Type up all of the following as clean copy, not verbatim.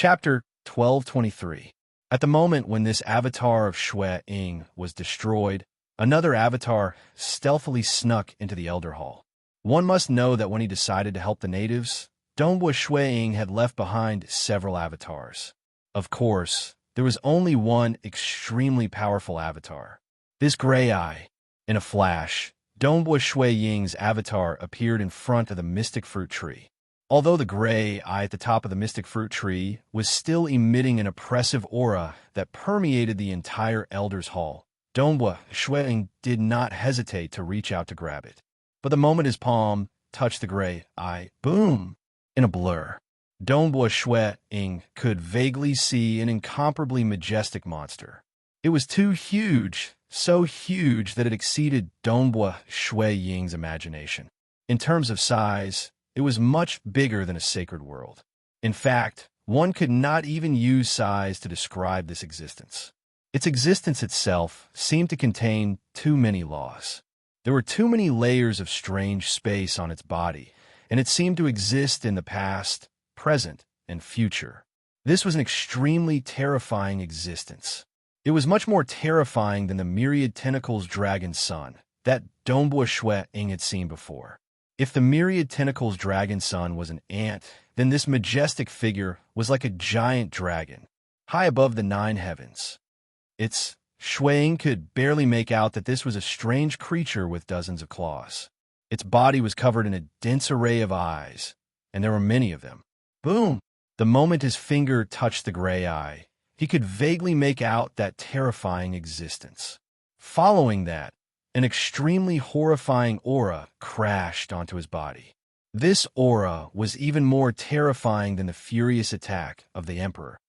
Chapter 1223. At the moment when this avatar of Ying was destroyed, another avatar stealthily snuck into the Elder Hall. One must know that when he decided to help the natives, Ying had left behind several avatars. Of course, there was only one extremely powerful avatar. This gray eye. In a flash, Ying's avatar appeared in front of the mystic fruit tree. Although the gray eye at the top of the mystic fruit tree was still emitting an oppressive aura that permeated the entire Elder's Hall, Ying did not hesitate to reach out to grab it. But the moment his palm touched the gray eye, boom! In a blur, Ying could vaguely see an incomparably majestic monster. It was too huge, so huge that it exceeded Ying's imagination. In terms of size, it was much bigger than a sacred world. In fact, one could not even use size to describe this existence. Its existence itself seemed to contain too many laws. There were too many layers of strange space on its body, and it seemed to exist in the past, present, and future. This was an extremely terrifying existence. It was much more terrifying than the myriad tentacles dragon son that Ying had seen before. If the myriad tentacles dragon son was an ant, then this majestic figure was like a giant dragon, high above the 9 heavens. Ying could barely make out that this was a strange creature with dozens of claws. Its body was covered in a dense array of eyes, and there were many of them. Boom! The moment his finger touched the gray eye, he could vaguely make out that terrifying existence. Following that, an extremely horrifying aura crashed onto his body. This aura was even more terrifying than the furious attack of the Emperor.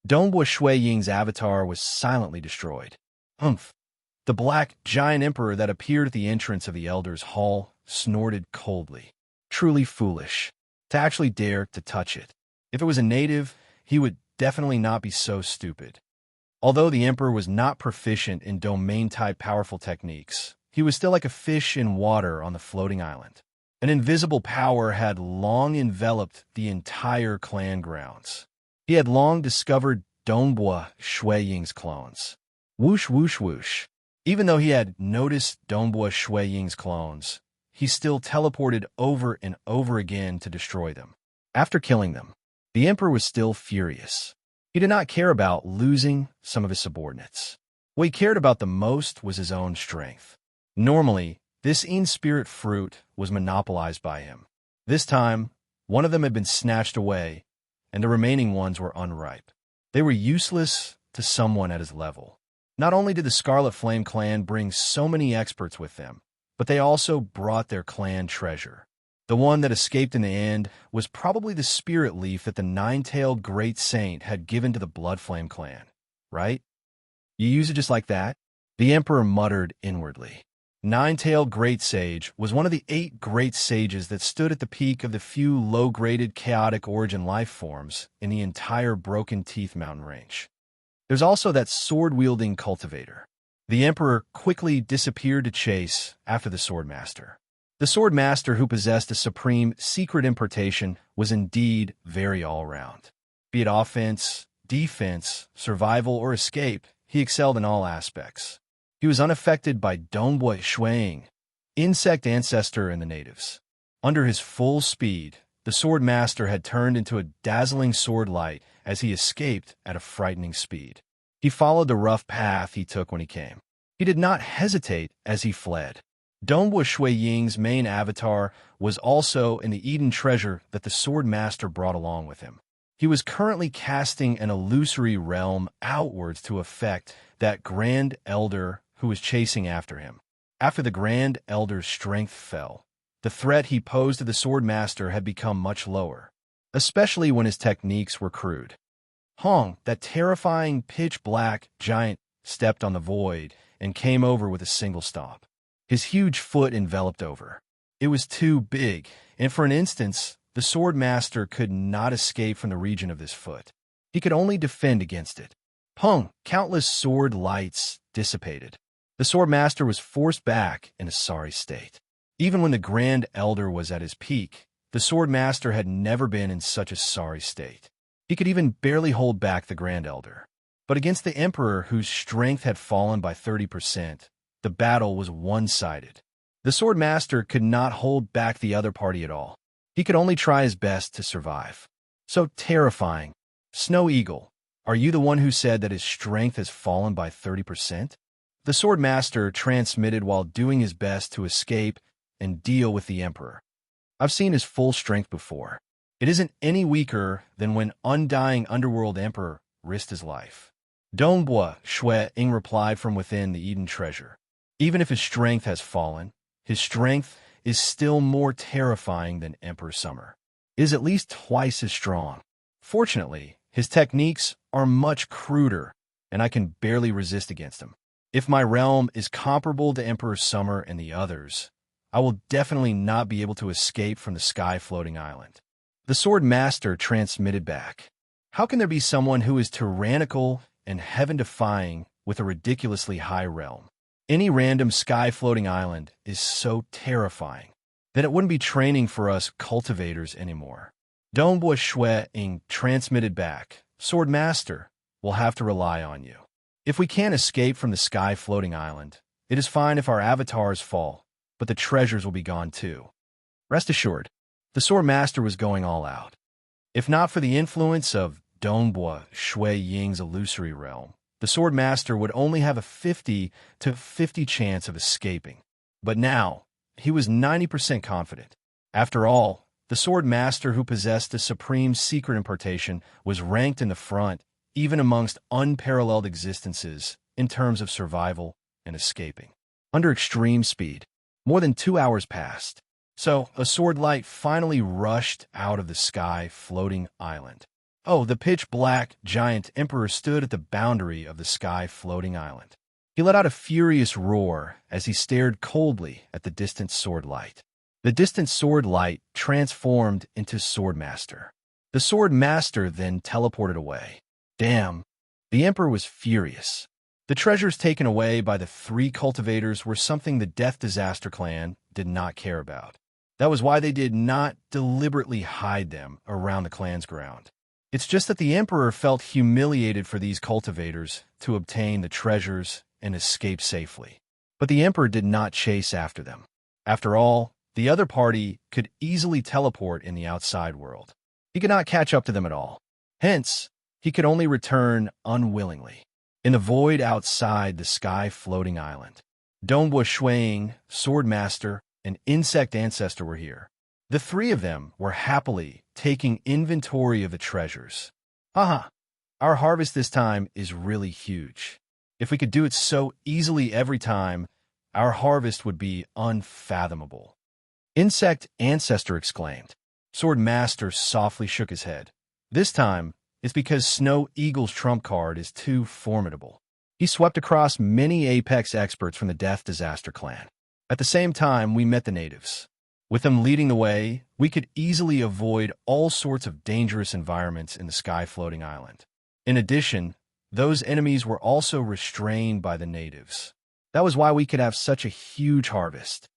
Ying's avatar was silently destroyed. Humph! The black giant emperor that appeared at the entrance of the Elder's Hall snorted coldly. Truly foolish to actually dare to touch it. If it was a native, he would definitely not be so stupid. Although the Emperor was not proficient in domain-type powerful techniques, he was still like a fish in water on the floating island. An invisible power had long enveloped the entire clan grounds. He had long discovered Ying's clones. Whoosh, whoosh, whoosh. Even though he had noticed Ying's clones, he still teleported over and over again to destroy them. After killing them, the Emperor was still furious. He did not care about losing some of his subordinates. What he cared about the most was his own strength. Normally, this in-spirit fruit was monopolized by him. This time, one of them had been snatched away, and the remaining ones were unripe. They were useless to someone at his level. Not only did the Scarlet Flame clan bring so many experts with them, but they also brought their clan treasure. The one that escaped in the end was probably the spirit leaf that the 9-tailed Great Saint had given to the Blood Flame clan, right? You use it just like that? The Emperor muttered inwardly. 9-tailed Great Sage was one of the 8 Great Sages that stood at the peak of the few low-graded chaotic origin life forms in the entire Broken Teeth mountain range. There's also that sword-wielding cultivator. The Emperor quickly disappeared to chase after the Swordmaster. The Swordmaster, who possessed a supreme secret importation, was indeed very all-round. Be it offense, defense, survival, or escape, he excelled in all aspects. He was unaffected by Ying, insect ancestor and the natives. Under his full speed, the Swordmaster had turned into a dazzling sword light as he escaped at a frightening speed. He followed the rough path he took when he came. He did not hesitate as he fled. Ying's main avatar was also in the Eden treasure that the Swordmaster brought along with him. He was currently casting an illusory realm outwards to affect that Grand Elder who was chasing after him. After the Grand Elder's strength fell, the threat he posed to the Swordmaster had become much lower, especially when his techniques were crude. Hong, that terrifying pitch-black giant, stepped on the void and came over with a single stomp. His huge foot enveloped over. It was too big, and for an instant, the Swordmaster could not escape from the region of this foot. He could only defend against it. Pung! Countless sword lights dissipated. The Swordmaster was forced back in a sorry state. Even when the Grand Elder was at his peak, the Swordmaster had never been in such a sorry state. He could even barely hold back the Grand Elder. But against the Emperor, whose strength had fallen by 30%, the battle was one-sided. The Sword Master could not hold back the other party at all. He could only try his best to survive. So terrifying. Snow Eagle, are you the one who said that his strength has fallen by 30%? The Sword Master transmitted while doing his best to escape and deal with the Emperor. I've seen his full strength before. It isn't any weaker than when Undying Underworld Emperor risked his life. Dongbua Shui Ying replied from within the Eden treasure. Even if his strength has fallen, his strength is still more terrifying than Emperor Summer. It is at least twice as strong. Fortunately, his techniques are much cruder, and I can barely resist against him. If my realm is comparable to Emperor Summer and the others, I will definitely not be able to escape from the sky-floating island. The Sword Master transmitted back. How can there be someone who is tyrannical and heaven-defying with a ridiculously high realm? Any random sky-floating island is so terrifying that it wouldn't be training for us cultivators anymore. Dongbua Shui Ying transmitted back. Sword Master, we'll have to rely on you. If we can't escape from the sky-floating island, it is fine if our avatars fall, but the treasures will be gone too. Rest assured, the Sword Master was going all out. If not for the influence of Dongbua Shui Ying's illusory realm, the Sword Master would only have a 50-50 chance of escaping. But now, he was 90% confident. After all, the Sword Master who possessed the supreme secret impartation was ranked in the front, even amongst unparalleled existences in terms of survival and escaping. Under extreme speed, more than 2 hours passed. So, a sword light finally rushed out of the sky-floating island. Oh, the pitch-black giant Emperor stood at the boundary of the sky-floating island. He let out a furious roar as he stared coldly at the distant sword light. The distant sword light transformed into Sword Master. The Sword Master then teleported away. Damn, the Emperor was furious. The treasures taken away by the 3 cultivators were something the Death Disaster clan did not care about. That was why they did not deliberately hide them around the clan's ground. It's just that the Emperor felt humiliated for these cultivators to obtain the treasures and escape safely. But the Emperor did not chase after them. After all, the other party could easily teleport in the outside world. He could not catch up to them at all. Hence, he could only return unwillingly. In the void outside the sky-floating island, Dongbua Shui Ying, Sword Master, and Insect Ancestor were here. The 3 of them were happily taking inventory of the treasures. Haha, our harvest this time is really huge. If we could do it so easily every time, our harvest would be unfathomable. Insect Ancestor exclaimed. Sword Master softly shook his head. This time, it's because Snow Eagle's trump card is too formidable. He swept across many Apex experts from the Death Disaster clan. At the same time, we met the natives. With them leading the way, we could easily avoid all sorts of dangerous environments in the sky-floating island. In addition, those enemies were also restrained by the natives. That was why we could have such a huge harvest.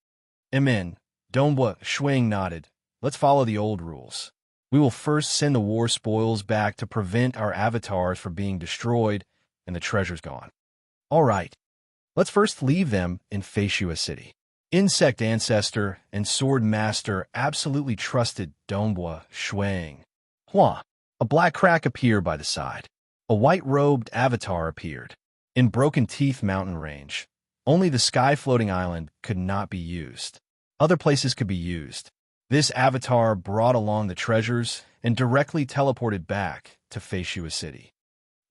Amen. Dongbua Shui Ying nodded. Let's follow the old rules. We will first send the war spoils back to prevent our avatars from being destroyed and the treasures gone. All right, let's first leave them in Feishua City. Insect Ancestor and Sword Master absolutely trusted Dongbua Shui Ying. Hua! A black crack appeared by the side. A white-robed avatar appeared. In Broken Teeth mountain range, only the sky-floating island could not be used. Other places could be used. This avatar brought along the treasures and directly teleported back to Feishua City.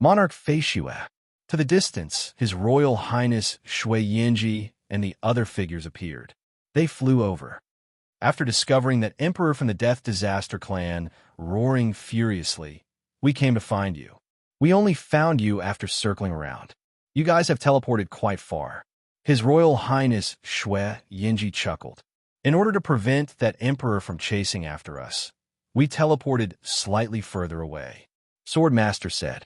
Monarch Feishua. To the distance, His Royal Highness Shui Yinji and the other figures appeared. They flew over. After discovering that Emperor from the Death Disaster clan roaring furiously, we came to find you. We only found you after circling around. You guys have teleported quite far. His Royal Highness Shui Yinji chuckled. In order to prevent that Emperor from chasing after us, we teleported slightly further away. Sword Master said.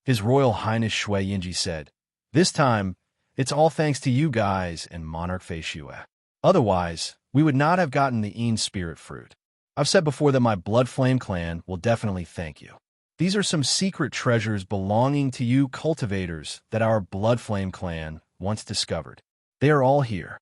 His Royal Highness Shui Yinji said, this time, it's all thanks to you guys and Monarch Feishua. Otherwise, we would not have gotten the Een Spirit Fruit. I've said before that my Blood Flame clan will definitely thank you. These are some secret treasures belonging to you cultivators that our Bloodflame clan once discovered. They are all here.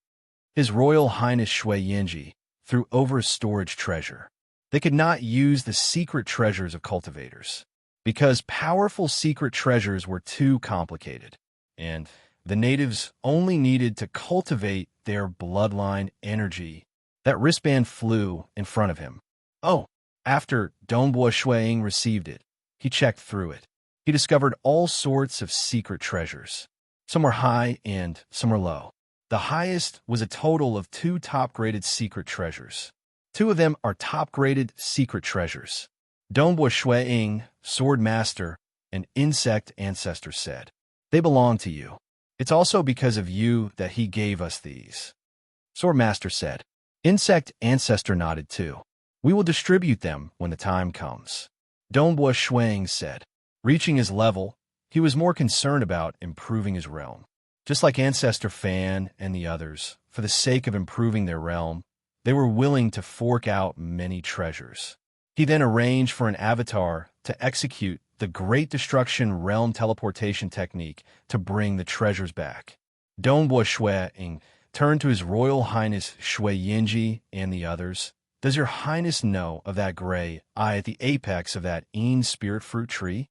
His Royal Highness Shui Yinji threw over a storage treasure. They could not use the secret treasures of cultivators, because powerful secret treasures were too complicated, and the natives only needed to cultivate their bloodline energy. That wristband flew in front of him. Oh, after Dongbua Shuiying received it, he checked through it. He discovered all sorts of secret treasures. Some were high and some were low. The highest was a total of 2 top-graded secret treasures. 2 of them are top-graded secret treasures. Dongbua Shuiying, Sword Master, and Insect Ancestor said, "They belong to you. It's also because of you that he gave us these." Sword Master said. Insect Ancestor nodded too. "We will distribute them when the time comes." Dongbua Shuiying said. Reaching his level, he was more concerned about improving his realm. Just like Ancestor Fan and the others, for the sake of improving their realm, they were willing to fork out many treasures. He then arranged for an avatar to execute the Great Destruction Realm teleportation technique to bring the treasures back. Dongbua Shuiying turned to his Royal Highness Shui Yinji and the others. "Does your Highness know of that gray eye at the apex of that spirit fruit tree?"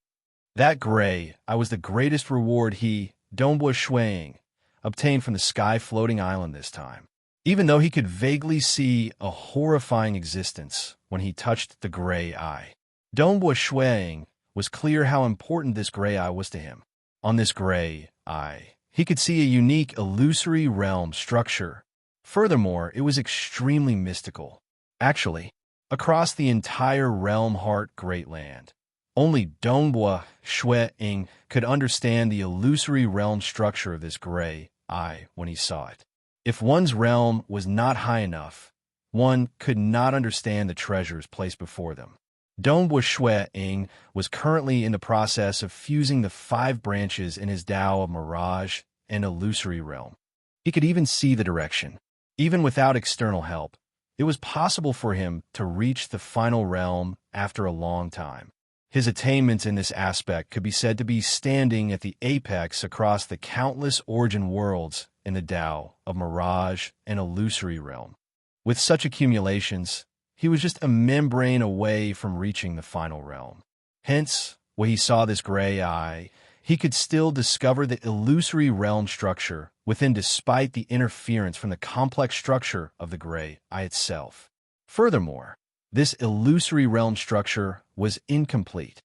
That gray eye was the greatest reward he, Dongbua Shuiying, obtained from the sky-floating island this time. Even though he could vaguely see a horrifying existence when he touched the gray eye, Dongbua Shuiying was clear how important this gray eye was to him. On this gray eye, he could see a unique illusory realm structure. Furthermore, it was extremely mystical. Actually, across the entire Realm Heart Great Land, only Dongbua Shuiying could understand the illusory realm structure of this gray eye when he saw it. If one's realm was not high enough, one could not understand the treasures placed before them. Dongbua Shuiying was currently in the process of fusing the 5 branches in his Tao of Mirage and Illusory Realm. He could even see the direction. Even without external help, it was possible for him to reach the final realm after a long time. His attainments in this aspect could be said to be standing at the apex across the countless origin worlds in the Tao of Mirage and Illusory Realm. With such accumulations, he was just a membrane away from reaching the final realm. Hence, when he saw this gray eye, he could still discover the illusory realm structure within despite the interference from the complex structure of the gray eye itself. Furthermore, this illusory realm structure was incomplete.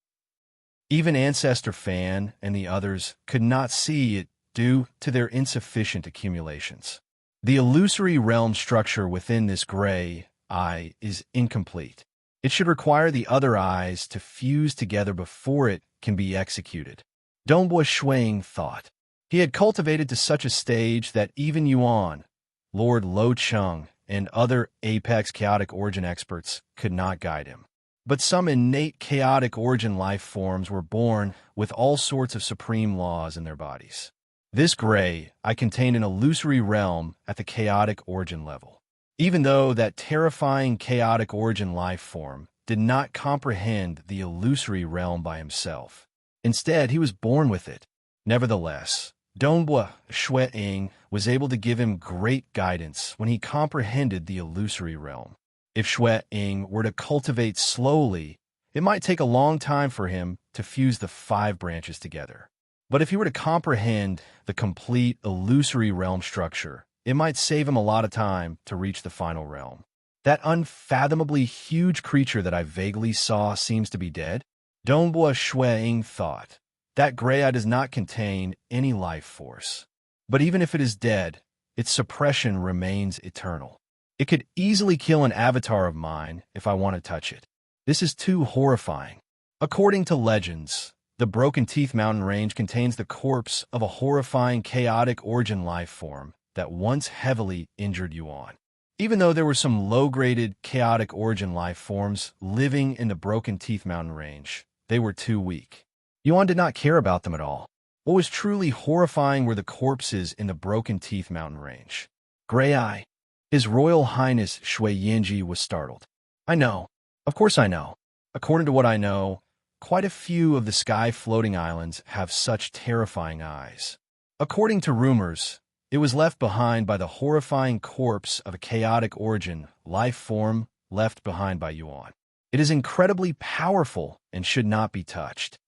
Even Ancestor Fan and the others could not see it due to their insufficient accumulations. The illusory realm structure within this gray eye is incomplete. It should require the other eyes to fuse together before it can be executed. Dongbua Shuiying thought. He had cultivated to such a stage that even Yuan, Lord Lo Chung, and other apex chaotic origin experts could not guide him. But some innate chaotic origin life forms were born with all sorts of supreme laws in their bodies. This gray eye contained an illusory realm at the chaotic origin level. Even though that terrifying chaotic origin life form did not comprehend the illusory realm by himself. Instead, he was born with it. Nevertheless, Dongbua Shuiying was able to give him great guidance when he comprehended the illusory realm. If Shuiying were to cultivate slowly, it might take a long time for him to fuse the 5 branches together. But if he were to comprehend the complete illusory realm structure, it might save him a lot of time to reach the final realm. That unfathomably huge creature that I vaguely saw seems to be dead. Dongbua Shuiying thought. That gray eye does not contain any life force. But even if it is dead, its suppression remains eternal. It could easily kill an avatar of mine if I want to touch it. This is too horrifying. According to legends, the Broken Teeth mountain range contains the corpse of a horrifying chaotic origin life form that once heavily injured Yuan. Even though there were some low-graded chaotic origin life forms living in the Broken Teeth mountain range, they were too weak. Yuan did not care about them at all. What was truly horrifying were the corpses in the Broken Teeth mountain range. Gray Eye. His Royal Highness Shui Yinji was startled. I know. Of course I know. According to what I know, quite a few of the sky-floating islands have such terrifying eyes. According to rumors, it was left behind by the horrifying corpse of a chaotic origin life form left behind by Yuan. It is incredibly powerful and should not be touched.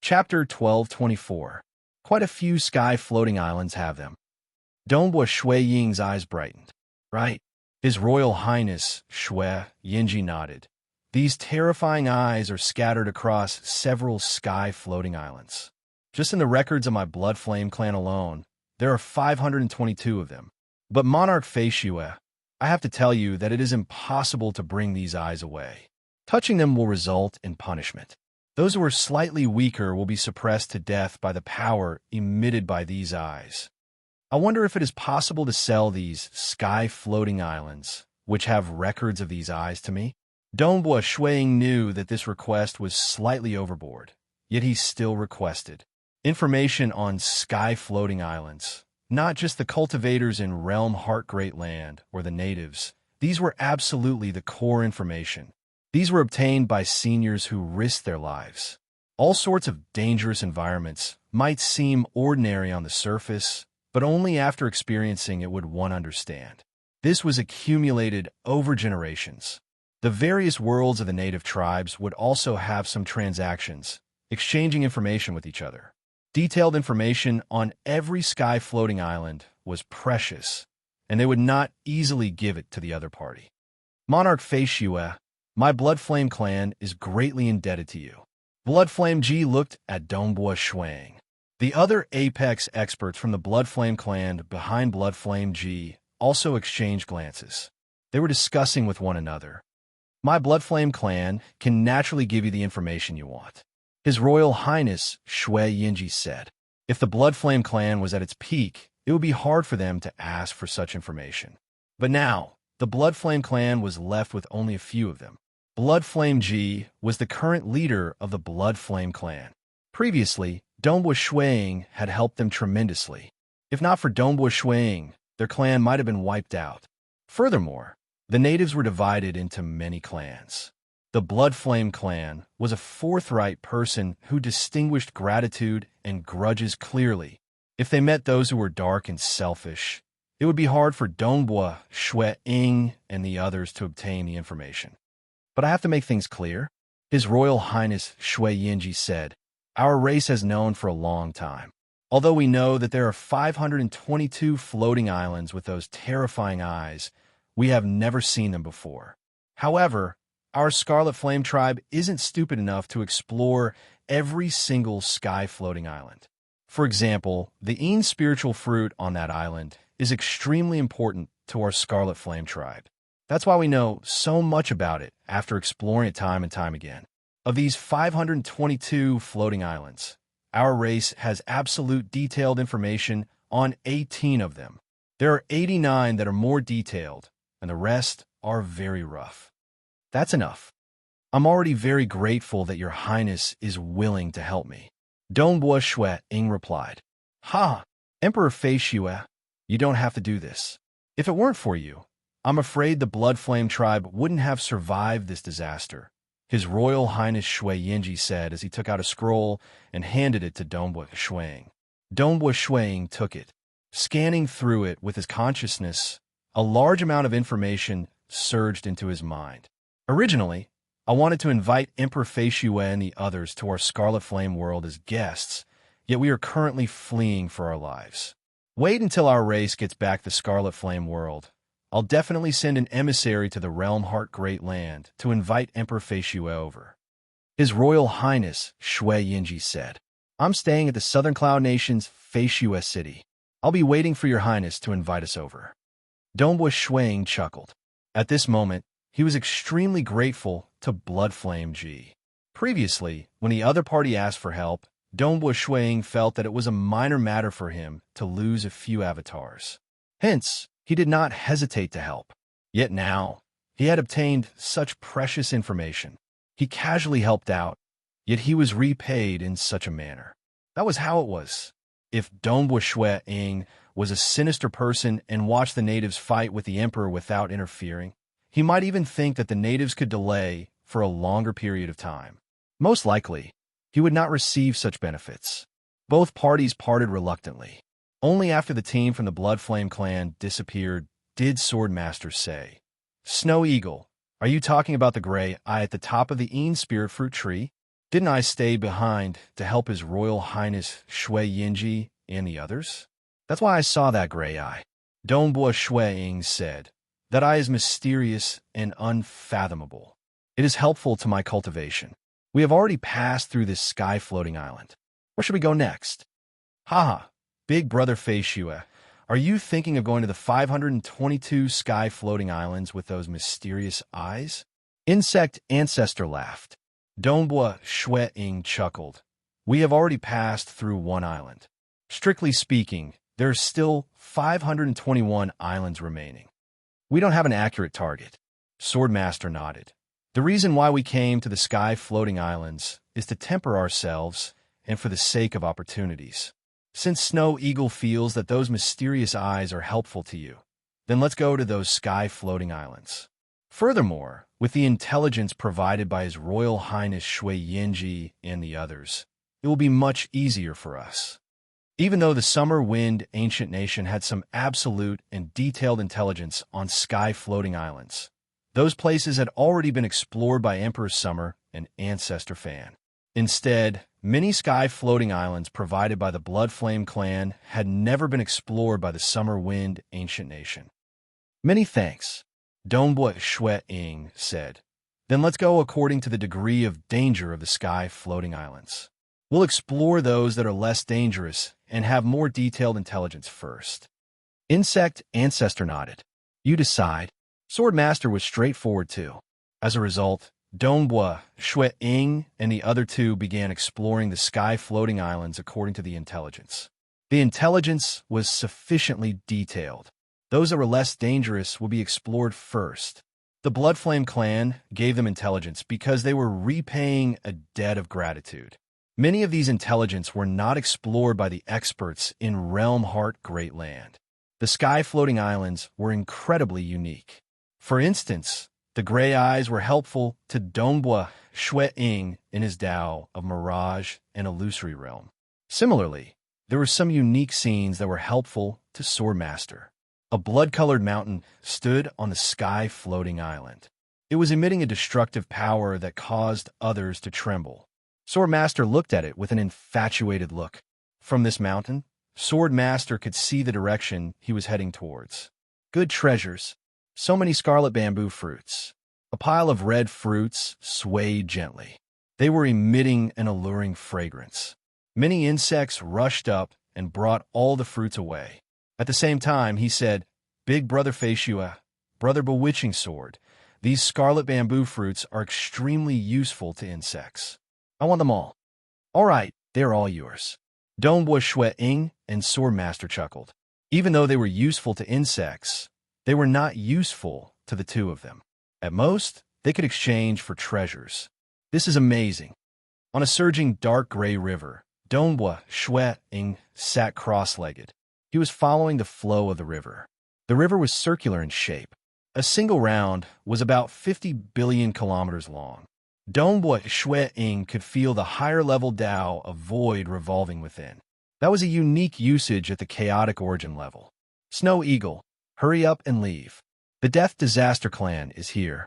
Chapter 1224. Quite a few sky-floating islands have them. Donghua Shui Ying's eyes brightened. Right. His Royal Highness, Shui Yingji nodded. These terrifying eyes are scattered across several sky-floating islands. Just in the records of my Blood Flame clan alone, there are 522 of them. But Monarch Fei Shui, I have to tell you that it is impossible to bring these eyes away. Touching them will result in punishment. Those who are slightly weaker will be suppressed to death by the power emitted by these eyes. I wonder if it is possible to sell these sky-floating islands, which have records of these eyes to me. Donghua Shuiying knew that this request was slightly overboard, yet he still requested information on sky-floating islands, not just the cultivators in Realm Heart Great Land or the natives. These were absolutely the core information. These were obtained by seniors who risked their lives. All sorts of dangerous environments might seem ordinary on the surface, but only after experiencing it would one understand. This was accumulated over generations. The various worlds of the native tribes would also have some transactions, exchanging information with each other. Detailed information on every sky-floating island was precious, and they would not easily give it to the other party. Monarch Fei Shui, my Blood Flame clan is greatly indebted to you. Blood Flame Ji looked at Donghua Shuiying. The other apex experts from the Blood Flame clan behind Blood Flame Ji also exchanged glances. They were discussing with one another. My Blood Flame clan can naturally give you the information you want. His Royal Highness Shui Yingji said. If the Blood Flame clan was at its peak, it would be hard for them to ask for such information. But now, the Blood Flame clan was left with only a few of them. Blood Flame Ji was the current leader of the Blood Flame clan. Previously, Donghua Shuiying had helped them tremendously. If not for Donghua Shuiying, their clan might have been wiped out. Furthermore, the natives were divided into many clans. The Blood Flame clan was a forthright person who distinguished gratitude and grudges clearly. If they met those who were dark and selfish, it would be hard for Donghua Shuiying and the others to obtain the information. But I have to make things clear. His Royal Highness Shui Yingji said, our race has known for a long time. Although we know that there are 522 floating islands with those terrifying eyes, we have never seen them before. However, our Scarlet Flame tribe isn't stupid enough to explore every single sky-floating island. For example, the Ying spiritual fruit on that island is extremely important to our Scarlet Flame tribe. That's why we know so much about it after exploring it time and time again. Of these 522 floating islands, our race has absolute detailed information on 18 of them. There are 89 that are more detailed, and the rest are very rough. That's enough. I'm already very grateful that your highness is willing to help me. Donghua Shuiying replied. Ha! Emperor Fei Shui, you don't have to do this. If it weren't for you, I'm afraid the Blood Flame tribe wouldn't have survived this disaster, His Royal Highness Shui Yingji said as he took out a scroll and handed it to Donghua Shuiying. Donghua Shuiying took it. Scanning through it with his consciousness, a large amount of information surged into his mind. Originally, I wanted to invite Emperor Fei Shui and the others to our Scarlet Flame world as guests, yet we are currently fleeing for our lives. Wait until our race gets back to Scarlet Flame world. I'll definitely send an emissary to the Realm Heart Great Land to invite Emperor Fei Shui over. His Royal Highness Shui Yingji said, I'm staying at the Southern Cloud Nation's Fei Shui city. I'll be waiting for your highness to invite us over. Donghua Shuiying chuckled. At this moment, he was extremely grateful to Blood Flame Ji. Previously, when the other party asked for help, Donghua Shuiying felt that it was a minor matter for him to lose a few avatars. Hence, he did not hesitate to help. Yet now, he had obtained such precious information. He casually helped out, yet he was repaid in such a manner. That was how it was. If Donghua Shuiying was a sinister person and watched the natives fight with the emperor without interfering, he might even think that the natives could delay for a longer period of time. Most likely, he would not receive such benefits. Both parties parted reluctantly. Only after the team from the Bloodflame clan disappeared did Swordmaster say, "Snow Eagle, are you talking about the gray eye at the top of the Een Spirit Fruit Tree? Didn't I stay behind to help His Royal Highness Shui Yinji and the others? That's why I saw that gray eye." Dongbua Shui Ying said, "That eye is mysterious and unfathomable. It is helpful to my cultivation. We have already passed through this sky-floating island. Where should we go next?" "Haha, Big Brother Feishua, are you thinking of going to the 522 sky-floating islands with those mysterious eyes?" Insect Ancestor laughed. Dongbua Shui Ying chuckled. "We have already passed through one island. Strictly speaking, there are still 521 islands remaining. We don't have an accurate target." Swordmaster nodded. "The reason why we came to the sky-floating islands is to temper ourselves and for the sake of opportunities. Since Snow Eagle feels that those mysterious eyes are helpful to you, then let's go to those sky-floating islands. Furthermore, with the intelligence provided by His Royal Highness Shui Yinji and the others, it will be much easier for us." Even though the Summer Wind Ancient Nation had some absolute and detailed intelligence on sky-floating islands, those places had already been explored by Emperor Summer and Ancestor Fan. Instead, many sky-floating islands provided by the Bloodflame clan had never been explored by the Summer Wind Ancient Nation. "Many thanks," Dongbua Shui Ying said. "Then let's go according to the degree of danger of the sky-floating islands. We'll explore those that are less dangerous and have more detailed intelligence first." Insect Ancestor nodded. "You decide." Swordmaster was straightforward too. As a result, Dongbua Shui Ying and the other two began exploring the sky-floating islands according to the intelligence. The intelligence was sufficiently detailed. Those that were less dangerous will be explored first. The Bloodflame clan gave them intelligence because they were repaying a debt of gratitude. Many of these intelligence were not explored by the experts in Realm Heart Great Land. The sky-floating islands were incredibly unique. For instance, the gray eyes were helpful to Dongbua Shui Ying in his Tao of Mirage and Illusory Realm. Similarly, there were some unique scenes that were helpful to Swordmaster. A blood-colored mountain stood on the sky-floating island. It was emitting a destructive power that caused others to tremble. Swordmaster looked at it with an infatuated look. From this mountain, Swordmaster could see the direction he was heading towards. Good treasures. So many scarlet bamboo fruits. A pile of red fruits swayed gently. They were emitting an alluring fragrance. Many insects rushed up and brought all the fruits away. At the same time, he said, "Big Brother Feishua, Brother Bewitching Sword, these scarlet bamboo fruits are extremely useful to insects. I want them all." "All right, they're all yours." Dongbua Shui Ying and Swordmaster chuckled. Even though they were useful to insects, they were not useful to the two of them. At most, they could exchange for treasures. This is amazing. On a surging dark gray river, Dongbua Shui Ying sat cross-legged. He was following the flow of the river. The river was circular in shape. A single round was about 50 billion kilometers long. Dongbua Shui Ying could feel the higher-level Tao of void revolving within. That was a unique usage at the chaotic origin level. "Snow Eagle, hurry up and leave. The Death Disaster Clan is here.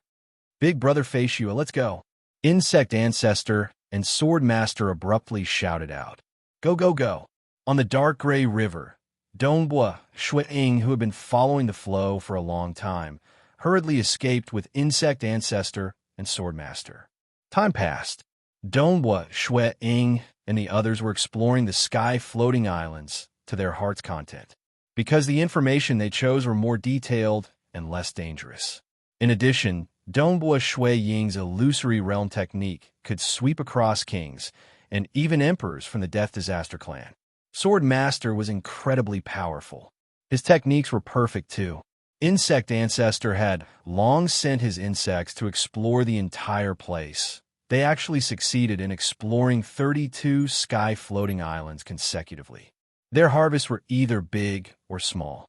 Big Brother Feishua, let's go." Insect Ancestor and Swordmaster abruptly shouted out. "Go, go, go." On the dark gray river, Dongbua Shui Ying, who had been following the flow for a long time, hurriedly escaped with Insect Ancestor and Swordmaster. Time passed. Dongbua Shui Ying and the others were exploring the sky-floating islands to their heart's content, because the information they chose were more detailed and less dangerous. In addition, Dongbua Shui Ying's illusory realm technique could sweep across kings and even emperors from the Death Disaster clan. Swordmaster was incredibly powerful. His techniques were perfect too. Insect Ancestor had long sent his insects to explore the entire place. They actually succeeded in exploring 32 sky-floating islands consecutively. Their harvests were either big or small.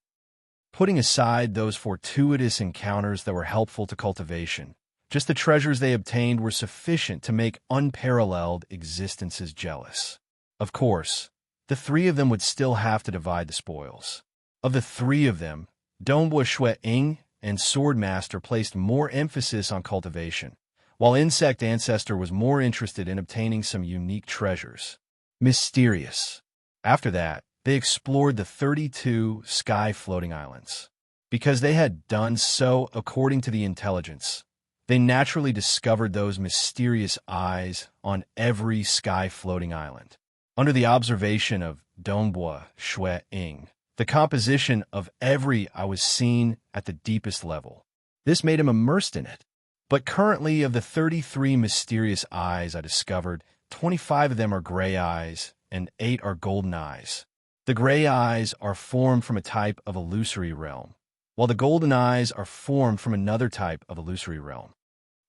Putting aside those fortuitous encounters that were helpful to cultivation, Just the treasures they obtained were sufficient to make unparalleled existences jealous. Of course, the three of them would still have to divide the spoils. Of the three of them, Dongbua Shui Ying and Swordmaster placed more emphasis on cultivation, while Insect Ancestor was more interested in obtaining some unique treasures. Mysterious. After that, they explored the 32 sky-floating islands. Because they had done so according to the intelligence, they naturally discovered those mysterious eyes on every sky-floating island. Under the observation of Dongbua Shui Ying, the composition of every eye was seen at the deepest level. This made him immersed in it. But currently, of the 33 mysterious eyes I discovered, 25 of them are gray eyes and 8 are golden eyes. The gray eyes are formed from a type of illusory realm, while the golden eyes are formed from another type of illusory realm.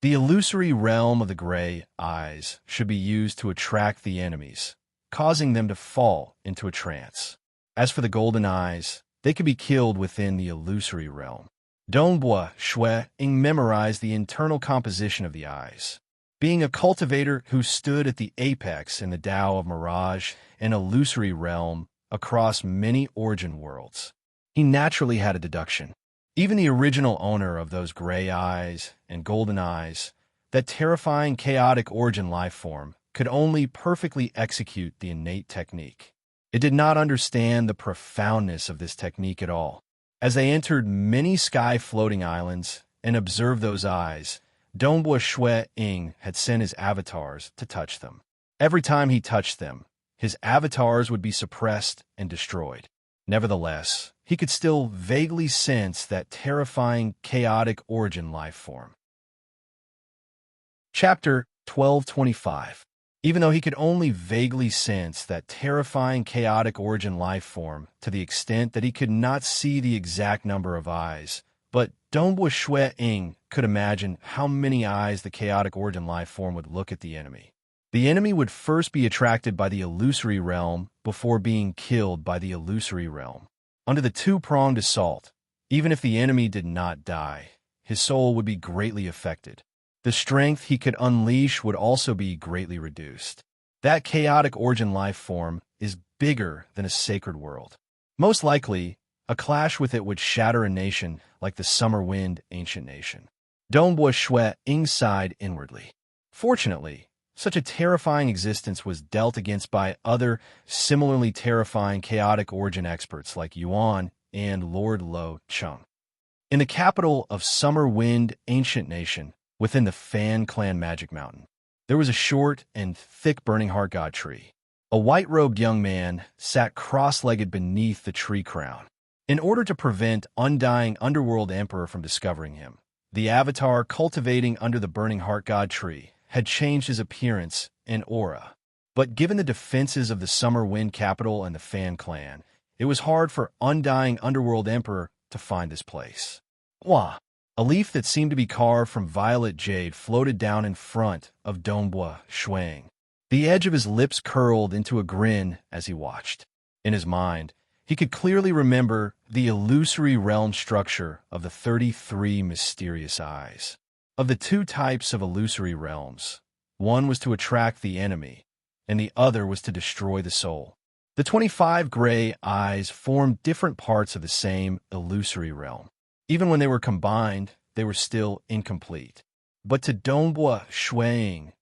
The illusory realm of the gray eyes should be used to attract the enemies, causing them to fall into a trance. As for the golden eyes, they could be killed within the illusory realm. Dongbua Shui Ying memorized the internal composition of the eyes. Being a cultivator who stood at the apex in the Tao of Mirage and illusory realm across many origin worlds, he naturally had a deduction. Even the original owner of those gray eyes and golden eyes, that terrifying chaotic origin life form, could only perfectly execute the innate technique. It did not understand the profoundness of this technique at all. As they entered many sky-floating islands and observed those eyes, Dongbua Shui Ying had sent his avatars to touch them. Every time he touched them, his avatars would be suppressed and destroyed. Nevertheless, he could still vaguely sense that terrifying, chaotic origin life form. Chapter 1225. Even though he could only vaguely sense that terrifying, chaotic origin life form to the extent that he could not see the exact number of eyes, but Dongbua Shui Ying could imagine how many eyes the chaotic origin life form would look at the enemy. The enemy would first be attracted by the illusory realm before being killed by the illusory realm. Under the two-pronged assault, even if the enemy did not die, his soul would be greatly affected. The strength he could unleash would also be greatly reduced. That chaotic origin life form is bigger than a sacred world. Most likely, a clash with it would shatter a nation like the summer wind ancient nation. Dongbua Shui Ying sighed inwardly. Fortunately, such a terrifying existence was dealt against by other similarly terrifying chaotic origin experts like Yuan and Lord Lo Chung. In the capital of Summer Wind Ancient Nation, within the Fan Clan Magic Mountain, there was a short and thick burning heart god tree. A white-robed young man sat cross-legged beneath the tree crown. In order to prevent undying underworld emperor from discovering him, the avatar cultivating under the burning heart god tree had changed his appearance and aura. But given the defenses of the Summer Wind capital and the Fan Clan, it was hard for undying underworld emperor to find this place. Wah! A leaf that seemed to be carved from violet jade floated down in front of Dongbua Shui Ying. The edge of his lips curled into a grin as he watched. In his mind, he could clearly remember the illusory realm structure of the 33 mysterious eyes. Of the two types of illusory realms, one was to attract the enemy, and the other was to destroy the soul. The 25 gray eyes formed different parts of the same illusory realm. Even when they were combined, they were still incomplete. But to Dongbua Shui Ying,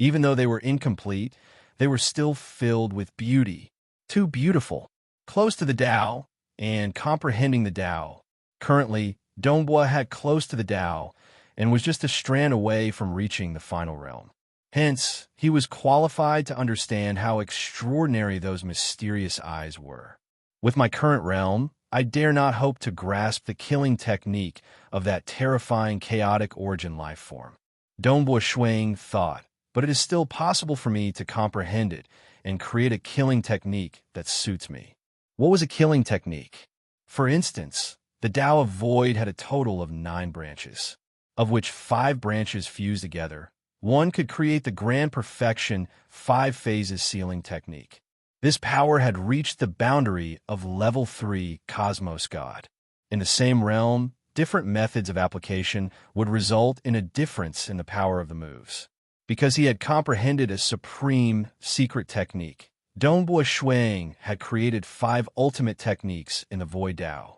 even though they were incomplete, they were still filled with beauty. Too beautiful, close to the Tao, and comprehending the Tao. Currently, Dongbua had close to the Tao, and was just a strand away from reaching the final realm. Hence, he was qualified to understand how extraordinary those mysterious eyes were. With my current realm, I dare not hope to grasp the killing technique of that terrifying chaotic origin life form. Dongbua Shui Ying thought, but it is still possible for me to comprehend it and create a killing technique that suits me. What was a killing technique? For instance, the Tao of Void had a total of 9 branches, of which 5 branches fused together. One could create the grand perfection 5 phases sealing technique. This power had reached the boundary of level 3 Cosmos God. In the same realm, different methods of application would result in a difference in the power of the moves. Because he had comprehended a supreme, secret technique, Dongbua Shuang had created 5 ultimate techniques in the Void Dao.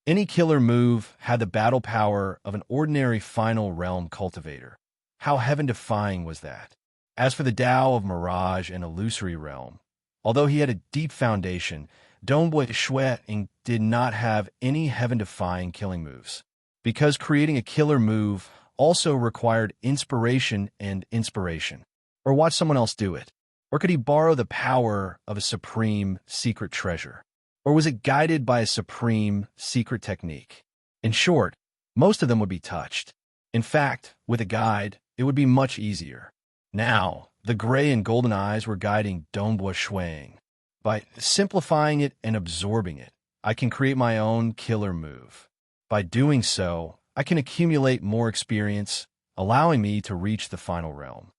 Any killer move had the battle power of an ordinary final realm cultivator. How heaven-defying was that? As for the Dao of Mirage and Illusory Realm, although he had a deep foundation, Dongbua Shuang did not have any heaven-defying killing moves. Because creating a killer move also required inspiration and inspiration. Or watch someone else do it. Or could he borrow the power of a supreme secret treasure? Or was it guided by a supreme secret technique? In short, most of them would be touched. In fact, with a guide, it would be much easier. Now, the gray and golden eyes were guiding Dongbua Shuang. By simplifying it and absorbing it, I can create my own killer move. By doing so, I can accumulate more experience, allowing me to reach the final realm.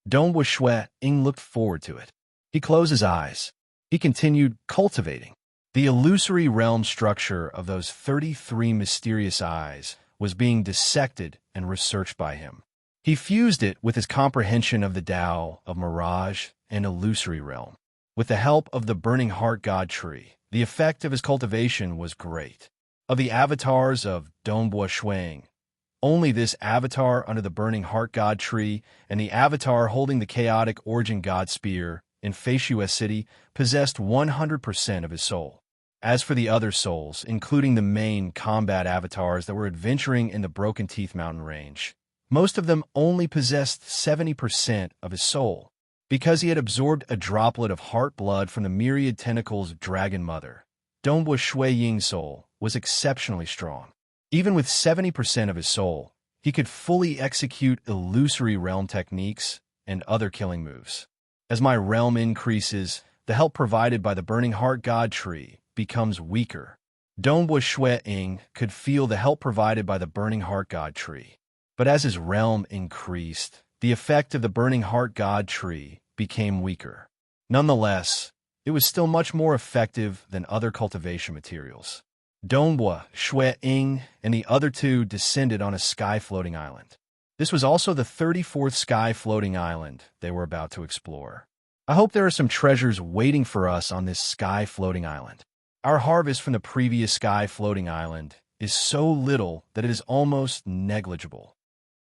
Dongbua Shuang looked forward to it. He closed his eyes. He continued cultivating. The illusory realm structure of those 33 mysterious eyes was being dissected and researched by him. He fused it with his comprehension of the Tao of Mirage and Illusory Realm. With the help of the Burning Heart God Tree, the effect of his cultivation was great. Of the avatars of Dongbua Shuang, only this avatar under the Burning Heart God Tree and the avatar holding the Chaotic Origin God Spear in Feishue City possessed 100% of his soul. As for the other souls, including the main combat avatars that were adventuring in the Broken Teeth Mountain range, most of them only possessed 70% of his soul. Because he had absorbed a droplet of heart blood from the myriad tentacles of Dragon Mother, Dongbua Shuang's soul was exceptionally strong. Even with 70% of his soul, he could fully execute illusory realm techniques and other killing moves. As my realm increases, the help provided by the Burning Heart God Tree becomes weaker. Dongbua Shuang could feel the help provided by the Burning Heart God Tree. But as his realm increased, the effect of the Burning Heart God Tree became weaker. Nonetheless, it was still much more effective than other cultivation materials. Dongbua Shuang and the other 2 descended on a sky-floating island. This was also the 34th sky-floating island they were about to explore. I hope there are some treasures waiting for us on this sky-floating island. Our harvest from the previous sky-floating island is so little that it is almost negligible.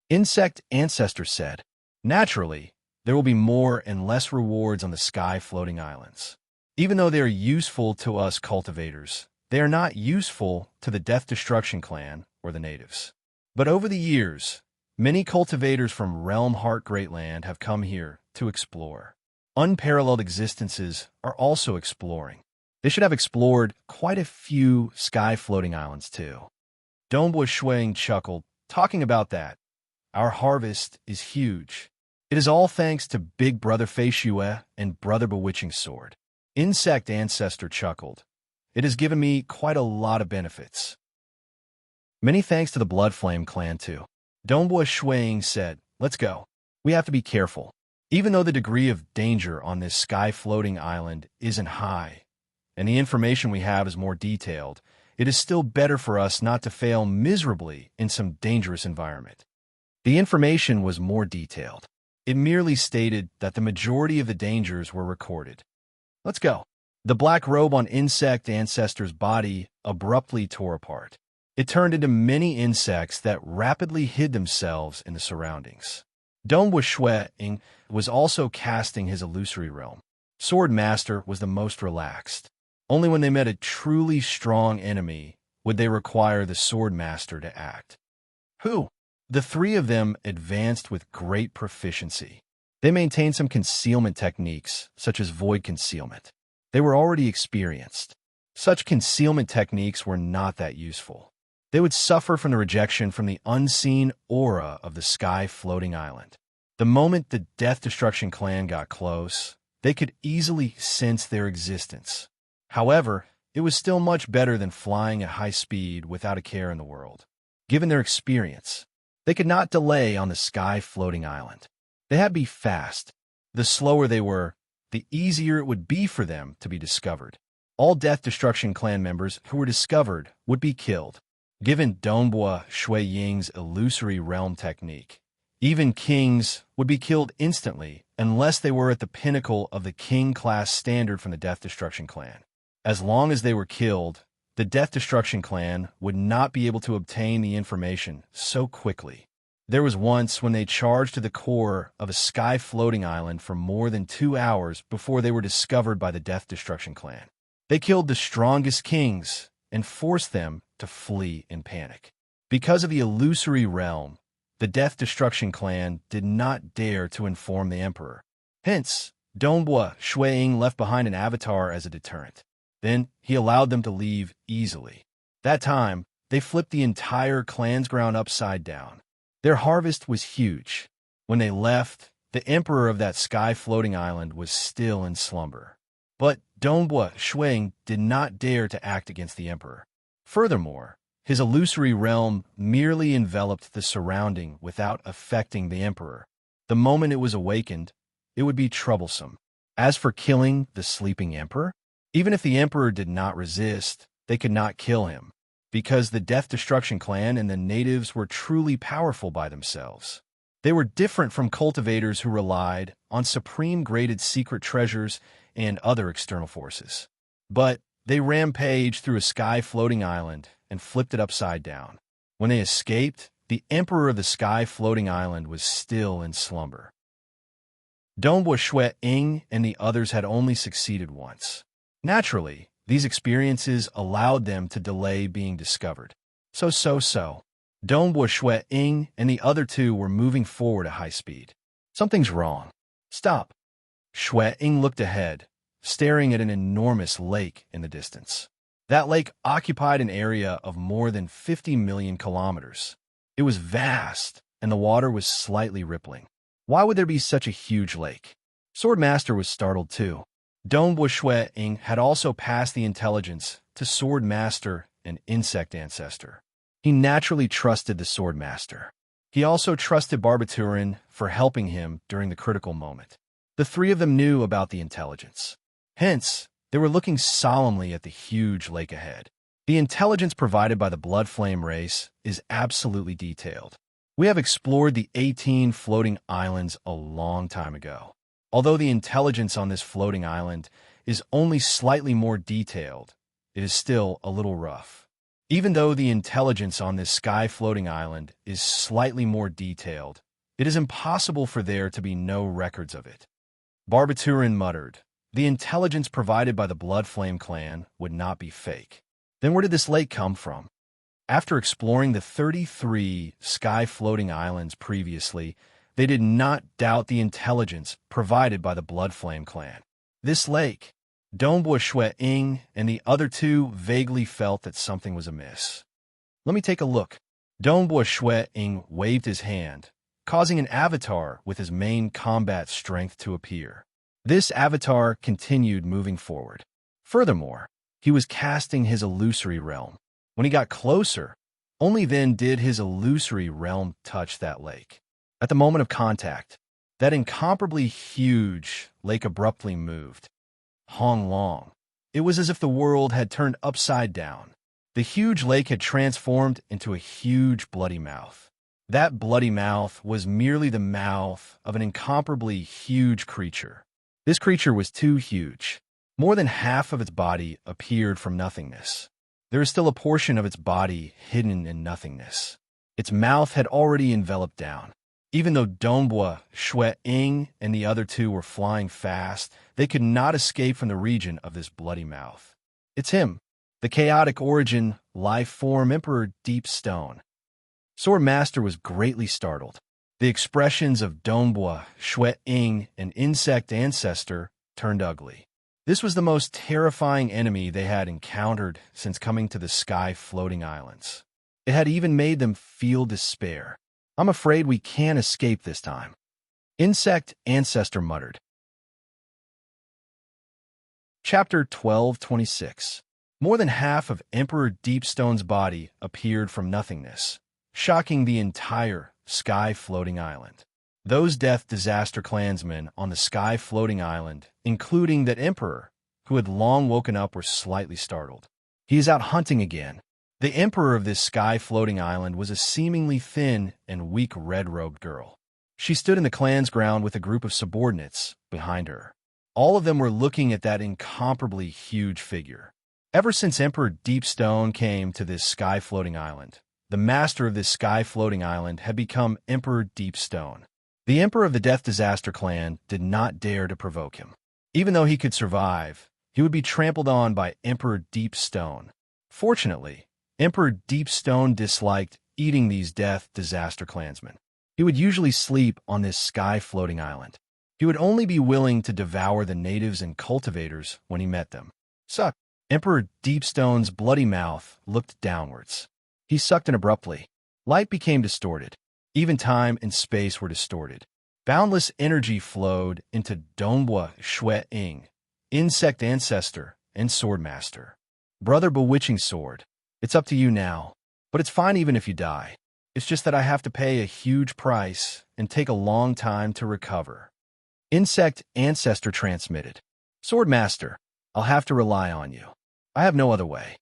Insect Ancestor said, naturally, there will be more and less rewards on the sky-floating islands. Even though they are useful to us cultivators, they are not useful to the Death Destruction clan or the natives. But over the years, many cultivators from Realm Heart Greatland have come here to explore. Unparalleled existences are also exploring. They should have explored quite a few sky-floating islands too. Dongbua Shuang chuckled, talking about that. Our harvest is huge. It is all thanks to Big Brother Feishue and Brother Bewitching Sword. Insect Ancestor chuckled. It has given me quite a lot of benefits. Many thanks to the Blood Flame clan too. Dongbua Shuang said, let's go. We have to be careful. Even though the degree of danger on this sky-floating island isn't high, and the information we have is more detailed, it is still better for us not to fail miserably in some dangerous environment. The information was more detailed. It merely stated that the majority of the dangers were recorded. Let's go. The black robe on Insect Ancestor's body abruptly tore apart. It turned into many insects that rapidly hid themselves in the surroundings. Dongbua Shuang was also casting his illusory realm. Sword Master was the most relaxed. Only when they met a truly strong enemy would they require the Sword Master to act. Who? The 3 of them advanced with great proficiency. They maintained some concealment techniques, such as void concealment. They were already experienced. Such concealment techniques were not that useful. They would suffer from the rejection from the unseen aura of the sky-floating island. The moment the Death Destruction clan got close, they could easily sense their existence. However, it was still much better than flying at high speed without a care in the world. Given their experience, they could not delay on the sky-floating island. They had to be fast. The slower they were, the easier it would be for them to be discovered. All Death Destruction clan members who were discovered would be killed. Given Donbua Shui Ying's illusory realm technique, even kings would be killed instantly unless they were at the pinnacle of the king-class standard from the Death Destruction clan. As long as they were killed, the Death Destruction clan would not be able to obtain the information so quickly. There was once when they charged to the core of a sky-floating island for more than 2 hours before they were discovered by the Death Destruction clan. They killed the strongest kings and forced them to flee in panic. Because of the illusory realm, the Death Destruction clan did not dare to inform the emperor. Hence, Donbua Shui Ying left behind an avatar as a deterrent. Then he allowed them to leave easily. That time, they flipped the entire clan's ground upside down. Their harvest was huge. When they left, the emperor of that sky-floating island was still in slumber. But Donbua Shui Ying did not dare to act against the emperor. Furthermore, his illusory realm merely enveloped the surrounding without affecting the emperor. The moment it was awakened, it would be troublesome. As for killing the sleeping emperor, even if the emperor did not resist, they could not kill him, because the Death Destruction clan and the natives were truly powerful by themselves. They were different from cultivators who relied on supreme-graded secret treasures and other external forces. But they rampaged through a sky-floating island and flipped it upside down. When they escaped, the emperor of the sky-floating island was still in slumber. Donbua Shui Ying and the others had only succeeded once. Naturally, these experiences allowed them to delay being discovered. So. Donbua Shui Ying and the other two were moving forward at high speed. Something's wrong. Stop. Shui Ying looked ahead, staring at an enormous lake in the distance. That lake occupied an area of more than 50 million kilometers. It was vast, and the water was slightly rippling. Why would there be such a huge lake? Swordmaster was startled too. Donbua Shui Ying had also passed the intelligence to Swordmaster and Insect Ancestor. He naturally trusted the Swordmaster. He also trusted Barbaturin for helping him during the critical moment. The three of them knew about the intelligence. Hence, they were looking solemnly at the huge lake ahead. The intelligence provided by the Blood Flame race is absolutely detailed. We have explored the 18 floating islands a long time ago. Although the intelligence on this floating island is only slightly more detailed, it is still a little rough. Even though the intelligence on this sky-floating island is slightly more detailed, it is impossible for there to be no records of it. Barbaturin muttered, the intelligence provided by the Blood Flame clan would not be fake. Then where did this lake come from? After exploring the 33 sky-floating islands previously, they did not doubt the intelligence provided by the Blood Flame clan. This lake, Donbua Shui Ying and the other two vaguely felt that something was amiss. Let me take a look. Donbua Shui Ying waved his hand, causing an avatar with his main combat strength to appear. This avatar continued moving forward. Furthermore, he was casting his illusory realm. When he got closer, only then did his illusory realm touch that lake. At the moment of contact, that incomparably huge lake abruptly moved. Hong Long. It was as if the world had turned upside down. The huge lake had transformed into a huge bloody mouth. That bloody mouth was merely the mouth of an incomparably huge creature. This creature was too huge. More than half of its body appeared from nothingness. There is still a portion of its body hidden in nothingness. Its mouth had already enveloped down. Even though Donbua Shui Ying and the other two were flying fast, they could not escape from the region of this bloody mouth. It's him, the chaotic origin, life form Emperor Deep Stone. Swordmaster was greatly startled. The expressions of Donbua Shui Ying and Insect Ancestor turned ugly. This was the most terrifying enemy they had encountered since coming to the sky-floating islands. It had even made them feel despair. I'm afraid we can't escape this time. Insect Ancestor muttered. Chapter 1226. More than half of Emperor Deepstone's body appeared from nothingness, shocking the entire sky-floating island. Those Death Disaster clansmen on the sky-floating island, including that emperor, who had long woken up, were slightly startled. He is out hunting again. The emperor of this sky-floating island was a seemingly thin and weak red-robed girl. She stood in the clan's ground with a group of subordinates behind her. All of them were looking at that incomparably huge figure. Ever since Emperor Deepstone came to this sky-floating island, the master of this sky-floating island had become Emperor Deepstone. The emperor of the Death Disaster clan did not dare to provoke him. Even though he could survive, he would be trampled on by Emperor Deepstone. Fortunately, Emperor Deepstone disliked eating these Death Disaster clansmen. He would usually sleep on this sky-floating island. He would only be willing to devour the natives and cultivators when he met them. Suck. Emperor Deepstone's bloody mouth looked downwards. He sucked in abruptly. Light became distorted. Even time and space were distorted. Boundless energy flowed into Dongbua Shui Ying, insect ancestor and sword master. Brother bewitching sword, it's up to you now, but it's fine even if you die. It's just that I have to pay a huge price and take a long time to recover. Insect ancestor transmitted. Sword master, I'll have to rely on you. I have no other way.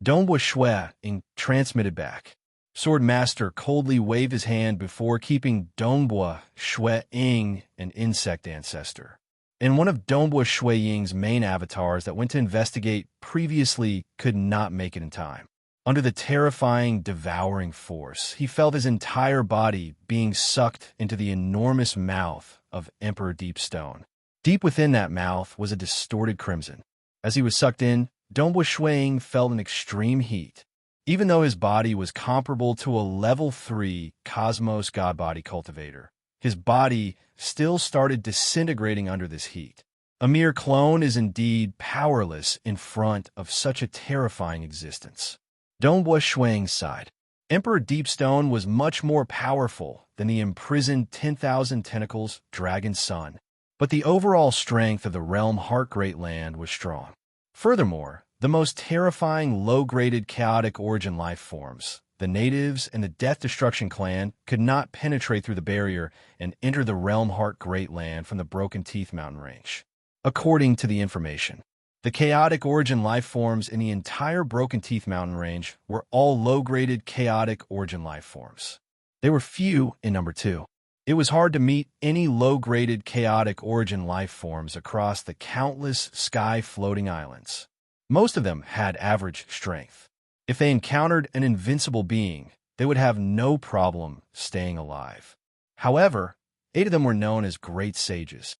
Dongbua Shui Ying transmitted back. Sword master coldly waved his hand before keeping Dongbua Shui Ying an insect ancestor. And one of Dongbua Shui Ying's main avatars that went to investigate previously could not make it in time. Under the terrifying, devouring force, he felt his entire body being sucked into the enormous mouth of Emperor Deepstone. Deep within that mouth was a distorted crimson. As he was sucked in, Dongbua Shui Ying felt an extreme heat. Even though his body was comparable to a level 3 Cosmos God-body cultivator, his body still started disintegrating under this heat. A mere clone is indeed powerless in front of such a terrifying existence. Dongbua Shui Ying sighed. Emperor Deepstone was much more powerful than the imprisoned 10,000 tentacles dragon son, but the overall strength of the realm Heart Great Land was strong. Furthermore, the most terrifying low-graded chaotic origin life forms, the natives and the Death Destruction clan, could not penetrate through the barrier and enter the realm Heart Great Land from the Broken Teeth mountain range. According to the information, the chaotic origin life forms in the entire Broken Teeth mountain range were all low-graded chaotic origin life forms. They were few in number 2. It was hard to meet any low-graded chaotic origin life forms across the countless sky-floating islands. Most of them had average strength. If they encountered an invincible being, they would have no problem staying alive. However, 8 of them were known as Great Sages.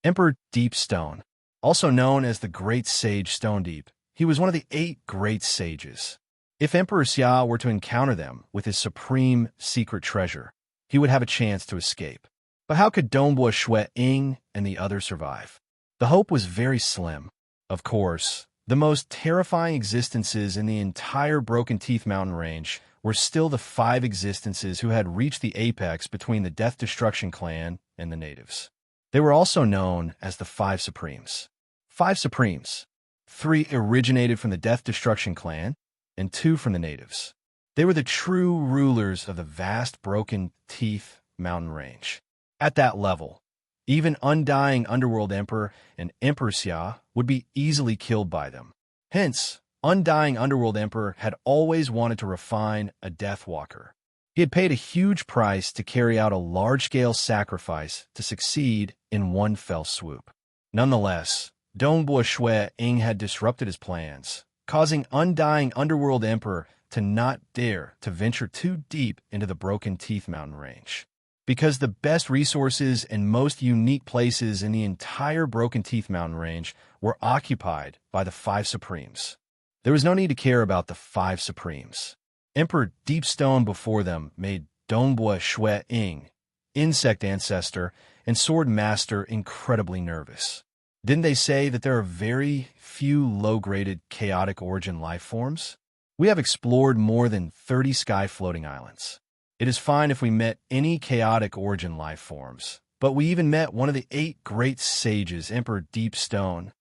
Emperor Deepstone, also known as the Great Sage Stonedeep, he was one of the 8 Great Sages. If Emperor Xia were to encounter them with his supreme secret treasure, he would have a chance to escape. But how could Dongbua Shui Ying and the others survive? The hope was very slim. Of course, the most terrifying existences in the entire Broken Teeth mountain range were still the 5 existences who had reached the apex between the Death Destruction clan and the natives. They were also known as the 5 Supremes. 5 Supremes. 3 originated from the Death Destruction clan and 2 from the natives. They were the true rulers of the vast Broken Teeth mountain range. At that level, even Undying Underworld Emperor and Emperor Xia would be easily killed by them. Hence, Undying Underworld Emperor had always wanted to refine a Deathwalker. He had paid a huge price to carry out a large-scale sacrifice to succeed in one fell swoop. Nonetheless, Dongbua Shui Ying had disrupted his plans, causing Undying Underworld Emperor to not dare to venture too deep into the Broken Teeth mountain range. Because the best resources and most unique places in the entire Broken Teeth mountain range were occupied by the 5 Supremes. There was no need to care about the 5 Supremes. Emperor Deepstone before them made Dongbua Shui Ying, insect ancestor and sword master, incredibly nervous. Didn't they say that there are very few low-graded chaotic origin life forms? We have explored more than 30 sky-floating islands. It is fine if we met any chaotic origin life forms, but we even met one of the 8 great sages, Emperor Deepstone.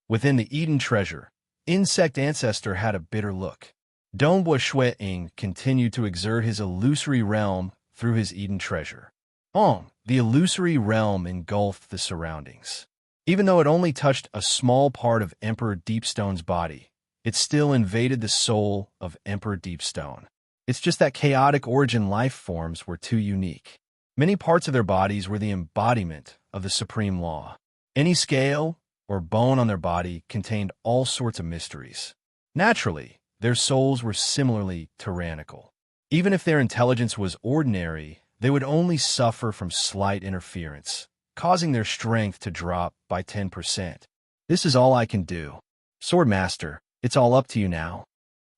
Within the Eden treasure, insect ancestor had a bitter look. Dongbua Shui Ying continued to exert his illusory realm through his Eden treasure. The illusory realm engulfed the surroundings. Even though it only touched a small part of Emperor Deepstone's body, it still invaded the soul of Emperor Deepstone. It's just that chaotic origin life forms were too unique. Many parts of their bodies were the embodiment of the supreme law. Any scale or bone on their body contained all sorts of mysteries. Naturally, their souls were similarly tyrannical. Even if their intelligence was ordinary, they would only suffer from slight interference, causing their strength to drop by 10%. This is all I can do. Swordmaster, it's all up to you now.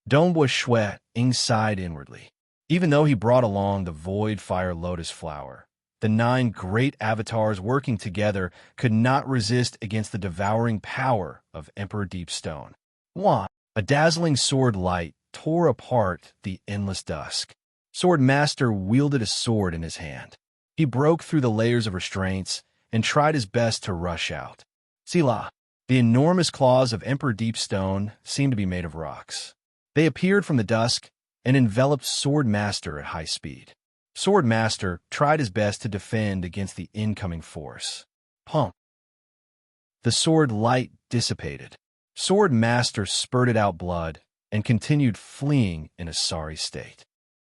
Dongbua Shui Ying sighed inwardly. Even though he brought along the void fire lotus flower, the 9 great avatars working together could not resist against the devouring power of Emperor Deepstone. Wah! A dazzling sword light tore apart the endless dusk. Swordmaster wielded a sword in his hand. He broke through the layers of restraints and tried his best to rush out. Sila! The enormous claws of Emperor Deepstone seemed to be made of rocks. They appeared from the dusk and enveloped Swordmaster at high speed. Swordmaster tried his best to defend against the incoming force. Pump! The sword light dissipated. Swordmaster spurted out blood and continued fleeing in a sorry state.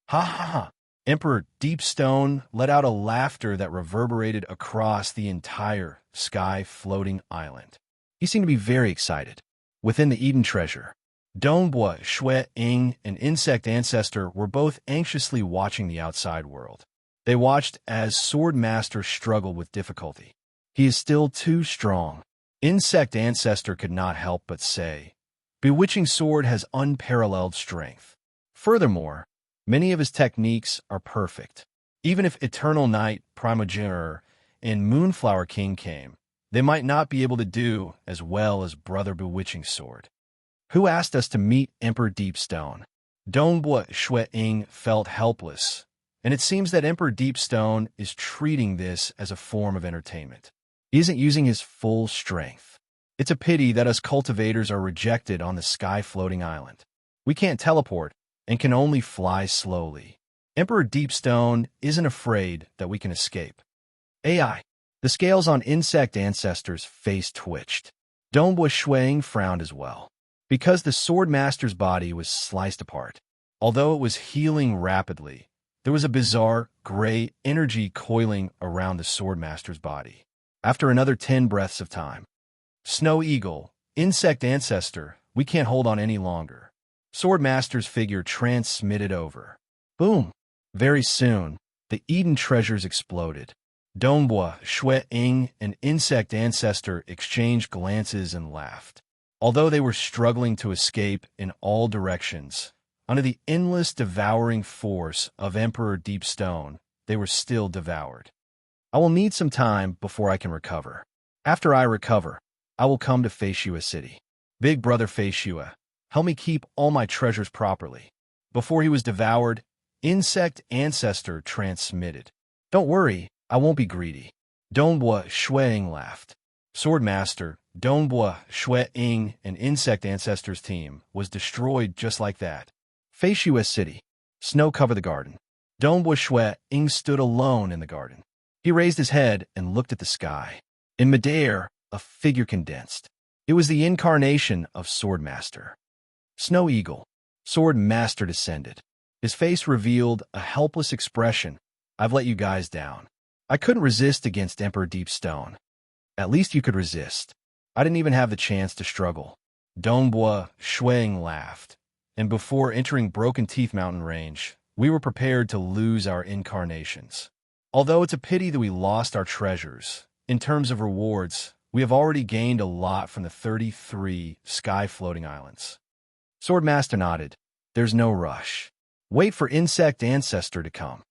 Ha ha ha! Emperor Deepstone let out a laughter that reverberated across the entire sky-floating island. He seemed to be very excited. Within the Eden treasure, Dongbua Shui Ying, an insect ancestor, were both anxiously watching the outside world. They watched as Swordmaster struggled with difficulty. He is still too strong. Insect ancestor could not help but say, Bewitching Sword has unparalleled strength. Furthermore, many of his techniques are perfect. Even if Eternal Night, Primogenitor, and Moonflower King came, they might not be able to do as well as Brother Bewitching Sword. Who asked us to meet Emperor Deepstone? Dongbua Shui Ying felt helpless, and it seems that Emperor Deepstone is treating this as a form of entertainment. He isn't using his full strength. It's a pity that us cultivators are rejected on the sky-floating island. We can't teleport and can only fly slowly. Emperor Deepstone isn't afraid that we can escape. AI. The scales on insect ancestors' face twitched. Dongbua Shui Ying frowned as well, because the Swordmaster's body was sliced apart. Although it was healing rapidly, there was a bizarre, gray energy coiling around the Swordmaster's body. After another 10 breaths of time, Snow Eagle, insect ancestor, we can't hold on any longer. Swordmaster's figure transmitted over. Boom! Very soon, the Eden treasures exploded. Dongbua Shui Ying, an insect ancestor, exchanged glances and laughed. Although they were struggling to escape in all directions, under the endless devouring force of Emperor Deepstone, they were still devoured. I will need some time before I can recover. After I recover, I will come to Feishua City. Big brother Feishua, help me keep all my treasures properly. Before he was devoured, insect ancestor transmitted. Don't worry, I won't be greedy. Dongbua Shui Ying laughed. Swordmaster, Dongbua Shui Ying, an insect ancestor's team, was destroyed just like that. Feishua City. Snow covered the garden. Dongbua Shui Ying stood alone in the garden. He raised his head and looked at the sky. In midair, a figure condensed. It was the incarnation of Swordmaster. Snow Eagle. Swordmaster descended. His face revealed a helpless expression. I've let you guys down. I couldn't resist against Emperor Deepstone. At least you could resist. I didn't even have the chance to struggle. Dongbua Shui Ying laughed. And before entering Broken Teeth Mountain Range, we were prepared to lose our incarnations. Although it's a pity that we lost our treasures, in terms of rewards, we have already gained a lot from the 33 sky-floating islands. Swordmaster nodded. There's no rush. Wait for Insect Ancestor to come.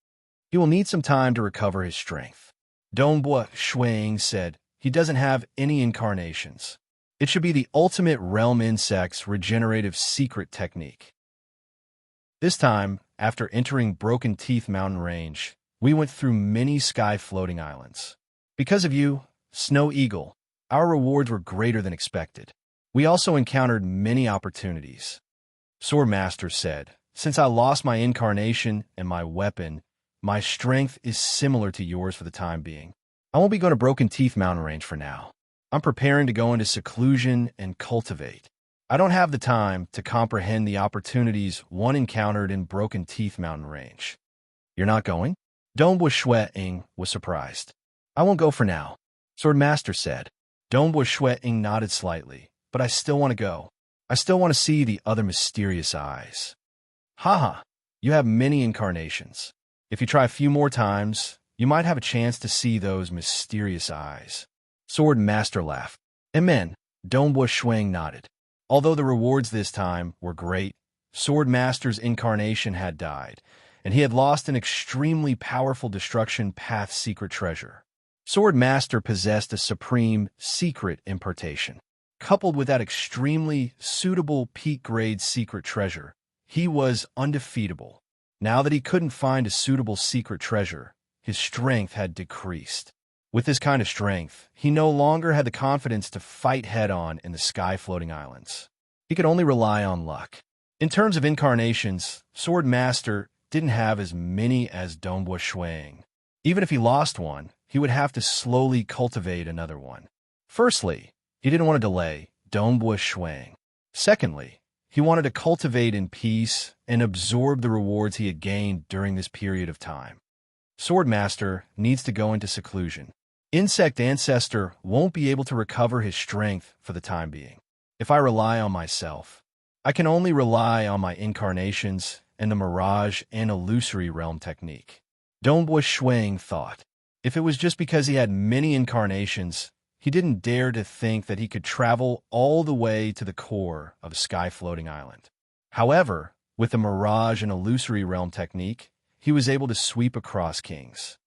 He will need some time to recover his strength. Dongbua Shui Ying said he doesn't have any incarnations. It should be the ultimate realm insect's regenerative secret technique. This time, after entering Broken Teeth Mountain Range, we went through many sky-floating islands. Because of you, Snow Eagle, our rewards were greater than expected. We also encountered many opportunities. Swordmaster said, since I lost my incarnation and my weapon, my strength is similar to yours for the time being. I won't be going to Broken Teeth Mountain Range for now. I'm preparing to go into seclusion and cultivate. I don't have the time to comprehend the opportunities one encountered in Broken Teeth Mountain Range. You're not going? Dongbua Shui-ing was surprised. I won't go for now, Swordmaster said. Dongbua Shui-ing nodded slightly, but I still want to go. I still want to see the other mysterious eyes. Haha, you have many incarnations. If you try a few more times, you might have a chance to see those mysterious eyes. Swordmaster laughed. Amen, Dongbua Shui-ing nodded. Although the rewards this time were great, Swordmaster's incarnation had died, and he had lost an extremely powerful destruction path secret treasure. Swordmaster possessed a supreme secret impartation. Coupled with that extremely suitable peak-grade secret treasure, he was undefeatable. Now that he couldn't find a suitable secret treasure, his strength had decreased. With this kind of strength, he no longer had the confidence to fight head-on in the sky-floating islands. He could only rely on luck. In terms of incarnations, Swordmaster didn't have as many as Dongbua Shui-ing. Even if he lost one, he would have to slowly cultivate another one. Firstly, he didn't want to delay Dongbua Shui-ing. Secondly, he wanted to cultivate in peace and absorb the rewards he had gained during this period of time. Swordmaster needs to go into seclusion. Insect Ancestor won't be able to recover his strength for the time being. If I rely on myself, I can only rely on my incarnations and the Mirage and Illusory Realm technique. Dongbua Shui-ing thought. If it was just because he had many incarnations, he didn't dare to think that he could travel all the way to the core of a sky-floating island. However, with the Mirage and Illusory Realm technique, he was able to sweep across kings.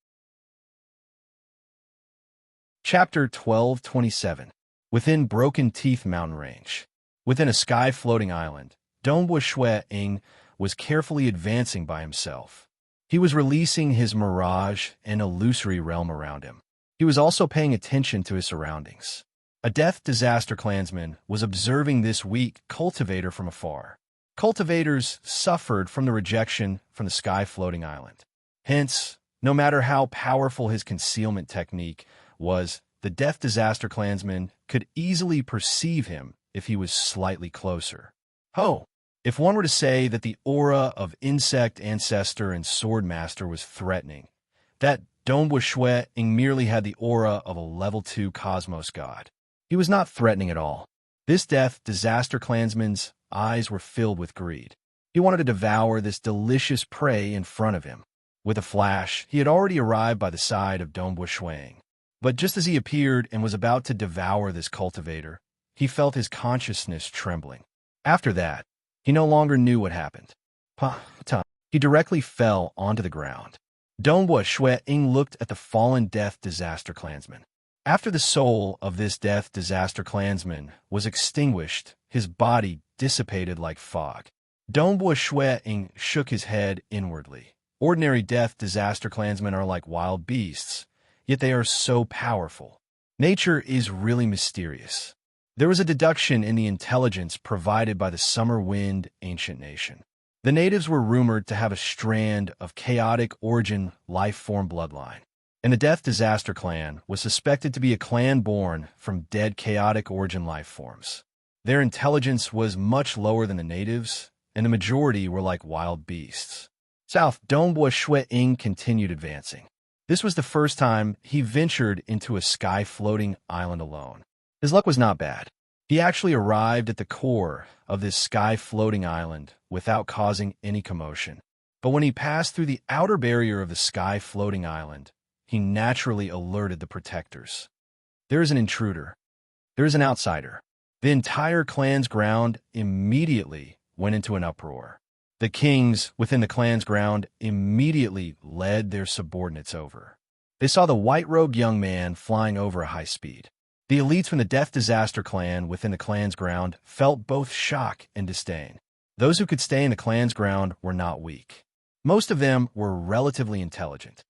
Chapter 1227. Within Broken Teeth Mountain Range. Within a sky-floating island, Dongbua Shui-ing was carefully advancing by himself. He was releasing his Mirage and Illusory Realm around him. He was also paying attention to his surroundings. A Death Disaster clansman was observing this weak cultivator from afar. Cultivators suffered from the rejection from the sky-floating island. Hence, no matter how powerful his concealment technique was, the Death Disaster clansman could easily perceive him if he was slightly closer. If one were to say that the aura of Insect Ancestor and Swordmaster was threatening, that Dongbua Shui-ing merely had the aura of a level 2 Cosmos God. He was not threatening at all. This Death Disaster clansman's eyes were filled with greed. He wanted to devour this delicious prey in front of him. With a flash, he had already arrived by the side of Dongbua Shui-ing. But just as he appeared and was about to devour this cultivator, he felt his consciousness trembling. After that, he no longer knew what happened. He directly fell onto the ground. Dongbua Shui-ing looked at the fallen Death Disaster clansman. After the soul of this Death Disaster clansman was extinguished, his body dissipated like fog. Dongbua Shui-ing shook his head inwardly. Ordinary Death Disaster clansmen are like wild beasts, yet they are so powerful. Nature is really mysterious. There was a deduction in the intelligence provided by the Summer Wind Ancient Nation. The natives were rumored to have a strand of chaotic origin life-form bloodline, and the Death Disaster clan was suspected to be a clan born from dead chaotic origin life forms. Their intelligence was much lower than the natives, and the majority were like wild beasts. South, Dongbua Shui-ing continued advancing. This was the first time he ventured into a sky-floating island alone. His luck was not bad. He actually arrived at the core of this sky-floating island without causing any commotion. But when he passed through the outer barrier of the sky-floating island, he naturally alerted the protectors. There is an intruder. There is an outsider. The entire clan's ground immediately went into an uproar. The kings within the clan's ground immediately led their subordinates over. They saw the white-robed young man flying over a high speed. The elites from the Death Disaster clan within the clan's ground felt both shock and disdain. Those who could stay in the clan's ground were not weak. Most of them were relatively intelligent.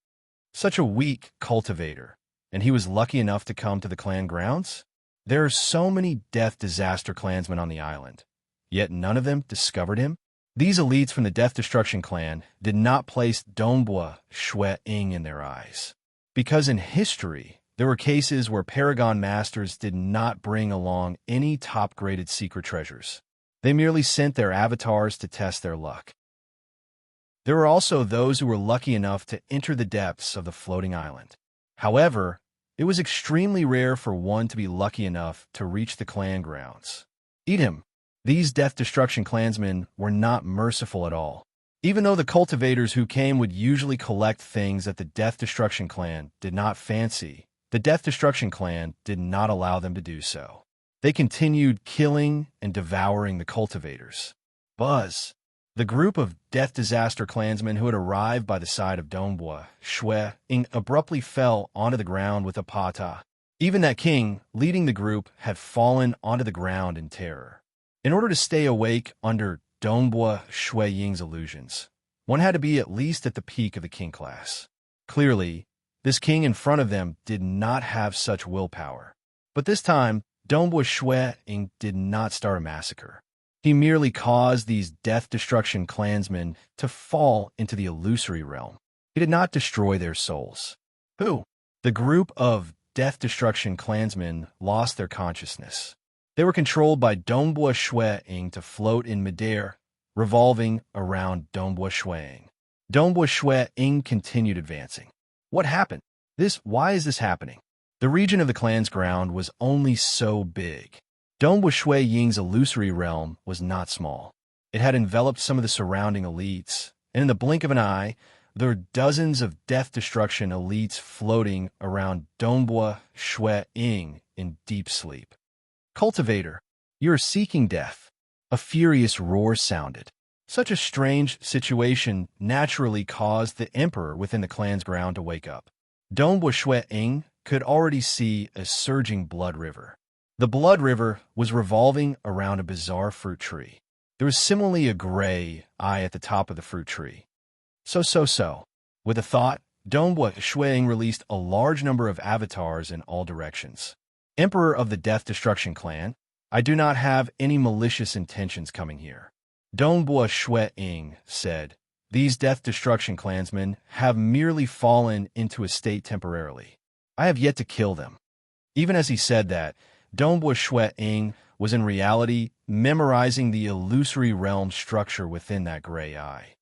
Such a weak cultivator, and he was lucky enough to come to the clan grounds? There are so many Death Disaster clansmen on the island, yet none of them discovered him? These elites from the Death Destruction clan did not place Dongbua Shui-ing in their eyes, because in history, There were cases where Paragon Masters did not bring along any top-graded secret treasures. They merely sent their avatars to test their luck. There were also those who were lucky enough to enter the depths of the floating island. However, it was extremely rare for one to be lucky enough to reach the clan grounds. Eat him! These Death Destruction clansmen were not merciful at all. Even though the cultivators who came would usually collect things that the Death Destruction clan did not fancy, the Death Destruction clan did not allow them to do so. They continued killing and devouring the cultivators. Buzz! The group of Death Disaster clansmen who had arrived by the side of Dongbua, Shui, Ying abruptly fell onto the ground with a pata. Even that king, leading the group, had fallen onto the ground in terror. In order to stay awake under Dongbua, Shui Ying's illusions, one had to be at least at the peak of the king class. Clearly, this king in front of them did not have such willpower. But this time, Dongbua Shui Ying did not start a massacre. He merely caused these Death Destruction clansmen to fall into the illusory realm. He did not destroy their souls. Who? The group of Death Destruction clansmen lost their consciousness. They were controlled by Dongbua Shui Ying to float in midair, revolving around Dongbua Shui Ying. Dongbua Shui Ying continued advancing. What happened? Why is this happening? The region of the clan's ground was only so big. Dongbua Shui Ying's illusory realm was not small. It had enveloped some of the surrounding elites, and in the blink of an eye, there were dozens of Death Destruction elites floating around Dongbua Shui Ying in deep sleep. Cultivator, you are seeking death. A furious roar sounded. Such a strange situation naturally caused the emperor within the clan's ground to wake up. Dongbua Shui Ying could already see a surging blood river. The blood river was revolving around a bizarre fruit tree. There was similarly a gray eye at the top of the fruit tree. So. With a thought, Dongbua Shui Ying released a large number of avatars in all directions. Emperor of the Death Destruction clan, I do not have any malicious intentions coming here. Dongbua Shui Ying said, these Death Destruction clansmen have merely fallen into a state temporarily. I have yet to kill them. Even as he said that, Dongbua Shui Ying was in reality memorizing the illusory realm structure within that gray eye.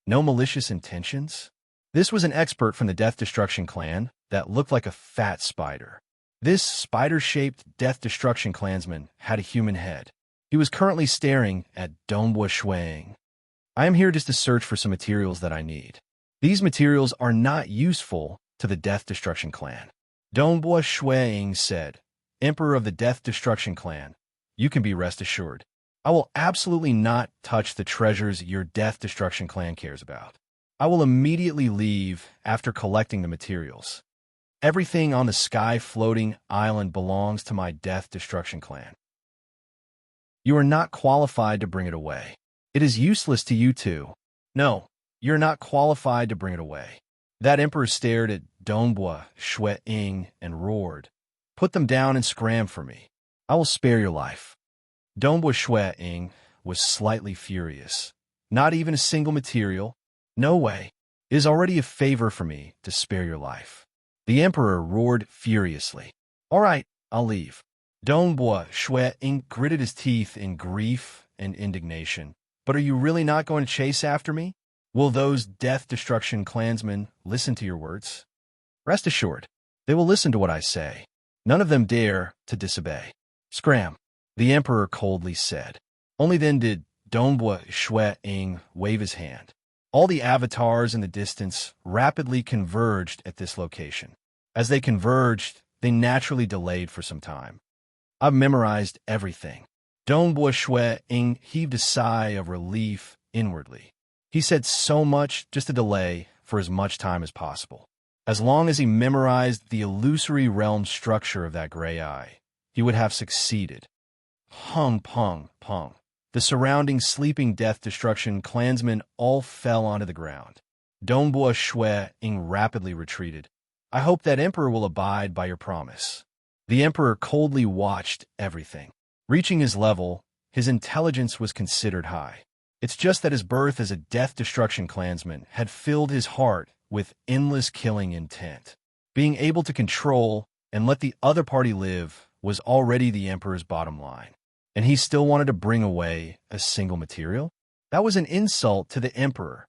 No malicious intentions? This was an expert from the Death Destruction clan that looked like a fat spider. This spider-shaped Death Destruction clansman had a human head. He was currently staring at Dongbua Shui Ying. I am here just to search for some materials that I need. These materials are not useful to the Death Destruction clan. Dongbua Shui Ying said, Emperor of the Death Destruction clan, you can be rest assured. I will absolutely not touch the treasures your Death Destruction clan cares about. I will immediately leave after collecting the materials. Everything on the sky-floating island belongs to my Death Destruction clan. You are not qualified to bring it away. It is useless to you too. No, you're not qualified to bring it away. That emperor stared at Dongbua Shui Ying and roared, put them down and scram for me. I will spare your life. Dongbua Shui Ying was slightly furious. Not even a single material? No way. It is already a favor for me to spare your life. The emperor roared furiously. All right, I'll leave. Dongbua Shui Ying gritted his teeth in grief and indignation. But are you really not going to chase after me? Will those Death Destruction clansmen listen to your words? Rest assured, they will listen to what I say. None of them dare to disobey. Scram, the emperor coldly said. Only then did Dongbua Shui Ying wave his hand. All the avatars in the distance rapidly converged at this location. As they converged, they naturally delayed for some time. I've memorized everything. Dongbua Shui Ying heaved a sigh of relief inwardly. He said so much just to delay for as much time as possible. As long as he memorized the illusory realm structure of that gray eye, he would have succeeded. Hung pung pung. The surrounding sleeping Death Destruction clansmen all fell onto the ground. Dongbua Shui Ying rapidly retreated. I hope that emperor will abide by your promise. The emperor coldly watched everything. Reaching his level, his intelligence was considered high. It's just that his birth as a Death Destruction clansman had filled his heart with endless killing intent. Being able to control and let the other party live was already the emperor's bottom line. And he still wanted to bring away a single material? That was an insult to the emperor.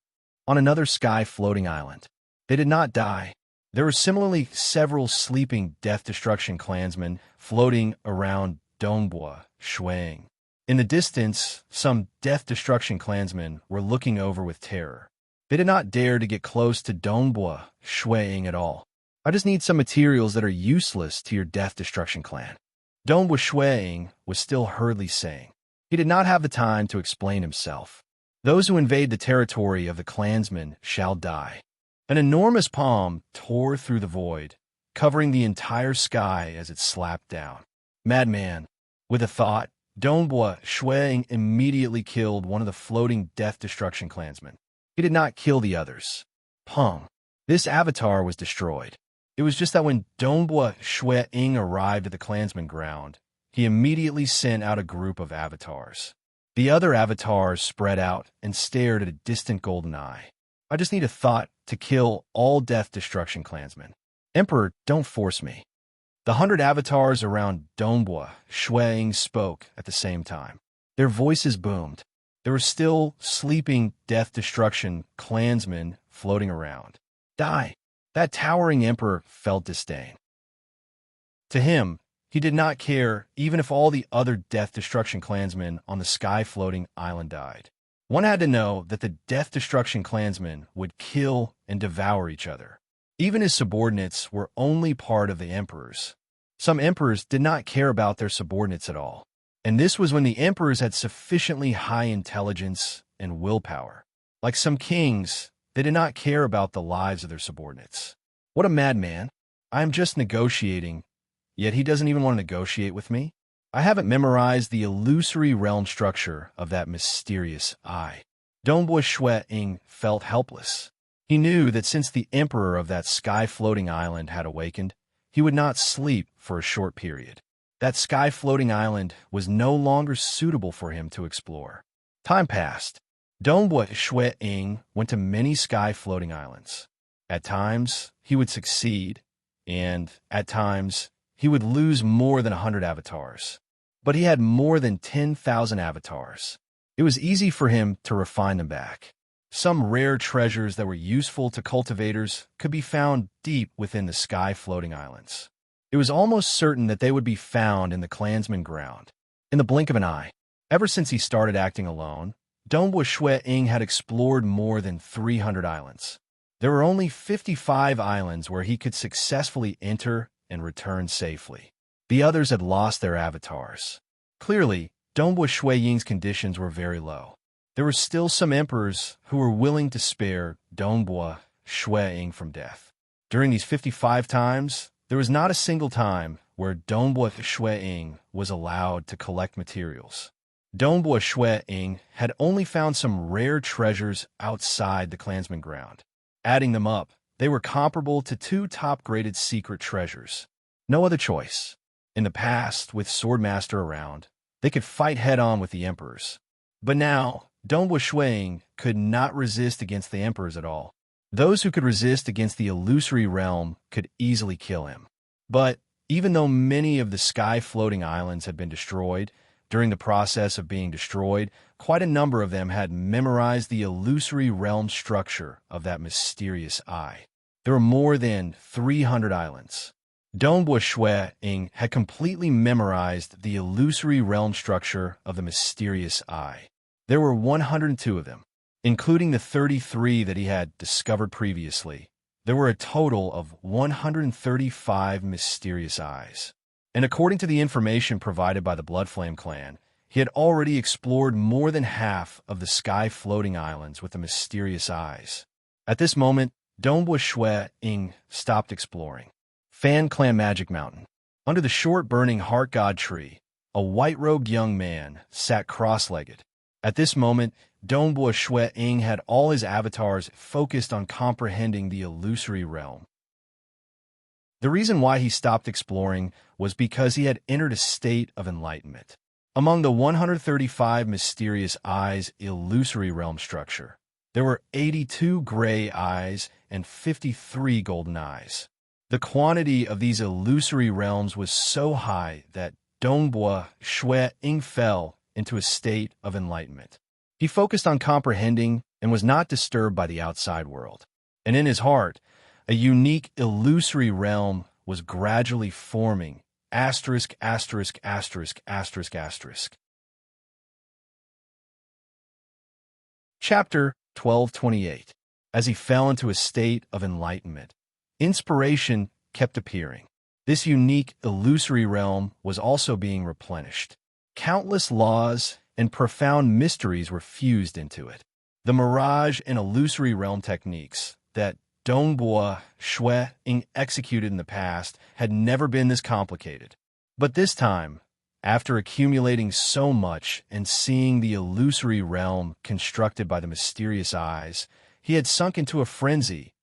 On another sky-floating island, they did not die. There were similarly several sleeping death-destruction clansmen floating around Dongbua, Shuang. In the distance, some death-destruction clansmen were looking over with terror. They did not dare to get close to Dongbua, Shuang at all. I just need some materials that are useless to your death-destruction clan. Dongbua Shuang was still hurriedly saying. He did not have the time to explain himself. Those who invade the territory of the clansmen shall die. An enormous palm tore through the void, covering the entire sky as it slapped down. Madman. With a thought, Dongbua Shuang immediately killed one of the floating death-destruction clansmen. He did not kill the others. Pong. This avatar was destroyed. It was just that when Dongbua Shuang arrived at the clansman ground, he immediately sent out a group of avatars. The other avatars spread out and stared at a distant golden eye. I just need a thought to kill all death-destruction clansmen. Emperor, don't force me. The 100 avatars around Dongbua Shuang spoke at the same time. Their voices boomed. There were still sleeping death-destruction clansmen floating around. Die! That towering emperor felt disdain. To him, he did not care even if all the other death-destruction clansmen on the sky-floating island died. One had to know that the death-destruction clansmen would kill and devour each other. Even his subordinates were only part of the emperors. Some emperors did not care about their subordinates at all. And this was when the emperors had sufficiently high intelligence and willpower. Like some kings, they did not care about the lives of their subordinates. What a madman. I am just negotiating, yet he doesn't even want to negotiate with me? I haven't memorized the illusory realm structure of that mysterious eye. Dongbua Shuang felt helpless. He knew that since the emperor of that sky-floating island had awakened, he would not sleep for a short period. That sky-floating island was no longer suitable for him to explore. Time passed. Dongbua Shuang went to many sky-floating islands. At times, he would succeed, and at times, he would lose more than 100 avatars. But he had more than 10,000 avatars. It was easy for him to refine them back. Some rare treasures that were useful to cultivators could be found deep within the sky-floating islands. It was almost certain that they would be found in the clansman ground. In the blink of an eye, ever since he started acting alone, Dongbua Shuang had explored more than 300 islands. There were only 55 islands where he could successfully enter and return safely. The others had lost their avatars. Clearly, Dongbua Shuang's conditions were very low. There were still some emperors who were willing to spare Dongbua Shuang from death. During these 55 times, there was not a single time where Dongbua Shuang was allowed to collect materials. Dongbua Shuang had only found some rare treasures outside the clansman ground. Adding them up, they were comparable to 2 top-graded secret treasures. No other choice. In the past, with Swordmaster around, they could fight head-on with the emperors. But now, Dongbua Shuang could not resist against the emperors at all. Those who could resist against the illusory realm could easily kill him. But even though many of the sky-floating islands had been destroyed, during the process of being destroyed, quite a number of them had memorized the illusory realm structure of that mysterious eye. There were more than 300 islands. Dongbua Shuang had completely memorized the illusory realm structure of the mysterious eye. There were 102 of them, including the 33 that he had discovered previously. There were a total of 135 mysterious eyes. And according to the information provided by the Bloodflame clan, he had already explored more than half of the sky-floating islands with the mysterious eyes. At this moment, Dongbua Shuang stopped exploring. Fan Clan Magic Mountain. Under the short burning heart god tree, a white-robed young man sat cross-legged. At this moment, Dongbua Shuang had all his avatars focused on comprehending the illusory realm. The reason why he stopped exploring was because he had entered a state of enlightenment. Among the 135 mysterious eyes illusory realm structure, there were 82 gray eyes and 53 golden eyes. The quantity of these illusory realms was so high that Dongbua Shui Ying fell into a state of enlightenment. He focused on comprehending and was not disturbed by the outside world. And in his heart, a unique illusory realm was gradually forming. Asterisk, asterisk, asterisk, asterisk, asterisk. Chapter 1228. As he fell into a state of enlightenment, inspiration kept appearing. This unique illusory realm was also being replenished. Countless laws and profound mysteries were fused into it. The mirage and illusory realm techniques that Dongbua Shui Ying executed in the past had never been this complicated. But this time, after accumulating so much and seeing the illusory realm constructed by the mysterious eyes, he had sunk into a frenzy.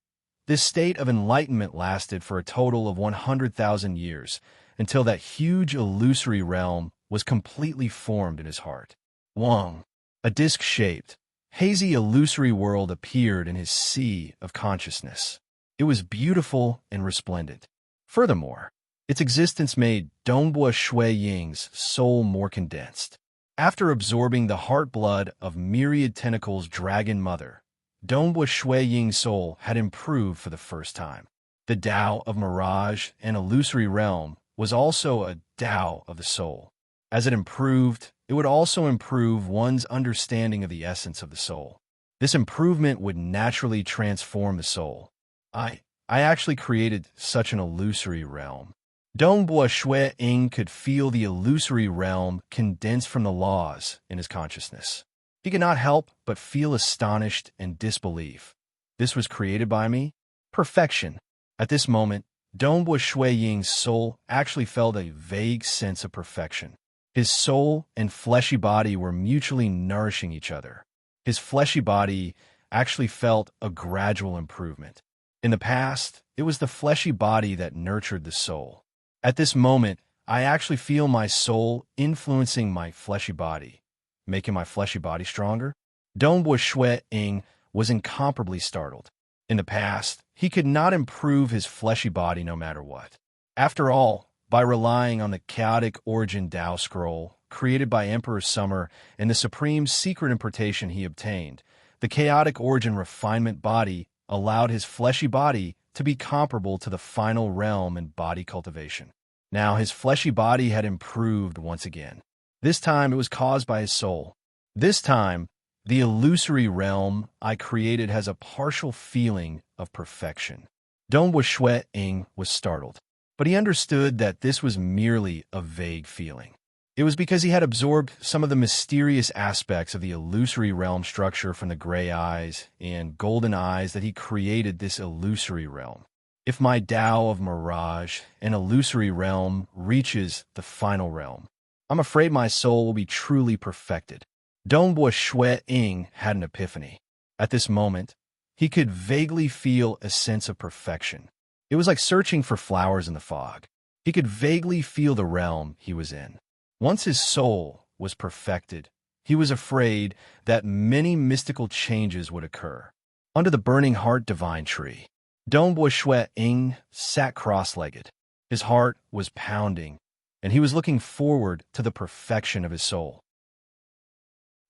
This state of enlightenment lasted for a total of 100,000 years, until that huge illusory realm was completely formed in his heart. Wang, a disc-shaped, hazy illusory world appeared in his sea of consciousness. It was beautiful and resplendent. Furthermore, its existence made Dongbua Shui Ying's soul more condensed. After absorbing the heart blood of myriad tentacles dragon mother, Dongbua Shui Ying's soul had improved for the first time. The Tao of mirage and illusory realm was also a Tao of the soul. As it improved, it would also improve one's understanding of the essence of the soul. This improvement would naturally transform the soul. I actually created such an illusory realm. Dongbua Shui Ying could feel the illusory realm condense from the laws in his consciousness. He could not help but feel astonished and disbelief. This was created by me? Perfection. At this moment, Dongbua Shui Ying's soul actually felt a vague sense of perfection. His soul and fleshy body were mutually nourishing each other. His fleshy body actually felt a gradual improvement. In the past, it was the fleshy body that nurtured the soul. At this moment, I actually feel my soul influencing my fleshy body, making my fleshy body stronger. Dongbua Shui Ying was incomparably startled. In the past, he could not improve his fleshy body no matter what. After all, by relying on the chaotic origin Tao scroll created by Emperor Summer and the supreme secret importation he obtained, the chaotic origin refinement body allowed his fleshy body to be comparable to the final realm in body cultivation. Now his fleshy body had improved once again. This time it was caused by his soul. This time, the illusory realm I created has a partial feeling of perfection. Dongbua Shui Ying was startled, but he understood that this was merely a vague feeling. It was because he had absorbed some of the mysterious aspects of the illusory realm structure from the gray eyes and golden eyes that he created this illusory realm. If my Tao of mirage and illusory realm reaches the final realm, I'm afraid my soul will be truly perfected. Dongbua Shui Ying had an epiphany. At this moment, he could vaguely feel a sense of perfection. It was like searching for flowers in the fog. He could vaguely feel the realm he was in. Once his soul was perfected, he was afraid that many mystical changes would occur. Under the burning heart divine tree, Dongbua Shui Ying sat cross-legged. His heart was pounding, and he was looking forward to the perfection of his soul.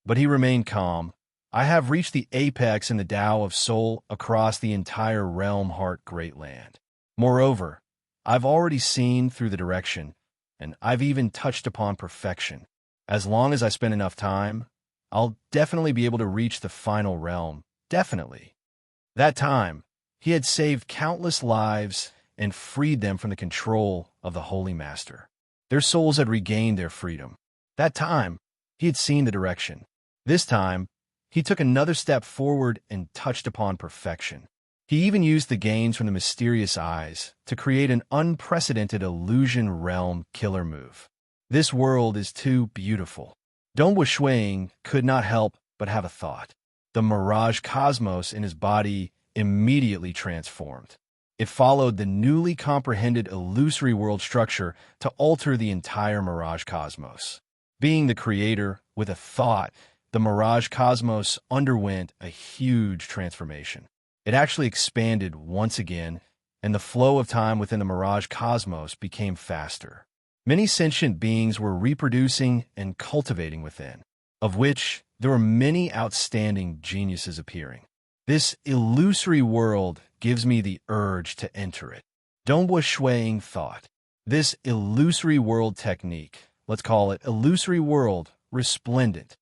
But he remained calm. I have reached the apex in the Tao of soul across the entire realm heart great land. Moreover, I've already seen through the direction, and I've even touched upon perfection. As long as I spend enough time, I'll definitely be able to reach the final realm. Definitely. That time, he had saved countless lives and freed them from the control of the Holy Master. Their souls had regained their freedom. That time, he had seen the direction. This time, he took another step forward and touched upon perfection. He even used the gains from the mysterious eyes to create an unprecedented illusion realm killer move. This world is too beautiful. Dongbua Shui Ying could not help but have a thought. The mirage cosmos in his body immediately transformed. It followed the newly comprehended illusory world structure to alter the entire mirage cosmos. Being the creator with a thought, the mirage cosmos underwent a huge transformation. It actually expanded once again and the flow of time within the Mirage cosmos became faster. Many sentient beings were reproducing and cultivating within, of which there were many outstanding geniuses appearing. This illusory world gives me the urge to enter it. Donghua Shuiying thought. This illusory world technique, let's call it illusory world, resplendent.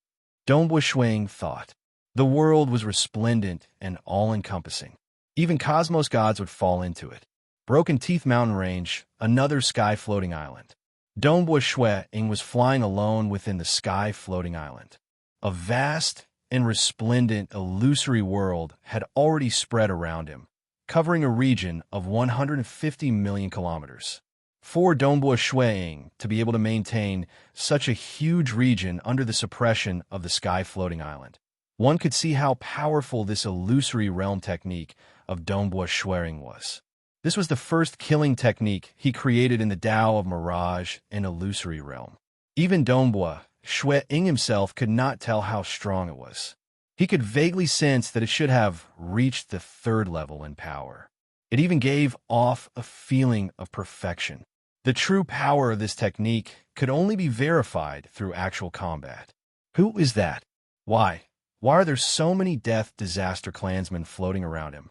Donghua Shuiying thought. The world was resplendent and all-encompassing. Even cosmos gods would fall into it. Broken Teeth Mountain Range, another sky-floating island. Donghua Shuiying was flying alone within the sky-floating island. A vast and resplendent illusory world had already spread around him, covering a region of 150 million kilometers. For Donghua Shuiying to be able to maintain such a huge region under the suppression of the sky-floating island, one could see how powerful this illusory realm technique of Donghua Shuiying was. This was the first killing technique he created in the Tao of Mirage and illusory realm. Even Donghua Shuiying himself could not tell how strong it was. He could vaguely sense that it should have reached the third level in power. It even gave off a feeling of perfection. The true power of this technique could only be verified through actual combat. Who is that? Why? Why are there so many Death Disaster clansmen floating around him?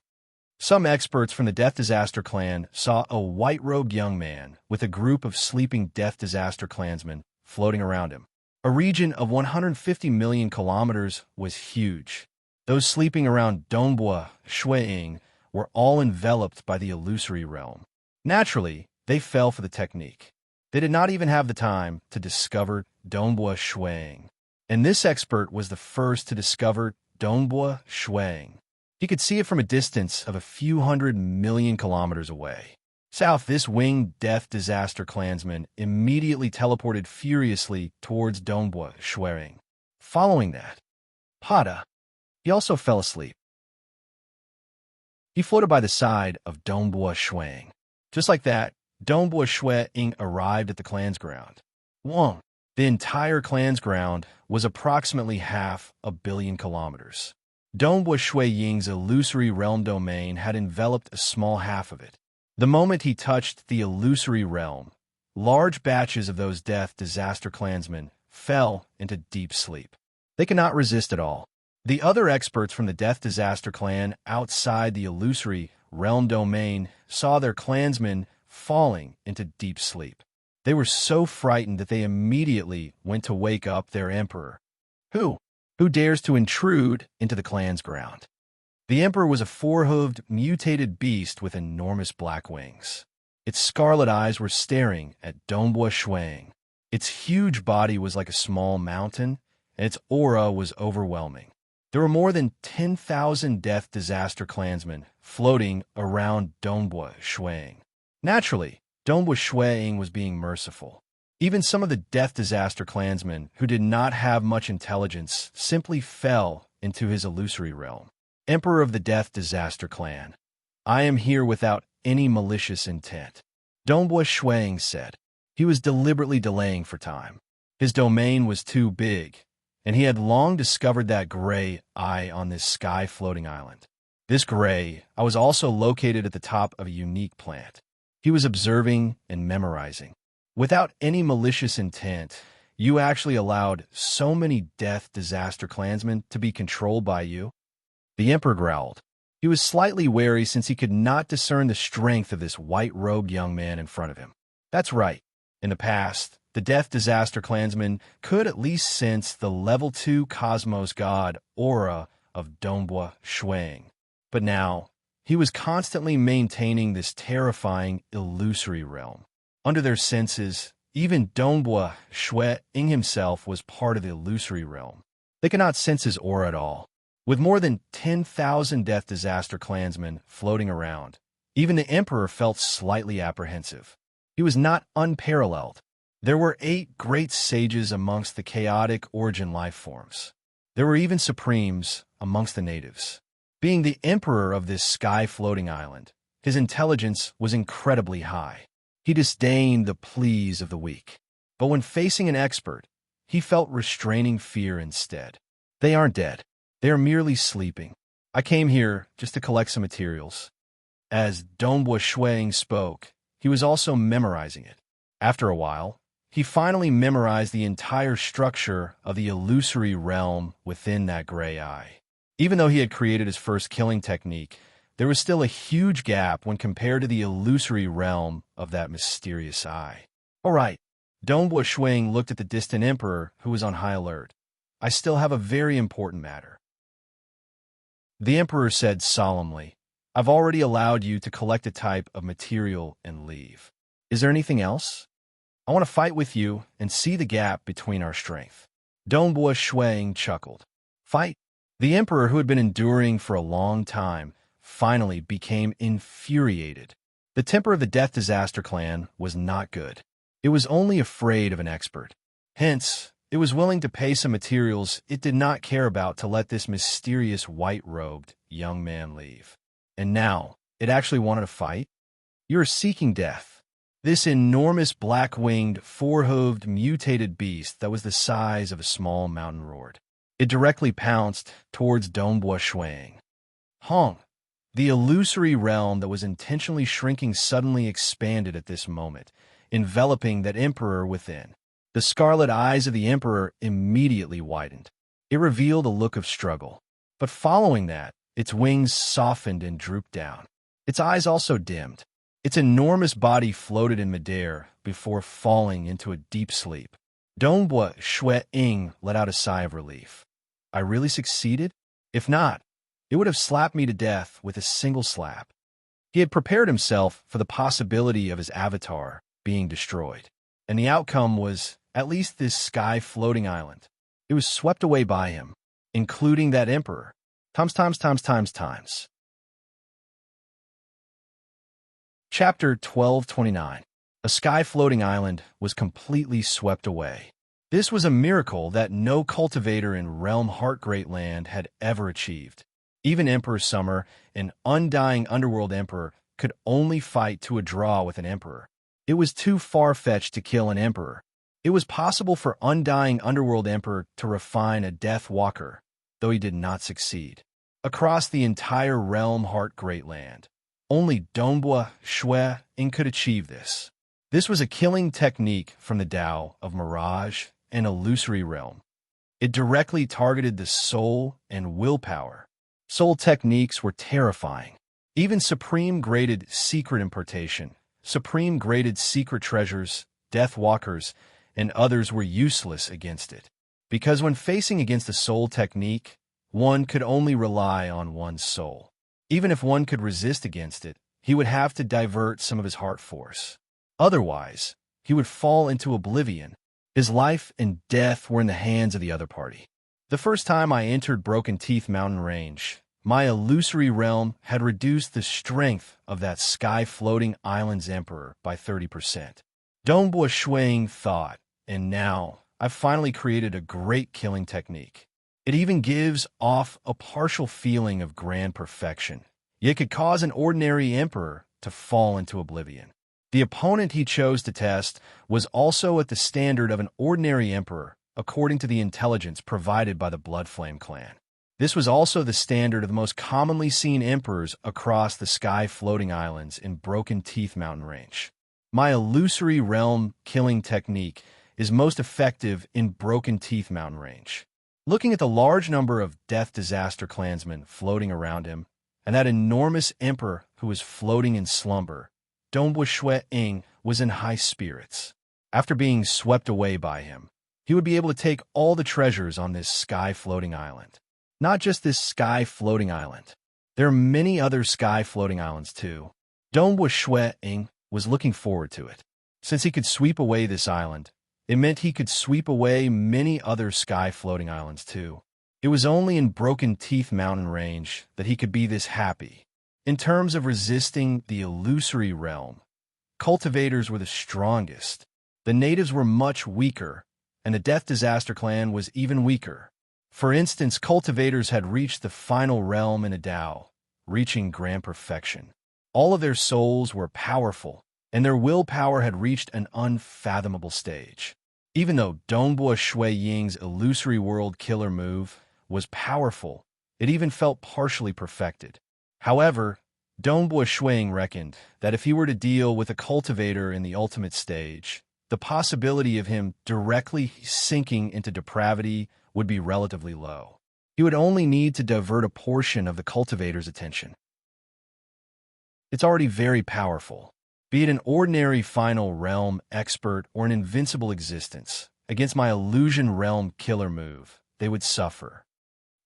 Some experts from the Death Disaster clan saw a white-robed young man with a group of sleeping Death Disaster clansmen floating around him. A region of 150 million kilometers was huge. Those sleeping around Donghua Shuiying were all enveloped by the illusory realm. Naturally, they fell for the technique. They did not even have the time to discover Donghua Shuiying. And this expert was the first to discover Donghua Shuiying. He could see it from a distance of a few 100 million kilometers away. South, this winged Death Disaster clansman immediately teleported furiously towards Donghua Shuiying. Following that, Pada, he also fell asleep. He floated by the side of Donghua Shuiying. Just like that, Donghua Shuiying arrived at the clan's ground. Wong. The entire clan's ground was approximately 500 million kilometers. Donghua Shuiying's illusory realm domain had enveloped a small half of it. The moment he touched the illusory realm, large batches of those Death Disaster clansmen fell into deep sleep. They could not resist at all. The other experts from the Death Disaster clan outside the illusory realm domain saw their clansmen falling into deep sleep. They were so frightened that they immediately went to wake up their emperor. Who dares to intrude into the clan's ground? The emperor was a four-hooved, mutated beast with enormous black wings. Its scarlet eyes were staring at Donghua Shuiying. Its huge body was like a small mountain, and its aura was overwhelming. There were more than 10,000 Death Disaster clansmen floating around Donghua Shuiying. Naturally, Donghua Shuiying was being merciful. Even some of the Death Disaster clansmen who did not have much intelligence simply fell into his illusory realm. Emperor of the Death Disaster clan, I am here without any malicious intent, Donghua Shuiying said. He was deliberately delaying for time. His domain was too big, and he had long discovered that gray eye on this sky-floating island. This gray eye was also located at the top of a unique plant. He was observing and memorizing. Without any malicious intent, you actually allowed so many Death Disaster clansmen to be controlled by you? The emperor growled. He was slightly wary since he could not discern the strength of this white-robed young man in front of him. That's right. In the past, the Death Disaster clansmen could at least sense the level 2 cosmos god aura of Donghua Shuiying. But now, he was constantly maintaining this terrifying illusory realm. Under their senses, even Donghua Shuiying himself was part of the illusory realm. They could not sense his aura at all. With more than 10,000 Death Disaster clansmen floating around, even the emperor felt slightly apprehensive. He was not unparalleled. There were 8 great sages amongst the chaotic origin life forms. There were even supremes amongst the natives. Being the emperor of this sky-floating island, his intelligence was incredibly high. He disdained the pleas of the weak. But when facing an expert, he felt restraining fear instead. They aren't dead. They are merely sleeping. I came here just to collect some materials. As Dongbua Shuang spoke, he was also memorizing it. After a while, he finally memorized the entire structure of the illusory realm within that gray eye. Even though he had created his first killing technique, there was still a huge gap when compared to the illusory realm of that mysterious eye. All right, Dongbua Shuang looked at the distant emperor, who was on high alert. I still have a very important matter. The emperor said solemnly, I've already allowed you to collect a type of material and leave. Is there anything else? I want to fight with you and see the gap between our strength. Dongbua Shuang chuckled. Fight? The emperor, who had been enduring for a long time, finally became infuriated. The temper of the Death Disaster clan was not good. It was only afraid of an expert. Hence, it was willing to pay some materials it did not care about to let this mysterious white-robed young man leave. And now, it actually wanted to fight? You're seeking death. This enormous black-winged, four-hooved, mutated beast that was the size of a small mountain roared. It directly pounced towards Dongbua Shuang. Hong, the illusory realm that was intentionally shrinking suddenly expanded at this moment, enveloping that emperor within. The scarlet eyes of the emperor immediately widened. It revealed a look of struggle. But following that, its wings softened and drooped down. Its eyes also dimmed. Its enormous body floated in midair before falling into a deep sleep. Dongbua Shuang let out a sigh of relief. I really succeeded? If not, it would have slapped me to death with a single slap. He had prepared himself for the possibility of his avatar being destroyed, and the outcome was at least this sky-floating island. It was swept away by him, including that emperor. Times. Chapter 1229. A sky-floating island was completely swept away. This was a miracle that no cultivator in Realm Heartgreat Land had ever achieved. Even Emperor Summer, an undying underworld emperor, could only fight to a draw with an emperor. It was too far-fetched to kill an emperor. It was possible for undying underworld emperor to refine a Death Walker, though he did not succeed. Across the entire Realm Heartgreat Land, only Dongbua Shuang could achieve this. This was a killing technique from the Tao of Mirage and Illusory Realm. It directly targeted the soul and willpower. Soul techniques were terrifying. Even supreme-graded secret importation, supreme-graded secret treasures, Death Walkers, and others were useless against it. Because when facing against a soul technique, one could only rely on one's soul. Even if one could resist against it, he would have to divert some of his heart force. Otherwise, he would fall into oblivion. His life and death were in the hands of the other party. The first time I entered Broken Teeth Mountain Range, my illusory realm had reduced the strength of that sky-floating island's emperor by 30%. Dongbua Shuang thought, and now I've finally created a great killing technique. It even gives off a partial feeling of grand perfection, yet could cause an ordinary emperor to fall into oblivion. The opponent he chose to test was also at the standard of an ordinary emperor, according to the intelligence provided by the Bloodflame clan. This was also the standard of the most commonly seen emperors across the sky-floating islands in Broken Teeth Mountain Range. My illusory realm killing technique is most effective in Broken Teeth Mountain Range. Looking at the large number of Death Disaster clansmen floating around him, and that enormous emperor who was floating in slumber, Dongbua Shuang was in high spirits. After being swept away by him, he would be able to take all the treasures on this sky-floating island. Not just this sky-floating island. There are many other sky-floating islands too. Dongbua Shuang was looking forward to it. Since he could sweep away this island, it meant he could sweep away many other sky-floating islands too. It was only in Broken Teeth Mountain Range that he could be this happy. In terms of resisting the illusory realm, cultivators were the strongest. The natives were much weaker, and the Death Disaster clan was even weaker. For instance, cultivators had reached the final realm in a Tao, reaching grand perfection. All of their souls were powerful, and their willpower had reached an unfathomable stage. Even though Dongbua Shuang's illusory world killer move was powerful, it even felt partially perfected. However, Dongbua Shuang reckoned that if he were to deal with a cultivator in the ultimate stage, the possibility of him directly sinking into depravity would be relatively low. He would only need to divert a portion of the cultivator's attention. It's already very powerful. Be it an ordinary final realm expert or an invincible existence, against my illusion realm killer move, they would suffer.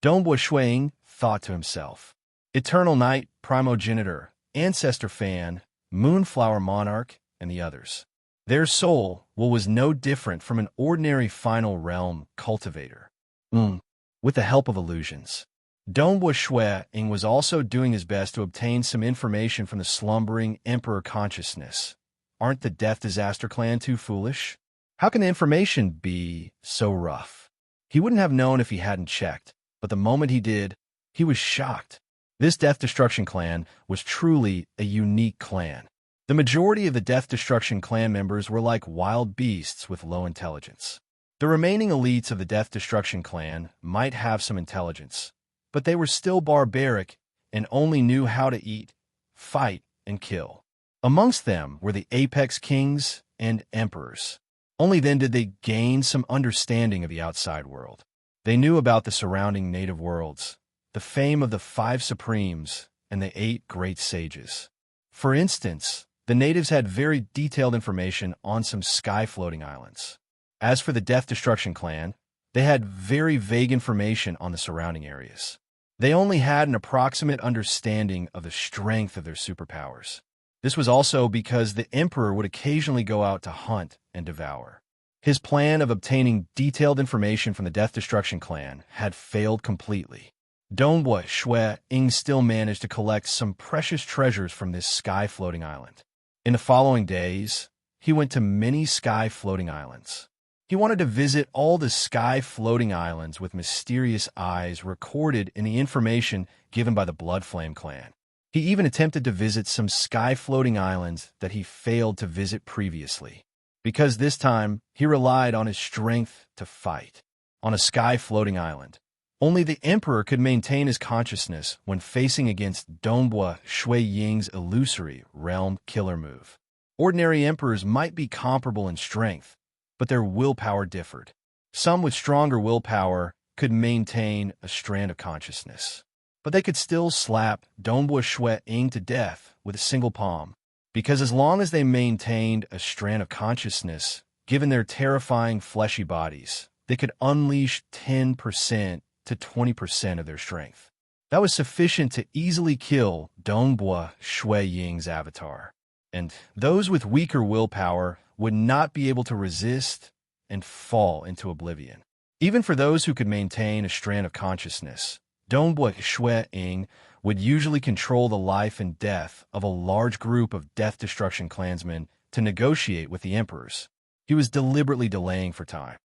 Dongbua Shuang thought to himself. Eternal Knight, Primogenitor, Ancestor Fan, Moonflower Monarch, and the others. Their soul was no different from an ordinary final realm cultivator. With the help of illusions. Dongbua Shuang was also doing his best to obtain some information from the slumbering Emperor consciousness. Aren't the Death Disaster Clan too foolish? How can the information be so rough? He wouldn't have known if he hadn't checked, but the moment he did, he was shocked. This Death Destruction Clan was truly a unique clan. The majority of the Death Destruction Clan members were like wild beasts with low intelligence. The remaining elites of the Death Destruction Clan might have some intelligence, but they were still barbaric and only knew how to eat, fight, and kill. Amongst them were the apex kings and emperors. Only then did they gain some understanding of the outside world. They knew about the surrounding native worlds, the fame of the 5 supremes, and the 8 great sages. For instance, the natives had very detailed information on some sky-floating islands. As for the Death Destruction Clan, they had very vague information on the surrounding areas. They only had an approximate understanding of the strength of their superpowers. This was also because the Emperor would occasionally go out to hunt and devour. His plan of obtaining detailed information from the Death Destruction Clan had failed completely. Dongbua Shuang still managed to collect some precious treasures from this sky-floating island. In the following days, he went to many sky-floating islands. He wanted to visit all the sky-floating islands with mysterious eyes recorded in the information given by the Bloodflame clan. He even attempted to visit some sky-floating islands that he failed to visit previously, because this time he relied on his strength to fight. On a sky-floating island, only the Emperor could maintain his consciousness when facing against Dongbua Shuang's illusory realm killer move. Ordinary emperors might be comparable in strength, but their willpower differed. Some with stronger willpower could maintain a strand of consciousness, but they could still slap Dongbua Shuang to death with a single palm, because as long as they maintained a strand of consciousness, given their terrifying fleshy bodies, they could unleash 10% to 20% of their strength. That was sufficient to easily kill Dongbua Shuang's avatar, and those with weaker willpower would not be able to resist and fall into oblivion. Even for those who could maintain a strand of consciousness, Dongbua Shuang would usually control the life and death of a large group of Death Destruction clansmen to negotiate with the emperors. He was deliberately delaying for time.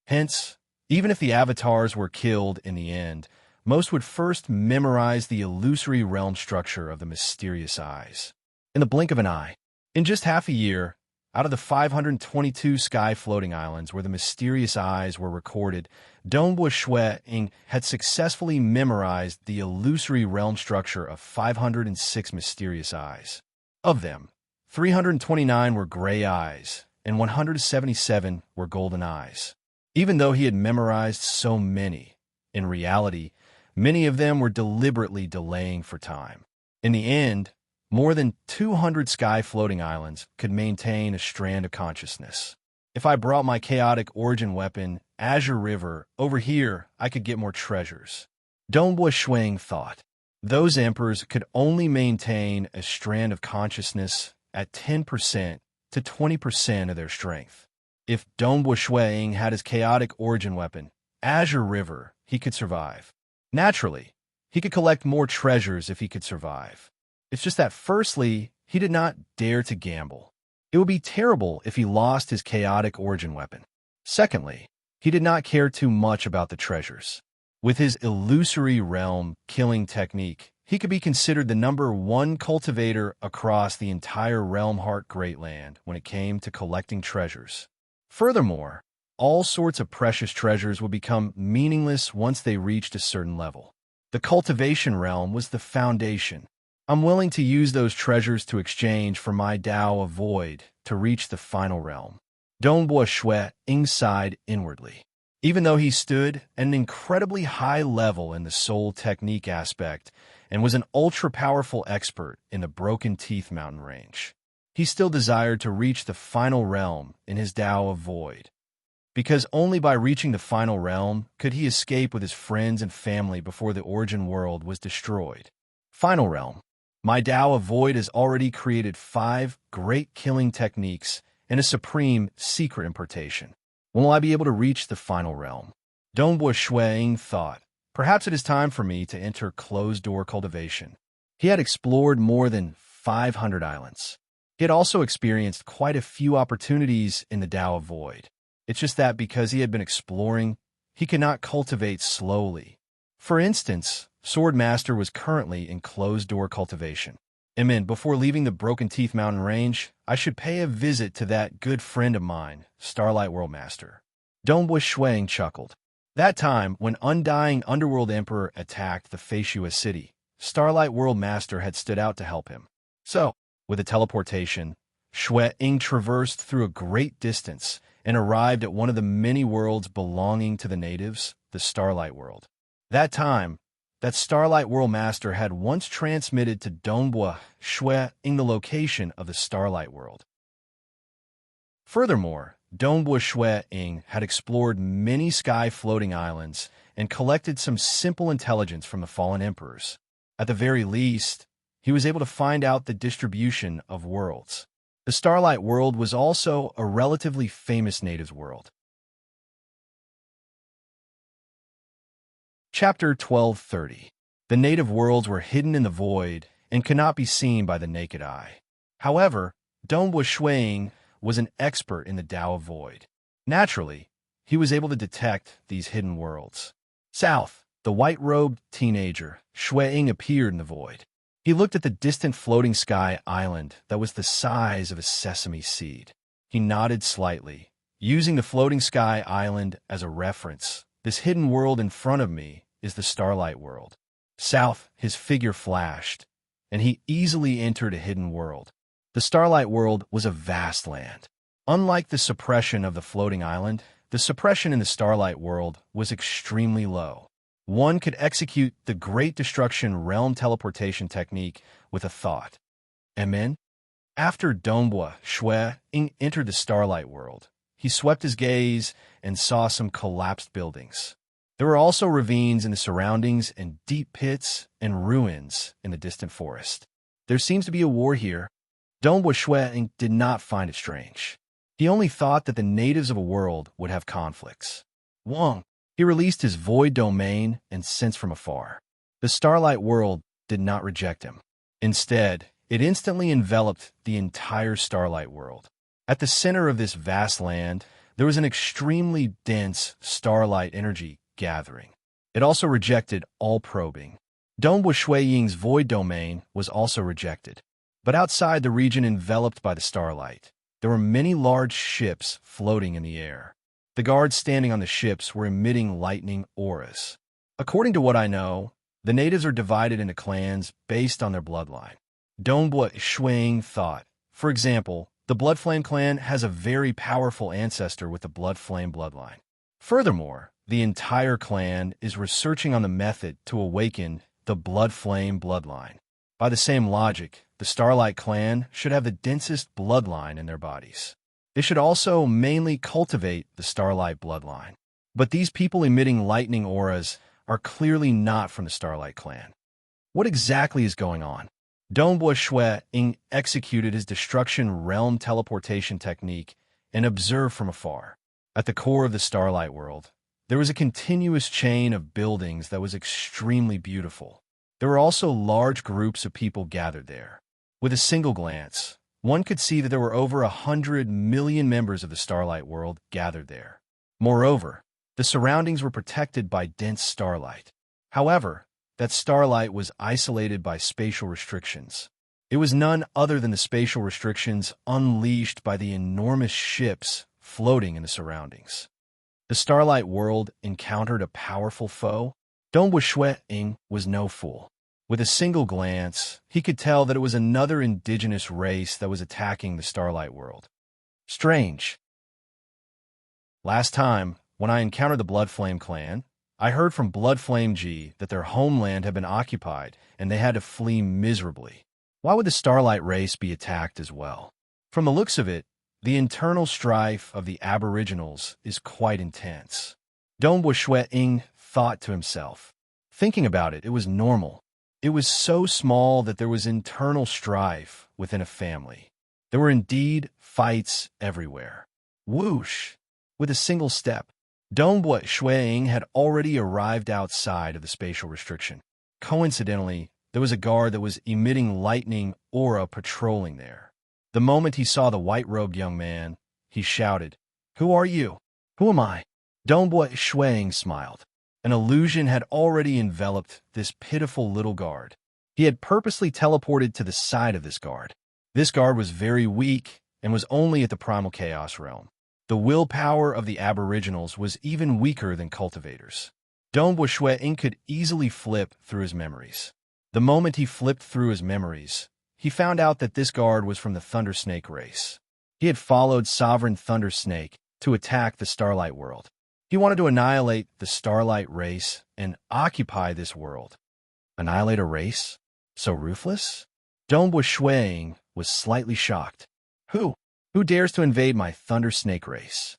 Hence, even if the avatars were killed in the end, most would first memorize the illusory realm structure of the mysterious eyes. In the blink of an eye, in just half a year, out of the 522 sky-floating islands where the mysterious eyes were recorded, Dongbua Shuang had successfully memorized the illusory realm structure of 506 mysterious eyes. Of them, 329 were gray eyes, and 177 were golden eyes. Even though he had memorized so many, in reality, many of them were deliberately delaying for time. In the end, more than 200 sky-floating islands could maintain a strand of consciousness. If I brought my chaotic origin weapon, Azure River, over here, I could get more treasures. Dongbua Shuang thought. Those emperors could only maintain a strand of consciousness at 10% to 20% of their strength. If Dongbua Shuang had his chaotic origin weapon, Azure River, he could survive. Naturally, he could collect more treasures if he could survive. It's just that firstly, he did not dare to gamble. It would be terrible if he lost his chaotic origin weapon. Secondly, he did not care too much about the treasures. With his illusory realm killing technique, he could be considered the #1 cultivator across the entire Realm Heart Great Land when it came to collecting treasures. Furthermore, all sorts of precious treasures would become meaningless once they reached a certain level. The cultivation realm was the foundation. I'm willing to use those treasures to exchange for my Tao of Void to reach the final realm. Dongbua Shui Ying sighed inwardly. Even though he stood at an incredibly high level in the soul technique aspect and was an ultra-powerful expert in the Broken Teeth mountain range, he still desired to reach the final realm in his Tao of Void. Because only by reaching the final realm could he escape with his friends and family before the origin world was destroyed. Final realm. My Tao of Void has already created 5 great killing techniques and a supreme secret impartation. When will I be able to reach the final realm? Dongbua Shui thought, perhaps it is time for me to enter closed-door cultivation. He had explored more than 500 islands. He had also experienced quite a few opportunities in the Tao of Void. It's just that because he had been exploring, he could not cultivate slowly. For instance, Sword Master was currently in closed-door cultivation. Before leaving the Broken Teeth Mountain Range, I should pay a visit to that good friend of mine, Starlight World Master. Dongbua Shui chuckled. That time, when Undying Underworld Emperor attacked the Faciua city, Starlight World Master had stood out to help him. So, with a teleportation, Shui Ying traversed through a great distance and arrived at one of the many worlds belonging to the natives, the Starlight World. That time, that Starlight World Master had once transmitted to Dongbua Shui Ying the location of the Starlight World. Furthermore, Dongbua Shui Ying had explored many sky-floating islands and collected some simple intelligence from the fallen emperors. At the very least, he was able to find out the distribution of worlds. The Starlight World was also a relatively famous natives' world. Chapter 1230. The native worlds were hidden in the void and could not be seen by the naked eye. However, Dongbua Shui Ying was an expert in the Tao of Void. Naturally, he was able to detect these hidden worlds. South, the white-robed teenager, Shui Ying appeared in the void. He looked at the distant floating sky island that was the size of a sesame seed. He nodded slightly, using the floating sky island as a reference. This hidden world in front of me is the Starlight World. South, his figure flashed, and he easily entered a hidden world. The Starlight World was a vast land. Unlike the suppression of the floating island, the suppression in the Starlight World was extremely low. One could execute the Great Destruction Realm teleportation technique with a thought. After Dongbua Shui Ying entered the Starlight World, he swept his gaze and saw some collapsed buildings. There were also ravines in the surroundings and deep pits and ruins in the distant forest. There seems to be a war here. Dongbua Shui Ying did not find it strange. He only thought that the natives of a world would have conflicts. He released his void domain and sensed from afar. The Starlight World did not reject him. Instead, it instantly enveloped the entire Starlight World. At the center of this vast land, there was an extremely dense starlight energy gathering. It also rejected all probing. Dongbua Shui Ying's void domain was also rejected. But outside the region enveloped by the starlight, there were many large ships floating in the air. The guards standing on the ships were emitting lightning auras. According to what I know, the natives are divided into clans based on their bloodline. Dongbua Shui Ying thought, for example, the Bloodflame clan has a very powerful ancestor with the Bloodflame bloodline. Furthermore, the entire clan is researching on the method to awaken the Bloodflame bloodline. By the same logic, the Starlight clan should have the densest bloodline in their bodies. They should also mainly cultivate the Starlight bloodline. But these people emitting lightning auras are clearly not from the Starlight clan. What exactly is going on? Dongbua Shui Ying executed his Destruction Realm teleportation technique and observed from afar. At the core of the Starlight World, there was a continuous chain of buildings that was extremely beautiful. There were also large groups of people gathered there. With a single glance, one could see that there were over 100 million members of the Starlight World gathered there. Moreover, the surroundings were protected by dense starlight. However, that starlight was isolated by spatial restrictions. It was none other than the spatial restrictions unleashed by the enormous ships floating in the surroundings. The Starlight World encountered a powerful foe. Dongbua Shui Ying was no fool. With a single glance, he could tell that it was another indigenous race that was attacking the Starlight World. Strange. Last time, when I encountered the Bloodflame clan, I heard from Bloodflame G that their homeland had been occupied and they had to flee miserably. Why would the Starlight race be attacked as well? From the looks of it, the internal strife of the Aboriginals is quite intense. Dongbo Shui Ying thought to himself. Thinking about it, it was normal. It was so small that there was internal strife within a family. There were indeed fights everywhere. Whoosh! With a single step, Dongbo Shui Ying had already arrived outside of the spatial restriction. Coincidentally, there was a guard that was emitting lightning aura patrolling there. The moment he saw the white-robed young man, he shouted, "Who are you?" "Who am I?" Dongbo Shui Ying smiled. An illusion had already enveloped this pitiful little guard. He had purposely teleported to the side of this guard. This guard was very weak and was only at the primal chaos realm. The willpower of the Aboriginals was even weaker than cultivators. Dongbo Shui Ying could easily flip through his memories. The moment he flipped through his memories, he found out that this guard was from the Thunder Snake race. He had followed Sovereign Thunder Snake to attack the Starlight World. He wanted to annihilate the Starlight race and occupy this world. Annihilate a race? So ruthless? Dongbo Shui Ying was slightly shocked. Who? Who dares to invade my Thunder Snake race?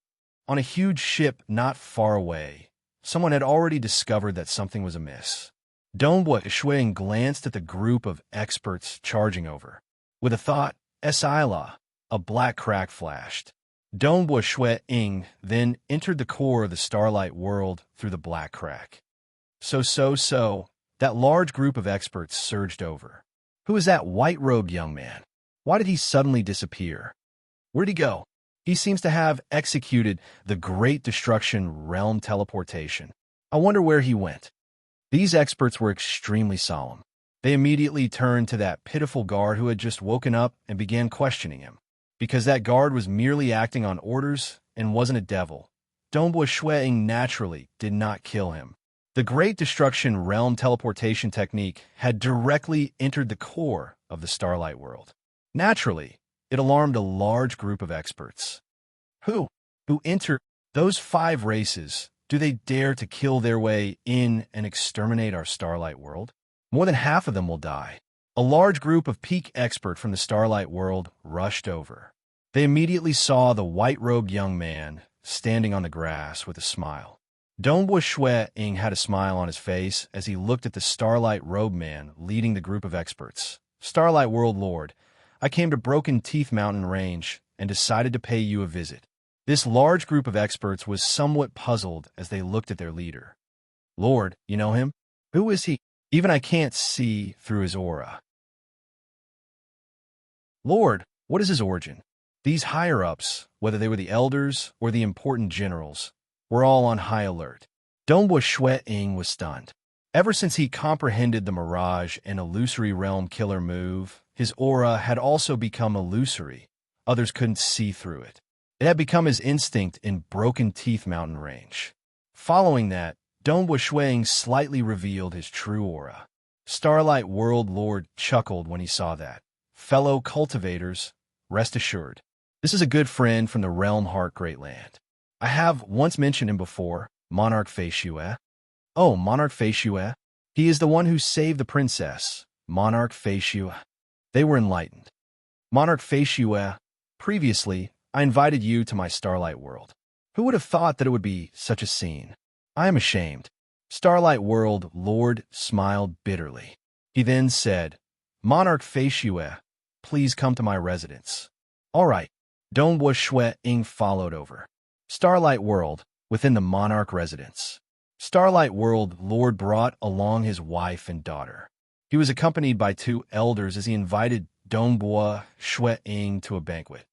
On a huge ship not far away, someone had already discovered that something was amiss. Dongbo Shui Ying glanced at the group of experts charging over. With a thought, Sila, a black crack flashed. Dongbo Shui Ying then entered the core of the Starlight World through the black crack. So, that large group of experts surged over. Who is that white-robed young man? Why did he suddenly disappear? Where'd he go? He seems to have executed the Great Destruction Realm teleportation. I wonder where he went. These experts were extremely solemn. They immediately turned to that pitiful guard who had just woken up and began questioning him. Because that guard was merely acting on orders and wasn't a devil, Dongbo Shui Ying naturally did not kill him. The Great Destruction Realm teleportation technique had directly entered the core of the Starlight World. Naturally, it alarmed a large group of experts. Who entered those 5 races? Do they dare to kill their way in and exterminate our Starlight World? More than half of them will die. A large group of peak experts from the Starlight World rushed over. They immediately saw the white-robed young man standing on the grass with a smile. Dongbo Shui Ying had a smile on his face as he looked at the Starlight Robe man leading the group of experts. Starlight World Lord, I came to Broken Teeth Mountain Range and decided to pay you a visit. This large group of experts was somewhat puzzled as they looked at their leader. Lord, you know him? Who is he? Even I can't see through his aura. Lord, what is his origin? These higher-ups, whether they were the elders or the important generals, were all on high alert. Dongbo Shui Ying was stunned. Ever since he comprehended the Mirage and Illusory Realm killer move, his aura had also become illusory. Others couldn't see through it. It had become his instinct in Broken Teeth Mountain Range. Following that, Dongbo Shui Ying slightly revealed his true aura. Starlight World Lord chuckled when he saw that. Fellow cultivators, rest assured. This is a good friend from the Realm Heart Great Land. I have once mentioned him before, Monarch Fei Xue. Oh, Monarch Fei Xue. He is the one who saved the princess, Monarch Fei Xue. They were enlightened. Monarch Fei Xue, previously, I invited you to my Starlight World. Who would have thought that it would be such a scene? I am ashamed. Starlight World Lord smiled bitterly. He then said, Monarch Fei Xue, please come to my residence. All right. Dongbo Shui Ying followed over. Starlight World, within the Monarch residence. Starlight World Lord brought along his wife and daughter. He was accompanied by 2 elders as he invited Dongbo Shui Ying to a banquet.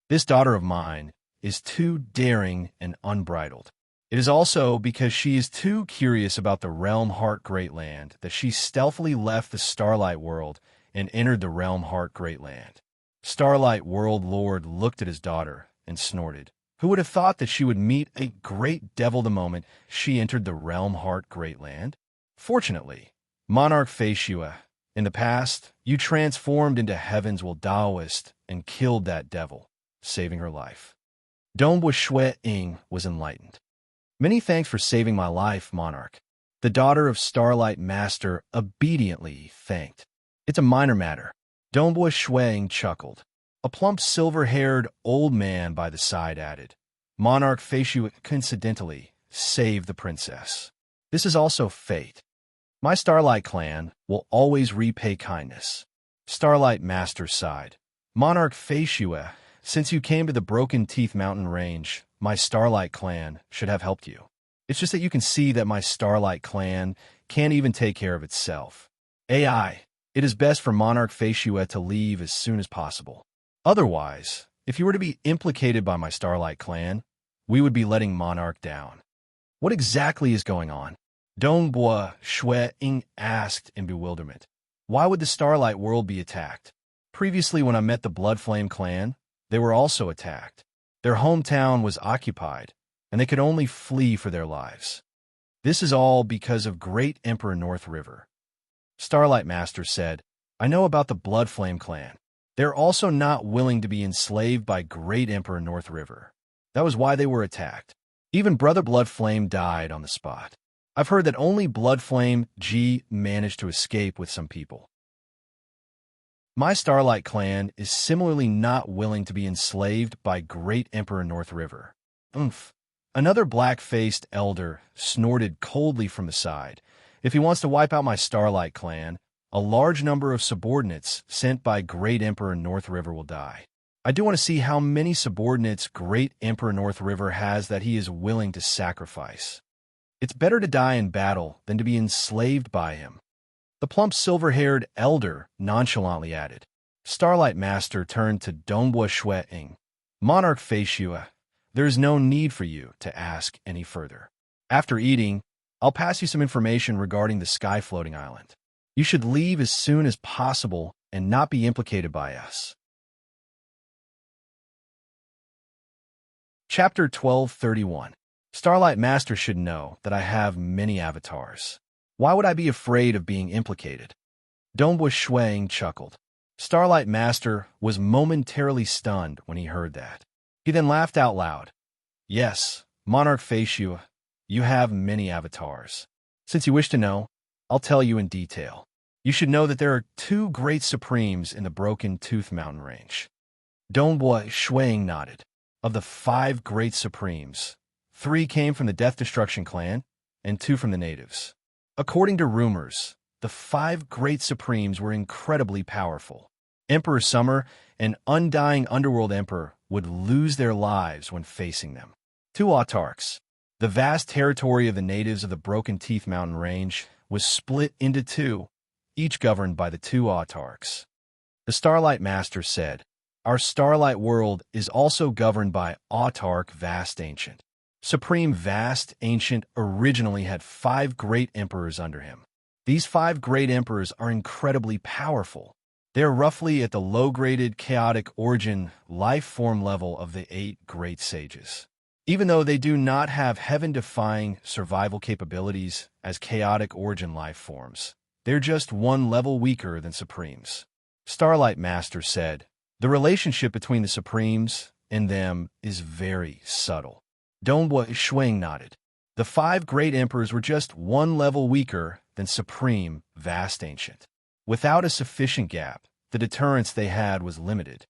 This daughter of mine is too daring and unbridled. It is also because she is too curious about the Realm Heart Great Land that she stealthily left the Starlight World and entered the Realm Heart Great Land. Starlight World Lord looked at his daughter and snorted. Who would have thought that she would meet a great devil the moment she entered the Realm Heart Great Land? Fortunately, Monarch Feishue, in the past, you transformed into Heaven's will Taoist and killed that devil, saving her life. Dongbua Shui Ying was enlightened. Many thanks for saving my life, Monarch. The daughter of Starlight Master obediently thanked. It's a minor matter. Dongbua Shui Ying chuckled. A plump silver-haired old man by the side added, Monarch Feishue coincidentally saved the princess. This is also fate. My Starlight clan will always repay kindness. Starlight Master sighed. Monarch Feishue, since you came to the Broken Teeth Mountain Range, my Starlight clan should have helped you. It's just that you can see that my Starlight clan can't even take care of itself. AI, it is best for Monarch Feishue to leave as soon as possible. Otherwise, if you were to be implicated by my Starlight clan, we would be letting Monarch down. What exactly is going on? Dongbua Shui Ying asked in bewilderment. Why would the Starlight world be attacked? Previously, when I met the Bloodflame clan, they were also attacked. Their hometown was occupied, and they could only flee for their lives. This is all because of Great Emperor North River. Starlight Master said, I know about the Bloodflame clan. They're also not willing to be enslaved by Great Emperor North River. That was why they were attacked. Even Brother Bloodflame died on the spot. I've heard that only Bloodflame G managed to escape with some people. My Starlight clan is similarly not willing to be enslaved by Great Emperor North River. Oomph. Another black-faced elder snorted coldly from the side. If he wants to wipe out my Starlight clan, a large number of subordinates sent by Great Emperor North River will die. I do want to see how many subordinates Great Emperor North River has that he is willing to sacrifice. It's better to die in battle than to be enslaved by him. The plump silver-haired elder nonchalantly added. Starlight Master turned to Dongbua Shui Ying. Monarch Feishue, there is no need for you to ask any further. After eating, I'll pass you some information regarding the sky-floating island. You should leave as soon as possible and not be implicated by us. Chapter 1231. Starlight Master should know that I have many avatars. Why would I be afraid of being implicated? Dongbua Shui Ying chuckled. Starlight Master was momentarily stunned when he heard that. He then laughed out loud. Yes, Monarch Feishue, you have many avatars. Since you wish to know, I'll tell you in detail. You should know that there are 2 great supremes in the Broken Tooth Mountain Range. Dongbua Shui Ying nodded. Of the 5 great supremes, 3 came from the Death Destruction clan, and 2 from the natives. According to rumors, the 5 great supremes were incredibly powerful. Emperor Summer and Undying Underworld Emperor would lose their lives when facing them. 2 autarchs. The vast territory of the natives of the Broken Teeth Mountain Range was split into 2, each governed by the 2 autarchs. The Starlight Master said, Our Starlight world is also governed by Autarch Vast Ancient. Supreme Vast Ancient originally had 5 great emperors under him. These 5 great emperors are incredibly powerful. They are roughly at the low-graded chaotic origin life form level of the 8 great sages. Even though they do not have heaven-defying survival capabilities as chaotic origin life forms, they're just 1 level weaker than Supremes. Starlight Master said, The relationship between the Supremes and them is very subtle. Dongbua Shui Ying nodded. The 5 great emperors were just 1 level weaker than Supreme Vast Ancient. Without a sufficient gap, the deterrence they had was limited.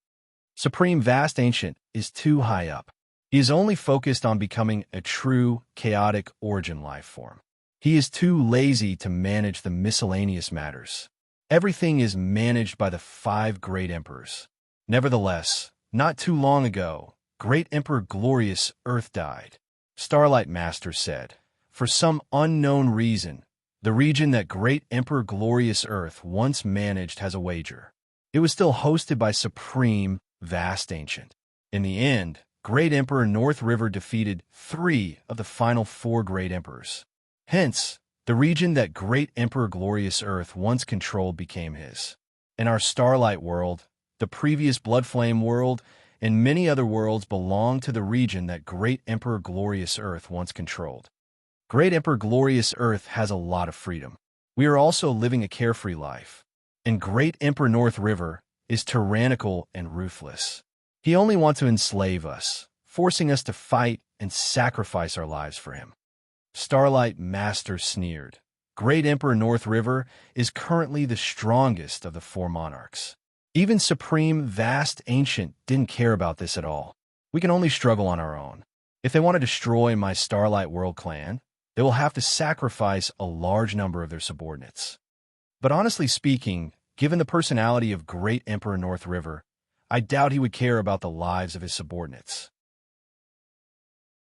Supreme Vast Ancient is too high up. He is only focused on becoming a true chaotic origin life form. He is too lazy to manage the miscellaneous matters. Everything is managed by the 5 great emperors. Nevertheless, not too long ago, Great Emperor Glorious Earth died. Starlight Master said, For some unknown reason, the region that Great Emperor Glorious Earth once managed has a wager. It was still hosted by Supreme Vast Ancient. In the end, Great Emperor North River defeated 3 of the final 4 great emperors. Hence, the region that Great Emperor Glorious Earth once controlled became his. In our Starlight world, the previous Bloodflame world, and many other worlds belong to the region that Great Emperor Glorious Earth once controlled. Great Emperor Glorious Earth has a lot of freedom. We are also living a carefree life. And Great Emperor North River is tyrannical and ruthless. He only wants to enslave us, forcing us to fight and sacrifice our lives for him. Starlight Master sneered. Great Emperor North River is currently the strongest of the four monarchs. Even Supreme Vast Ancient didn't care about this at all. We can only struggle on our own. If they want to destroy my Starlight World clan, they will have to sacrifice a large number of their subordinates. But honestly speaking, given the personality of Great Emperor North River, I doubt he would care about the lives of his subordinates.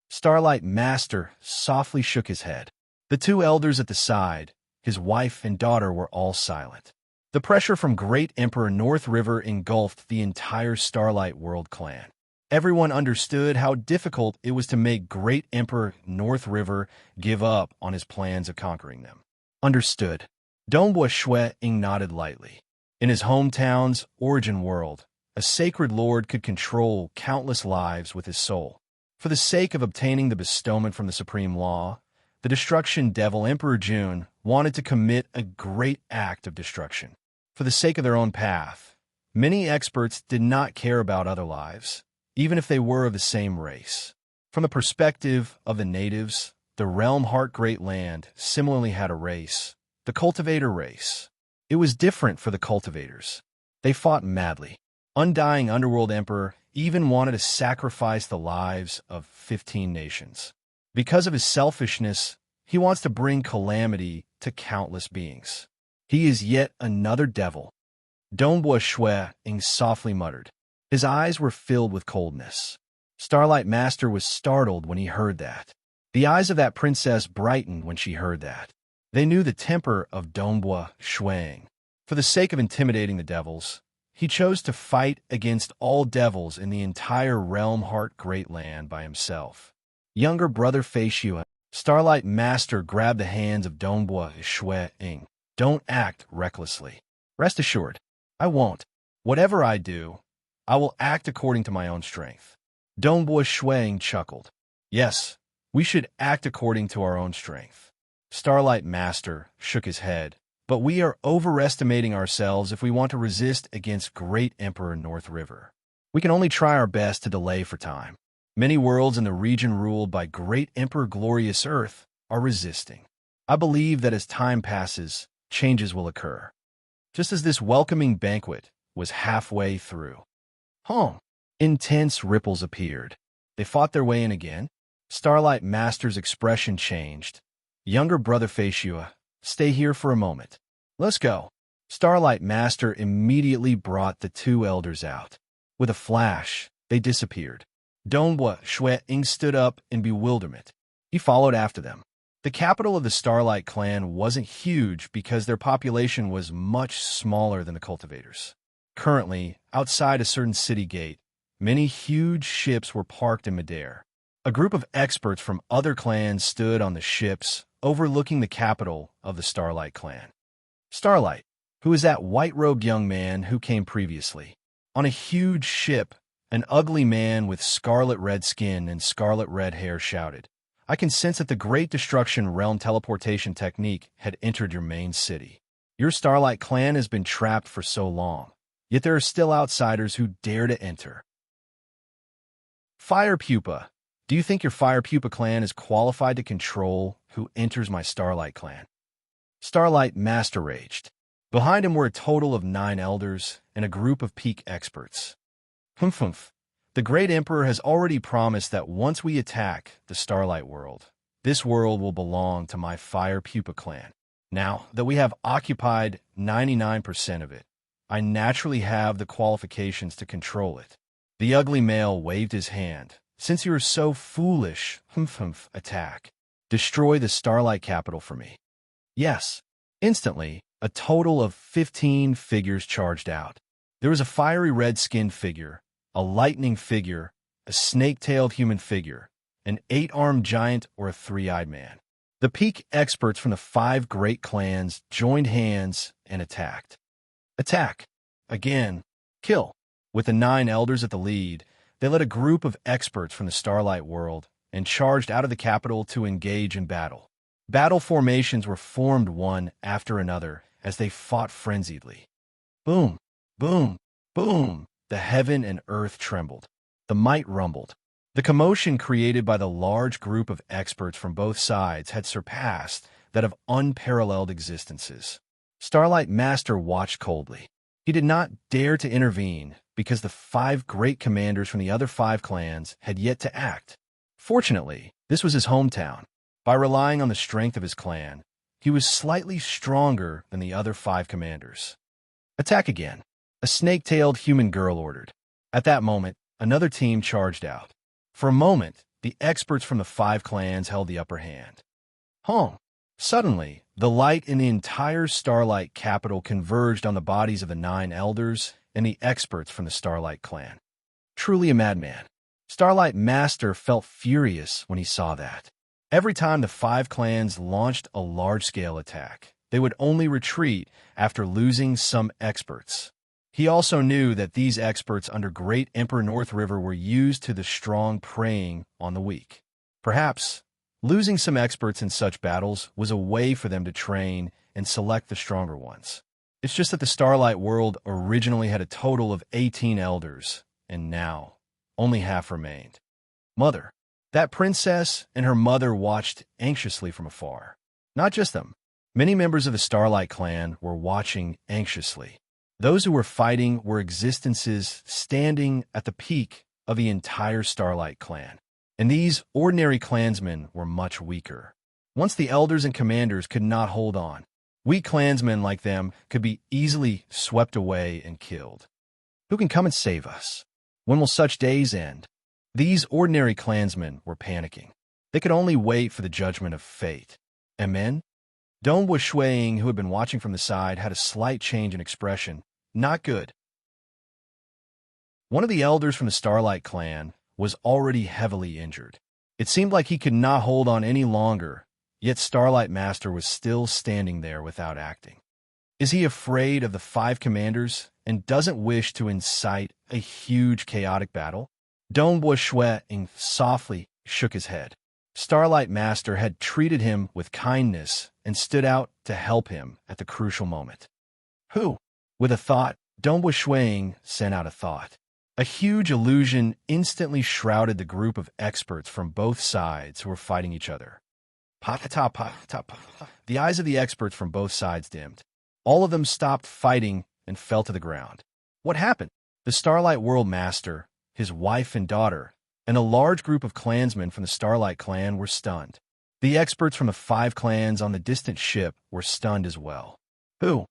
Starlight Master softly shook his head. The two elders at the side, his wife and daughter, were all silent. The pressure from Great Emperor North River engulfed the entire Starlight World clan. Everyone understood how difficult it was to make Great Emperor North River give up on his plans of conquering them. Understood. Dongbua Shui Ying nodded lightly. In his hometown's origin world, a sacred lord could control countless lives with his soul. For the sake of obtaining the bestowment from the supreme law, the destruction devil Emperor June wanted to commit a great act of destruction. For the sake of their own path, many experts did not care about other lives, even if they were of the same race. From the perspective of the natives, the realm Heart Great Land similarly had a race, the cultivator race. It was different for the cultivators. They fought madly. Undying Underworld Emperor even wanted to sacrifice the lives of 15 nations. Because of his selfishness, he wants to bring calamity to countless beings. He is yet another devil. Dongbua Shui Ying softly muttered. His eyes were filled with coldness. Starlight Master was startled when he heard that. The eyes of that princess brightened when she heard that. They knew the temper of Dongbua Shui Ying. For the sake of intimidating the devils, he chose to fight against all devils in the entire realm Heart Great Land by himself. Younger brother Fei Xue, Starlight Master grabbed the hands of Dongbua Shui Ying. Don't act recklessly. Rest assured, I won't. Whatever I do, I will act according to my own strength. Dongbua Shui Ying chuckled. Yes, we should act according to our own strength. Starlight Master shook his head. But we are overestimating ourselves if we want to resist against Great Emperor North River. We can only try our best to delay for time. Many worlds in the region ruled by Great Emperor Glorious Earth are resisting. I believe that as time passes, changes will occur. Just as this welcoming banquet was halfway through. Intense ripples appeared. They fought their way in again. Starlight Master's expression changed. Younger brother Fei Xue, stay here for a moment. Let's go. Starlight Master immediately brought the two elders out. With a flash, they disappeared. Dongbua Shui Ying stood up in bewilderment. He followed after them. The capital of the Starlight clan wasn't huge because their population was much smaller than the cultivators. Currently, outside a certain city gate, many huge ships were parked in midair. A group of experts from other clans stood on the ships, overlooking the capital of the Starlight clan. Starlight, who is that white-robed young man who came previously? On a huge ship, an ugly man with scarlet-red skin and scarlet-red hair shouted, I can sense that the Great Destruction Realm teleportation technique had entered your main city. Your Starlight clan has been trapped for so long, yet there are still outsiders who dare to enter. Fire Pupa, do you think your Fire Pupa clan is qualified to control who enters my Starlight clan? Starlight Master raged. Behind him were a total of 9 elders and a group of peak experts. Humph. The Great Emperor has already promised that once we attack the Starlight world, this world will belong to my Fire Pupa clan. Now that we have occupied 99% of it, I naturally have the qualifications to control it. The ugly male waved his hand. Since you are so foolish, attack. Destroy the Starlight capital for me. Yes. Instantly, a total of 15 figures charged out. There was a fiery red-skinned figure, a lightning figure, a snake-tailed human figure, an 8-armed giant, or a 3-eyed man. The peak experts from the 5 great clans joined hands and attacked. Attack. Again. Kill. With the 9 elders at the lead, they led a group of experts from the Starlight world and charged out of the capital to engage in battle. Battle formations were formed one after another as they fought frenziedly. Boom, boom, boom. The heaven and earth trembled. The might rumbled. The commotion created by the large group of experts from both sides had surpassed that of unparalleled existences. Starlight Master watched coldly. He did not dare to intervene because the 5 great commanders from the other 5 clans had yet to act. Fortunately, this was his hometown. By relying on the strength of his clan, he was slightly stronger than the other 5 commanders. Attack again, a snake-tailed human girl ordered. At that moment, another team charged out. For a moment, the experts from the 5 clans held the upper hand. Suddenly, the light in the entire Starlight capital converged on the bodies of the 9 elders and the experts from the Starlight clan. Truly a madman. Starlight Master felt furious when he saw that. Every time the 5 clans launched a large-scale attack, they would only retreat after losing some experts. He also knew that these experts under Great Emperor North River were used to the strong preying on the weak. Perhaps losing some experts in such battles was a way for them to train and select the stronger ones. It's just that the Starlight world originally had a total of 18 elders, and now only half remained. Mother. That princess and her mother watched anxiously from afar. Not just them. Many members of the Starlight clan were watching anxiously. Those who were fighting were existences standing at the peak of the entire Starlight clan. And these ordinary clansmen were much weaker. Once the elders and commanders could not hold on, weak clansmen like them could be easily swept away and killed. Who can come and save us? When will such days end? These ordinary clansmen were panicking. They could only wait for the judgment of fate. And men? Dong Shuiying, who had been watching from the side, had a slight change in expression. Not good. One of the elders from the Starlight clan was already heavily injured. It seemed like he could not hold on any longer, yet Starlight Master was still standing there without acting. Is he afraid of the 5 commanders and doesn't wish to incite a huge chaotic battle? Dong Shuiying softly shook his head. Starlight Master had treated him with kindness and stood out to help him at the crucial moment. Who? With a thought, Dong Shuiying sent out a thought. A huge illusion instantly shrouded the group of experts from both sides who were fighting each other. The eyes of the experts from both sides dimmed. All of them stopped fighting and fell to the ground. What happened? The Starlight World Master, his wife and daughter, and a large group of clansmen from the Starlight clan were stunned. The experts from the 5 clans on the distant ship were stunned as well. Who?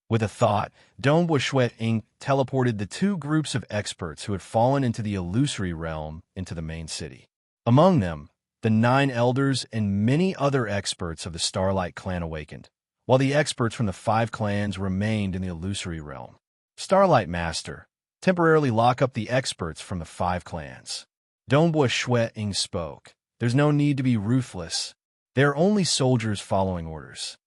With a thought, Dong Shuiying teleported the 2 groups of experts who had fallen into the illusory realm into the main city. Among them, the 9 elders and many other experts of the Starlight clan awakened, while the experts from the 5 clans remained in the illusory realm. Starlight Master, temporarily lock up the experts from the 5 clans. Dong Shuiying spoke. There's no need to be ruthless. They are only soldiers following orders.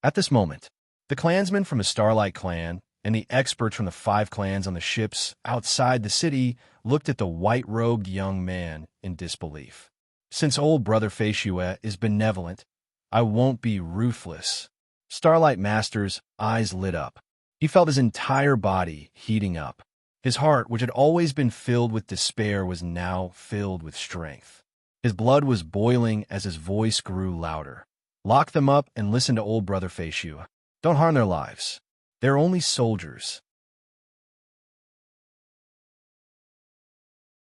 At this moment, the clansmen from the Starlight clan and the experts from the 5 clans on the ships outside the city looked at the white-robed young man in disbelief. Since old Brother Feishue is benevolent, I won't be ruthless. Starlight Master's eyes lit up. He felt his entire body heating up. His heart, which had always been filled with despair, was now filled with strength. His blood was boiling as his voice grew louder. Lock them up and listen to old Brother Feishue. Don't harm their lives. They're only soldiers.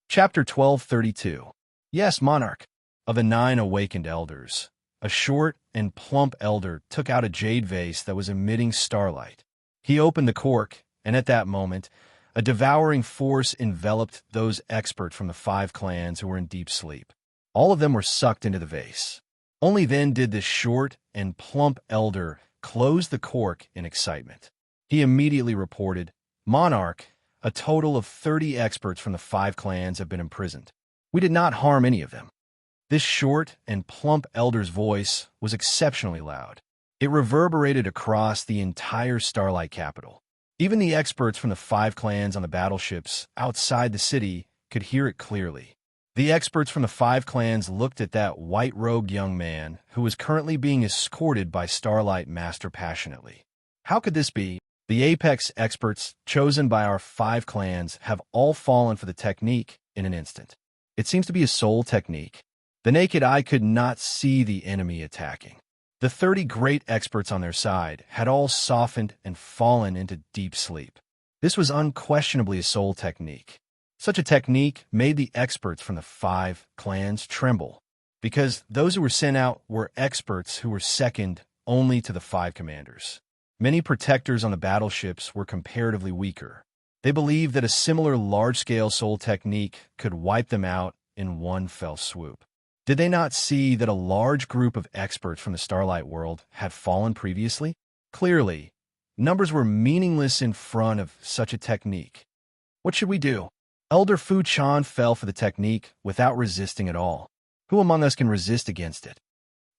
Chapter 1232. Yes, Monarch. Of the 9 awakened elders, a short and plump elder took out a jade vase that was emitting starlight. He opened the cork, and at that moment, a devouring force enveloped those experts from the 5 clans who were in deep sleep. All of them were sucked into the vase. Only then did this short and plump elder close the cork in excitement. He immediately reported, Monarch, a total of 30 experts from the 5 clans have been imprisoned. We did not harm any of them. This short and plump elder's voice was exceptionally loud. It reverberated across the entire Starlight capital. Even the experts from the 5 clans on the battleships outside the city could hear it clearly. The experts from the 5 clans looked at that white-robed young man who was currently being escorted by Starlight Master passionately. How could this be? The apex experts chosen by our 5 clans have all fallen for the technique in an instant. It seems to be a soul technique. The naked eye could not see the enemy attacking. The 30 great experts on their side had all softened and fallen into deep sleep. This was unquestionably a soul technique. Such a technique made the experts from the 5 clans tremble, because those who were sent out were experts who were second only to the 5 commanders. Many protectors on the battleships were comparatively weaker. They believed that a similar large-scale soul technique could wipe them out in one fell swoop. Did they not see that a large group of experts from the Starlight world had fallen previously? Clearly, numbers were meaningless in front of such a technique. What should we do? Elder Fu Chan fell for the technique without resisting at all. Who among us can resist against it?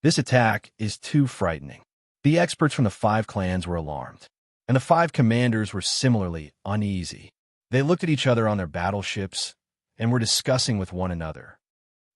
This attack is too frightening. The experts from the 5 clans were alarmed, and the 5 commanders were similarly uneasy. They looked at each other on their battleships and were discussing with one another.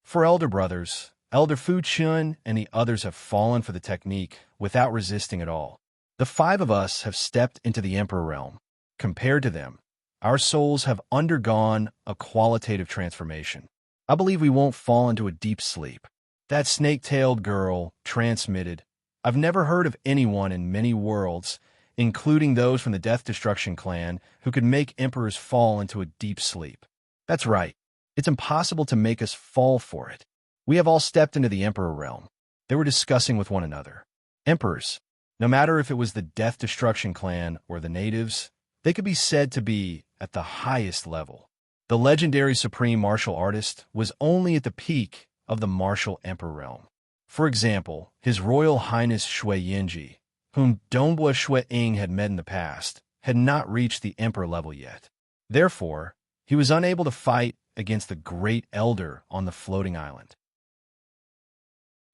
For elder brothers, Elder Fu Chun and the others have fallen for the technique without resisting at all. The 5 of us have stepped into the Emperor realm. Compared to them, our souls have undergone a qualitative transformation. I believe we won't fall into a deep sleep. That snake-tailed girl transmitted. I've never heard of anyone in many worlds, including those from the Death Destruction clan, who could make emperors fall into a deep sleep. That's right. It's impossible to make us fall for it. We have all stepped into the Emperor realm. They were discussing with one another. Emperors, no matter if it was the Death Destruction clan or the natives, they could be said to be at the highest level. The legendary supreme martial artist was only at the peak of the martial emperor realm. For example, His Royal Highness Shui Yinji, whom Dongbua Shui Ying had met in the past, had not reached the emperor level yet. Therefore, he was unable to fight against the great elder on the floating island.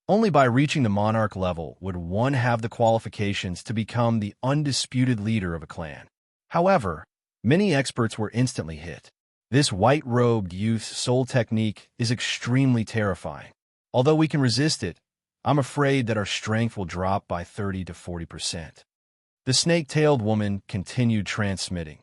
Only by reaching the monarch level would one have the qualifications to become the undisputed leader of a clan. However, many experts were instantly hit. This white-robed youth's soul technique is extremely terrifying. Although we can resist it, I'm afraid that our strength will drop by 30 to 40%. The snake-tailed woman continued transmitting.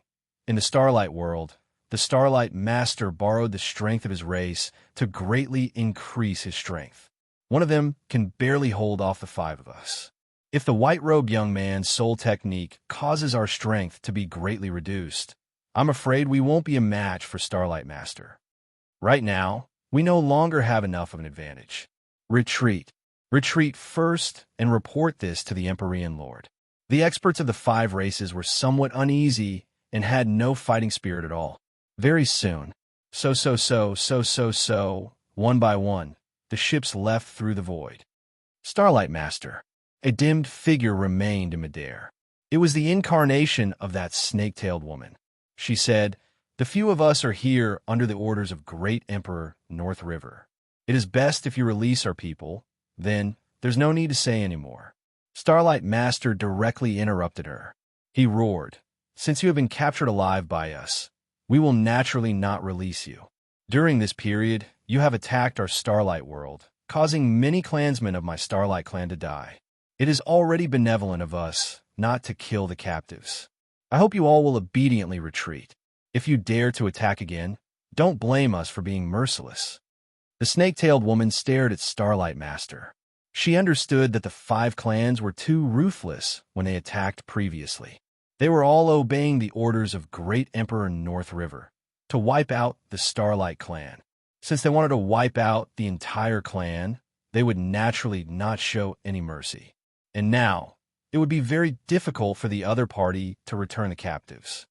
In the Starlight world, the Starlight Master borrowed the strength of his race to greatly increase his strength. One of them can barely hold off the 5 of us. If the white-robed young man's soul technique causes our strength to be greatly reduced, I'm afraid we won't be a match for Starlight Master. Right now, we no longer have enough of an advantage. Retreat. Retreat first and report this to the Empyrean Lord. The experts of the 5 races were somewhat uneasy and had no fighting spirit at all. Very soon, one by one, the ships left through the void. Starlight Master. A dimmed figure remained in midair. It was the incarnation of that snake-tailed woman. She said, "The few of us are here under the orders of Great Emperor North River. It is best if you release our people. Then, there's no need to say any more." Starlight Master directly interrupted her. He roared, "Since you have been captured alive by us, we will naturally not release you. During this period, you have attacked our Starlight world, causing many clansmen of my Starlight clan to die. It is already benevolent of us not to kill the captives. I hope you all will obediently retreat. If you dare to attack again, don't blame us for being merciless." The snake-tailed woman stared at Starlight Master. She understood that the 5 clans were too ruthless when they attacked previously. They were all obeying the orders of Great Emperor North River to wipe out the Starlight clan. Since they wanted to wipe out the entire clan, they would naturally not show any mercy. And now, it would be very difficult for the other party to return the captives.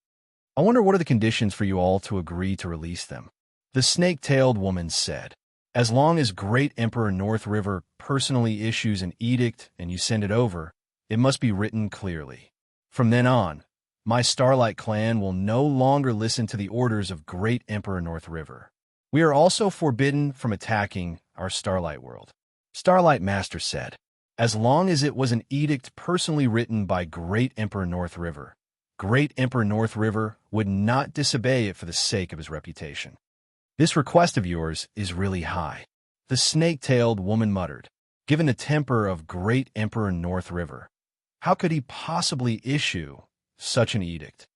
I wonder what are the conditions for you all to agree to release them. The snake-tailed woman said, "As long as Great Emperor North River personally issues an edict and you send it over, it must be written clearly. From then on, my Starlight clan will no longer listen to the orders of Great Emperor North River. We are also forbidden from attacking our Starlight world." Starlight Master said, "As long as it was an edict personally written by Great Emperor North River, Great Emperor North River would not disobey it for the sake of his reputation." This request of yours is really high. The snake-tailed woman muttered. Given the temper of great Emperor North River, how could he possibly issue such an edict?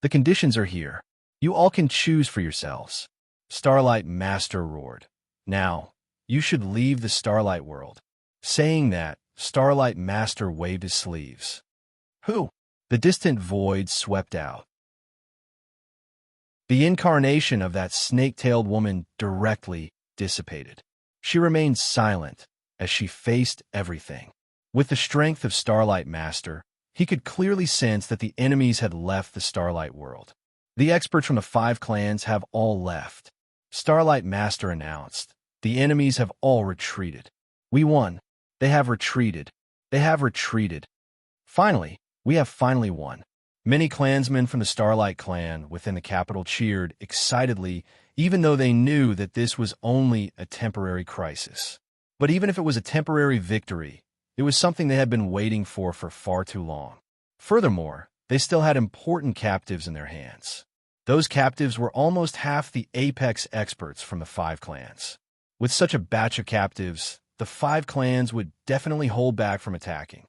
The conditions are here. You all can choose for yourselves. Starlight Master roared. Now, you should leave the Starlight world. Saying that, Starlight Master waved his sleeves. Who? The distant void swept out. The incarnation of that snake-tailed woman directly dissipated. She remained silent as she faced everything. With the strength of Starlight Master, he could clearly sense that the enemies had left the Starlight world. The experts from the 5 clans have all left. Starlight Master announced. The enemies have all retreated. We won. They have retreated. They have retreated. Finally, we have finally won. Many clansmen from the Starlight clan within the capital cheered excitedly, even though they knew that this was only a temporary crisis. But even if it was a temporary victory, it was something they had been waiting for far too long. Furthermore, they still had important captives in their hands. Those captives were almost half the apex experts from the 5 clans. With such a batch of captives, the 5 clans would definitely hold back from attacking.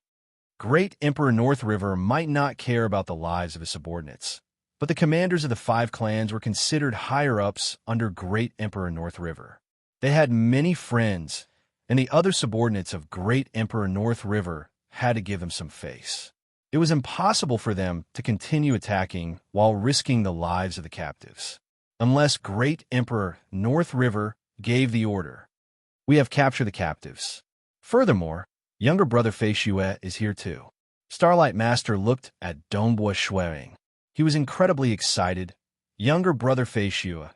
Great Emperor North River might not care about the lives of his subordinates, but the commanders of the 5 clans were considered higher-ups under Great Emperor North River. They had many friends, and the other subordinates of Great Emperor North River had to give them some face. It was impossible for them to continue attacking while risking the lives of the captives, unless Great Emperor North River gave the order. We have captured the captives. Furthermore, younger brother Fei Xue is here too. Starlight Master looked at Dongbua Shueying. He was incredibly excited. Younger brother Fei Xue,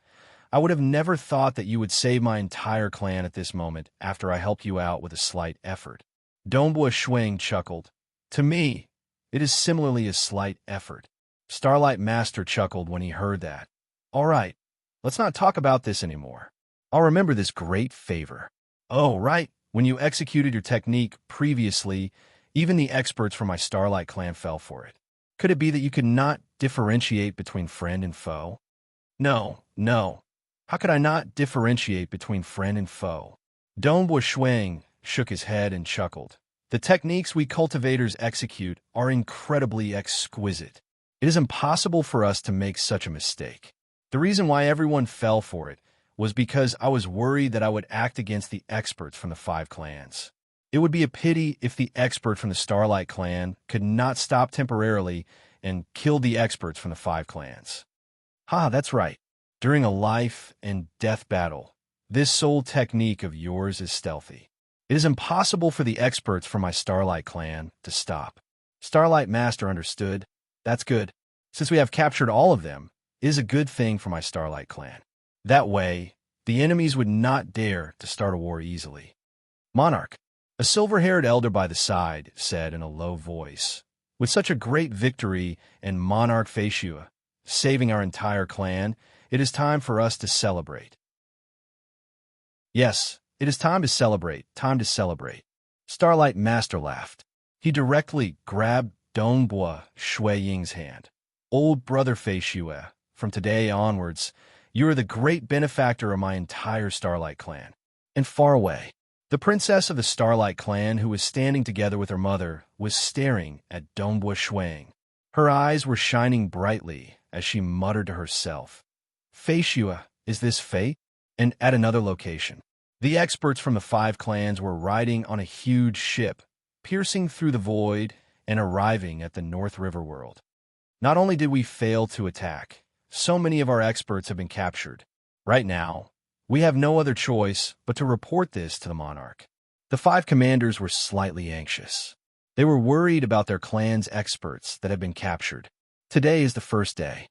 I would have never thought that you would save my entire clan at this moment after I helped you out with a slight effort. Dongbua Shueying chuckled. To me, it is similarly a slight effort. Starlight Master chuckled when he heard that. All right, let's not talk about this anymore. I'll remember this great favor. Oh, right. When you executed your technique previously, even the experts from my Starlight clan fell for it. Could it be that you could not differentiate between friend and foe? No. How could I not differentiate between friend and foe? Dongbua Shueying shook his head and chuckled. The techniques we cultivators execute are incredibly exquisite. It is impossible for us to make such a mistake. The reason why everyone fell for it was because I was worried that I would act against the experts from the 5 clans. It would be a pity if the expert from the Starlight clan could not stop temporarily and kill the experts from the 5 clans. That's right. During a life and death battle, this soul technique of yours is stealthy. It is impossible for the experts from my Starlight clan to stop. Starlight Master understood. That's good. Since we have captured all of them, it is a good thing for my Starlight clan. That way, the enemies would not dare to start a war easily. Monarch, a silver-haired elder by the side, said in a low voice. With such a great victory and Monarch Fei Xue saving our entire clan, it is time for us to celebrate. Yes, it is time to celebrate, Starlight Master laughed. He directly grabbed Dongbua Shueying's hand. Old brother Fei Xue, from today onwards, you are the great benefactor of my entire Starlight clan. And far away, the princess of the Starlight clan, who was standing together with her mother, was staring at Dongbua Shueying. Her eyes were shining brightly as she muttered to herself, Fei Xue, is this fate? And at another location, the experts from the 5 clans were riding on a huge ship, piercing through the void and arriving at the North River world. Not only did we fail to attack, so many of our experts have been captured. Right now, we have no other choice but to report this to the monarch. The 5 commanders were slightly anxious. They were worried about their clan's experts that had been captured. Today is the first day.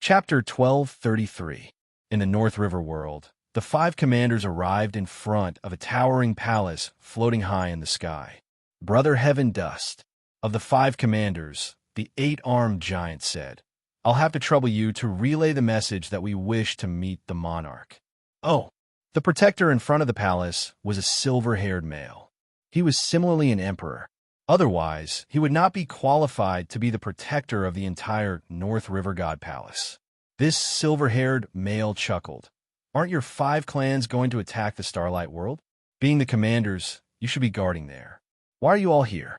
Chapter 1233. In the North River world, the 5 commanders arrived in front of a towering palace floating high in the sky. Brother Heaven Dust, of the 5 commanders, the 8-armed giant said, I'll have to trouble you to relay the message that we wish to meet the monarch. Oh, the protector in front of the palace was a silver-haired male. He was similarly an emperor. Otherwise, he would not be qualified to be the protector of the entire North River God Palace. This silver-haired male chuckled. Aren't your 5 clans going to attack the Starlight World? Being the commanders, you should be guarding there. Why are you all here?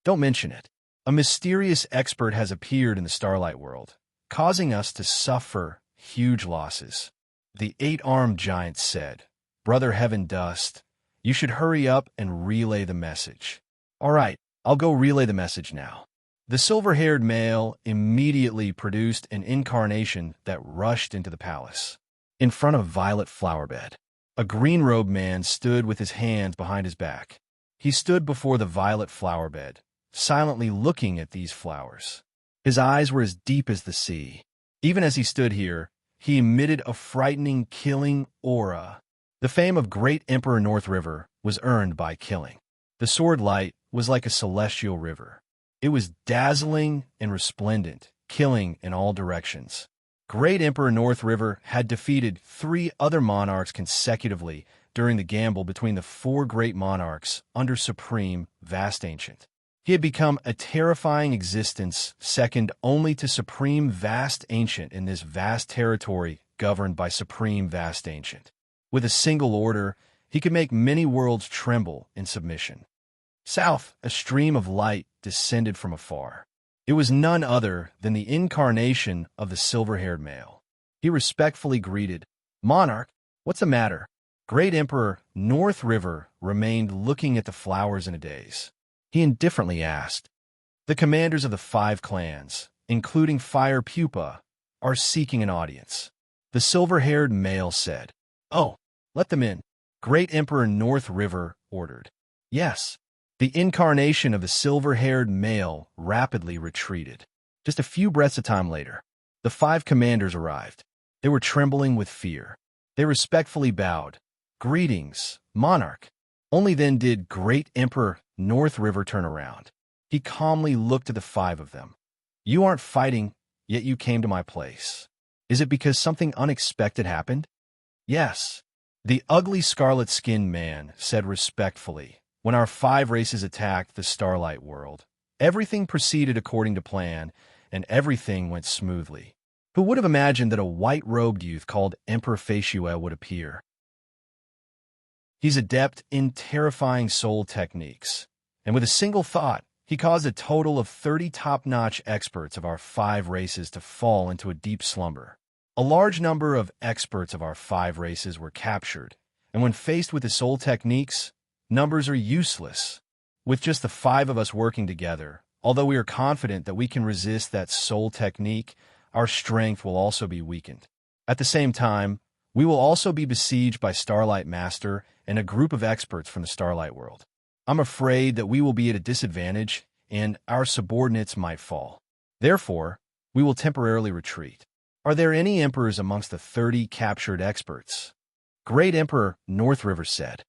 Don't mention it. A mysterious expert has appeared in the Starlight World, causing us to suffer huge losses. The 8-armed giant said, Brother Heaven Dust, you should hurry up and relay the message. All right, I'll go relay the message now. The silver-haired male immediately produced an incarnation that rushed into the palace. In front of a violet flower bed, a green-robed man stood with his hands behind his back. He stood before the violet flower bed, silently looking at these flowers. His eyes were as deep as the sea. Even as he stood here, he emitted a frightening, killing aura. The fame of great Emperor North River was earned by killing. The sword light was like a celestial river. It was dazzling and resplendent, killing in all directions. Great Emperor North River had defeated 3 other monarchs consecutively during the gamble between the 4 great monarchs under Supreme Vast Ancient. He had become a terrifying existence second only to Supreme Vast Ancient in this vast territory governed by Supreme Vast Ancient. With a single order, he could make many worlds tremble in submission. South, a stream of light descended from afar. It was none other than the incarnation of the silver-haired male. He respectfully greeted, Monarch, what's the matter? Great Emperor North River remained looking at the flowers in a daze. He indifferently asked, The commanders of the 5 clans, including Fire Pupa, are seeking an audience. The silver-haired male said, Oh, let them in. Great Emperor North River ordered. Yes. The incarnation of the silver-haired male rapidly retreated. Just a few breaths of time later, the 5 commanders arrived. They were trembling with fear. They respectfully bowed. Greetings, Monarch. Only then did Great Emperor North River turn around. He calmly looked at the 5 of them. You aren't fighting, yet you came to my place. Is it because something unexpected happened? Yes. The ugly scarlet-skinned man said respectfully, When our 5 races attacked the Starlight World, everything proceeded according to plan, and everything went smoothly. Who would have imagined that a white-robed youth called Emperor Feishue would appear? He's adept in terrifying soul techniques, and with a single thought, he caused a total of 30 top-notch experts of our 5 races to fall into a deep slumber. A large number of experts of our 5 races were captured, and when faced with the soul techniques, numbers are useless. With just the 5 of us working together, although we are confident that we can resist that soul technique, our strength will also be weakened. At the same time, we will also be besieged by Starlight Master and a group of experts from the Starlight World. I'm afraid that we will be at a disadvantage, and our subordinates might fall. Therefore, we will temporarily retreat. Are there any emperors amongst the 30 captured experts? Great Emperor North River said.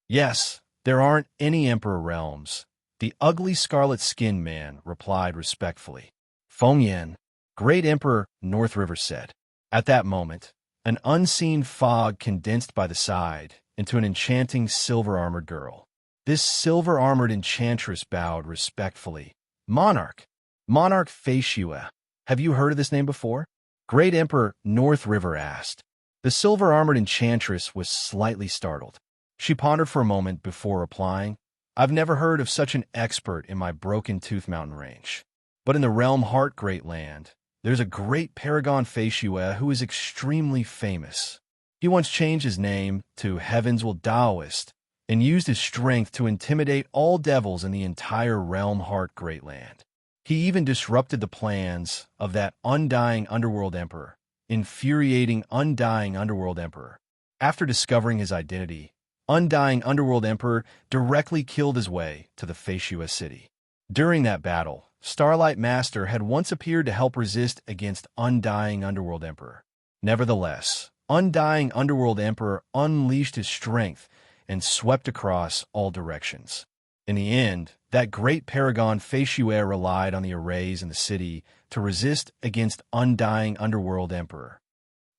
Yes, there aren't any emperor realms. The ugly scarlet-skinned man replied respectfully. Feng Yan, Great Emperor North River said. At that moment, an unseen fog condensed by the side into an enchanting silver-armored girl. This silver-armored enchantress bowed respectfully. Monarch Feishue. Have you heard of this name before? Great Emperor North River asked. The silver-armored enchantress was slightly startled. She pondered for a moment before replying, I've never heard of such an expert in my Broken Tooth Mountain range. But in the Realm Heart Great Land, there's a great Paragon Feishue who is extremely famous. He once changed his name to Heavens Will Daoist and used his strength to intimidate all devils in the entire Realm Heart Great Land. He even disrupted the plans of that Undying Underworld Emperor, infuriating Undying Underworld Emperor. After discovering his identity, Undying Underworld Emperor directly killed his way to the Feishue city. During that battle, Starlight Master had once appeared to help resist against Undying Underworld Emperor. Nevertheless, Undying Underworld Emperor unleashed his strength and swept across all directions. In the end, that great Paragon Feishue relied on the arrays in the city to resist against Undying Underworld Emperor.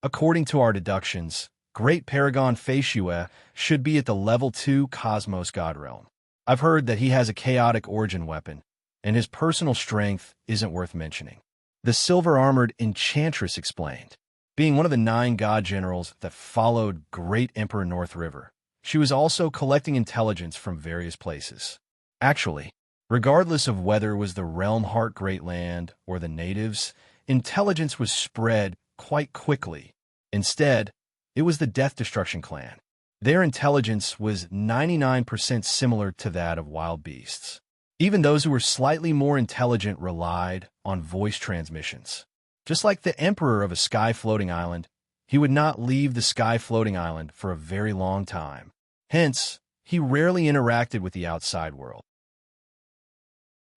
According to our deductions, Great Paragon Feishue should be at the Level 2 Cosmos God Realm. I've heard that he has a chaotic origin weapon, and his personal strength isn't worth mentioning. The silver-armored enchantress explained. Being one of the 9 god generals that followed Great Emperor North River, she was also collecting intelligence from various places. Actually, regardless of whether it was the Realm Heart Great Land or the natives, intelligence was spread quite quickly. Instead, it was the Death Destruction clan. Their intelligence was 99% similar to that of wild beasts. Even those who were slightly more intelligent relied on voice transmissions. Just like the emperor of a sky-floating island, he would not leave the sky-floating island for a very long time. Hence, he rarely interacted with the outside world.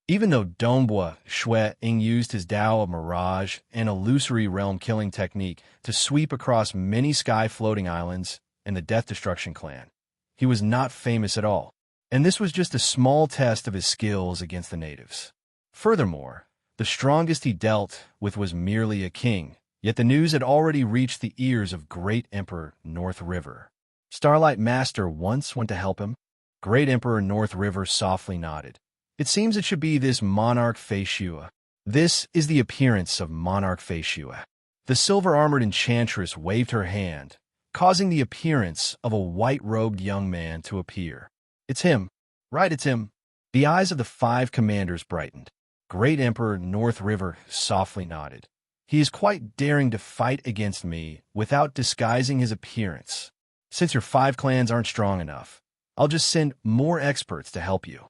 Even though Dongbua Shui Ying used his Tao of Mirage and illusory realm-killing technique to sweep across many sky-floating islands and the Death Destruction clan, he was not famous at all, and this was just a small test of his skills against the natives. Furthermore, the strongest he dealt with was merely a king, yet the news had already reached the ears of Great Emperor North River. Starlight Master once went to help him. Great Emperor North River softly nodded. It seems it should be this Monarch Feishua. This is the appearance of Monarch Feishua. The silver-armored enchantress waved her hand, causing the appearance of a white-robed young man to appear. It's him. Right, it's him. The eyes of the 5 commanders brightened. Great Emperor North River softly nodded. He is quite daring to fight against me without disguising his appearance. Since your 5 clans aren't strong enough, I'll just send more experts to help you.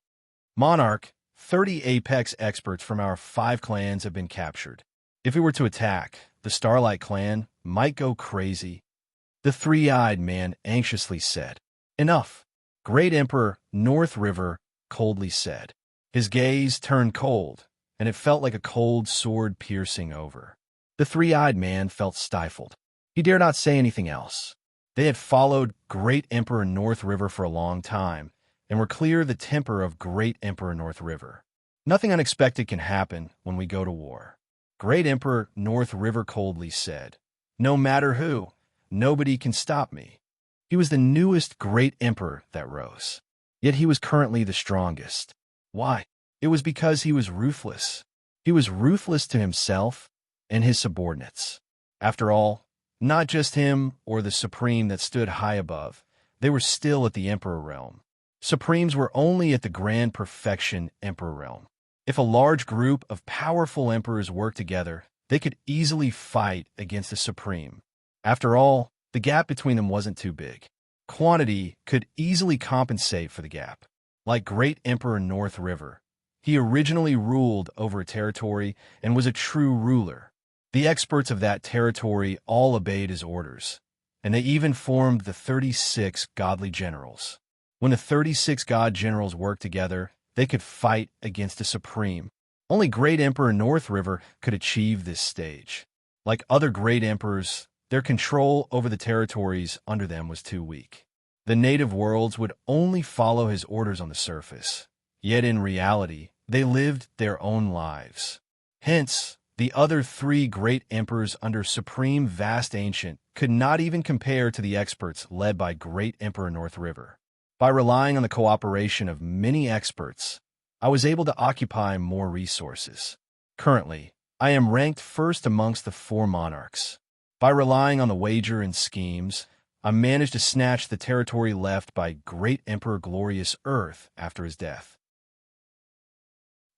Monarch, 30 apex experts from our 5 clans have been captured. If we were to attack, the Starlight clan might go crazy. The 3-eyed man anxiously said. Enough. Great Emperor North River coldly said. His gaze turned cold, and it felt like a cold sword piercing over. The 3-eyed man felt stifled. He dared not say anything else. They had followed Great Emperor North River for a long time, and were clear the temper of Great Emperor North River. Nothing unexpected can happen when we go to war. Great Emperor North River coldly said. No matter who, nobody can stop me. He was the newest Great Emperor that rose. Yet he was currently the strongest. Why? It was because he was ruthless. He was ruthless to himself and his subordinates. After all, not just him or the Supreme that stood high above, they were still at the Emperor realm. Supremes were only at the grand perfection Emperor realm. If a large group of powerful emperors worked together, they could easily fight against the Supreme. After all, the gap between them wasn't too big. Quantity could easily compensate for the gap. Like Great Emperor North River, he originally ruled over a territory and was a true ruler. The experts of that territory all obeyed his orders, and they even formed the 36 godly generals. When the 36 god generals worked together, they could fight against the Supreme. Only Great Emperor North River could achieve this stage. Like other great emperors, their control over the territories under them was too weak. The native worlds would only follow his orders on the surface, yet in reality, they lived their own lives. Hence, the other 3 great emperors under Supreme Vast Ancient could not even compare to the experts led by Great Emperor North River. By relying on the cooperation of many experts, I was able to occupy more resources. Currently, I am ranked first amongst the 4 monarchs. By relying on the wager and schemes, I managed to snatch the territory left by Great Emperor Glorious Earth after his death.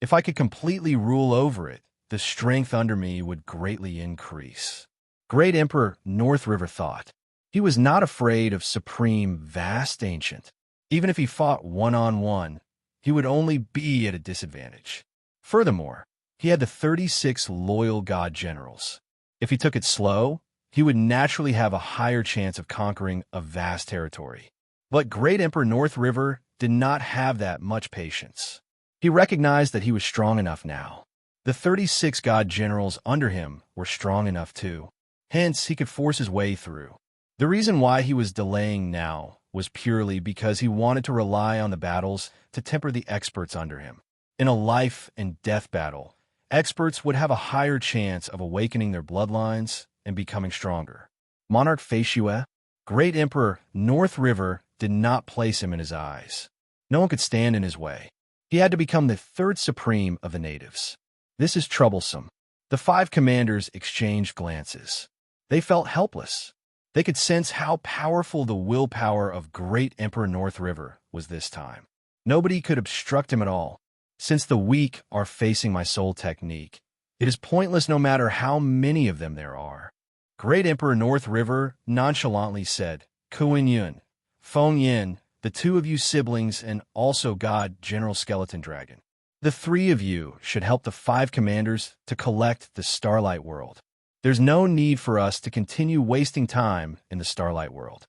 If I could completely rule over it, the strength under me would greatly increase. Great Emperor North River thought. He was not afraid of Supreme Vast Ancient. Even if he fought one-on-one, he would only be at a disadvantage. Furthermore, he had the 36 loyal god generals. If he took it slow, he would naturally have a higher chance of conquering a vast territory. But Great Emperor North River did not have that much patience. He recognized that he was strong enough now. The 36 god generals under him were strong enough too. Hence, he could force his way through. The reason why he was delaying now was purely because he wanted to rely on the battles to temper the experts under him. In a life and death battle, experts would have a higher chance of awakening their bloodlines and becoming stronger. Monarch Feishue, Great Emperor North River did not place him in his eyes. No one could stand in his way. He had to become the third supreme of the natives. This is troublesome. The 5 commanders exchanged glances. They felt helpless. They could sense how powerful the willpower of great Emperor North River was this time. Nobody could obstruct him at all. Since the weak are facing my soul technique, it is pointless no matter how many of them there are. Great Emperor North River nonchalantly said, Kuan Yun, Feng Yin, the 2 of you siblings, and also God, General Skeleton Dragon. The 3 of you should help the 5 commanders to collect the Starlight World. There's no need for us to continue wasting time in the Starlight World.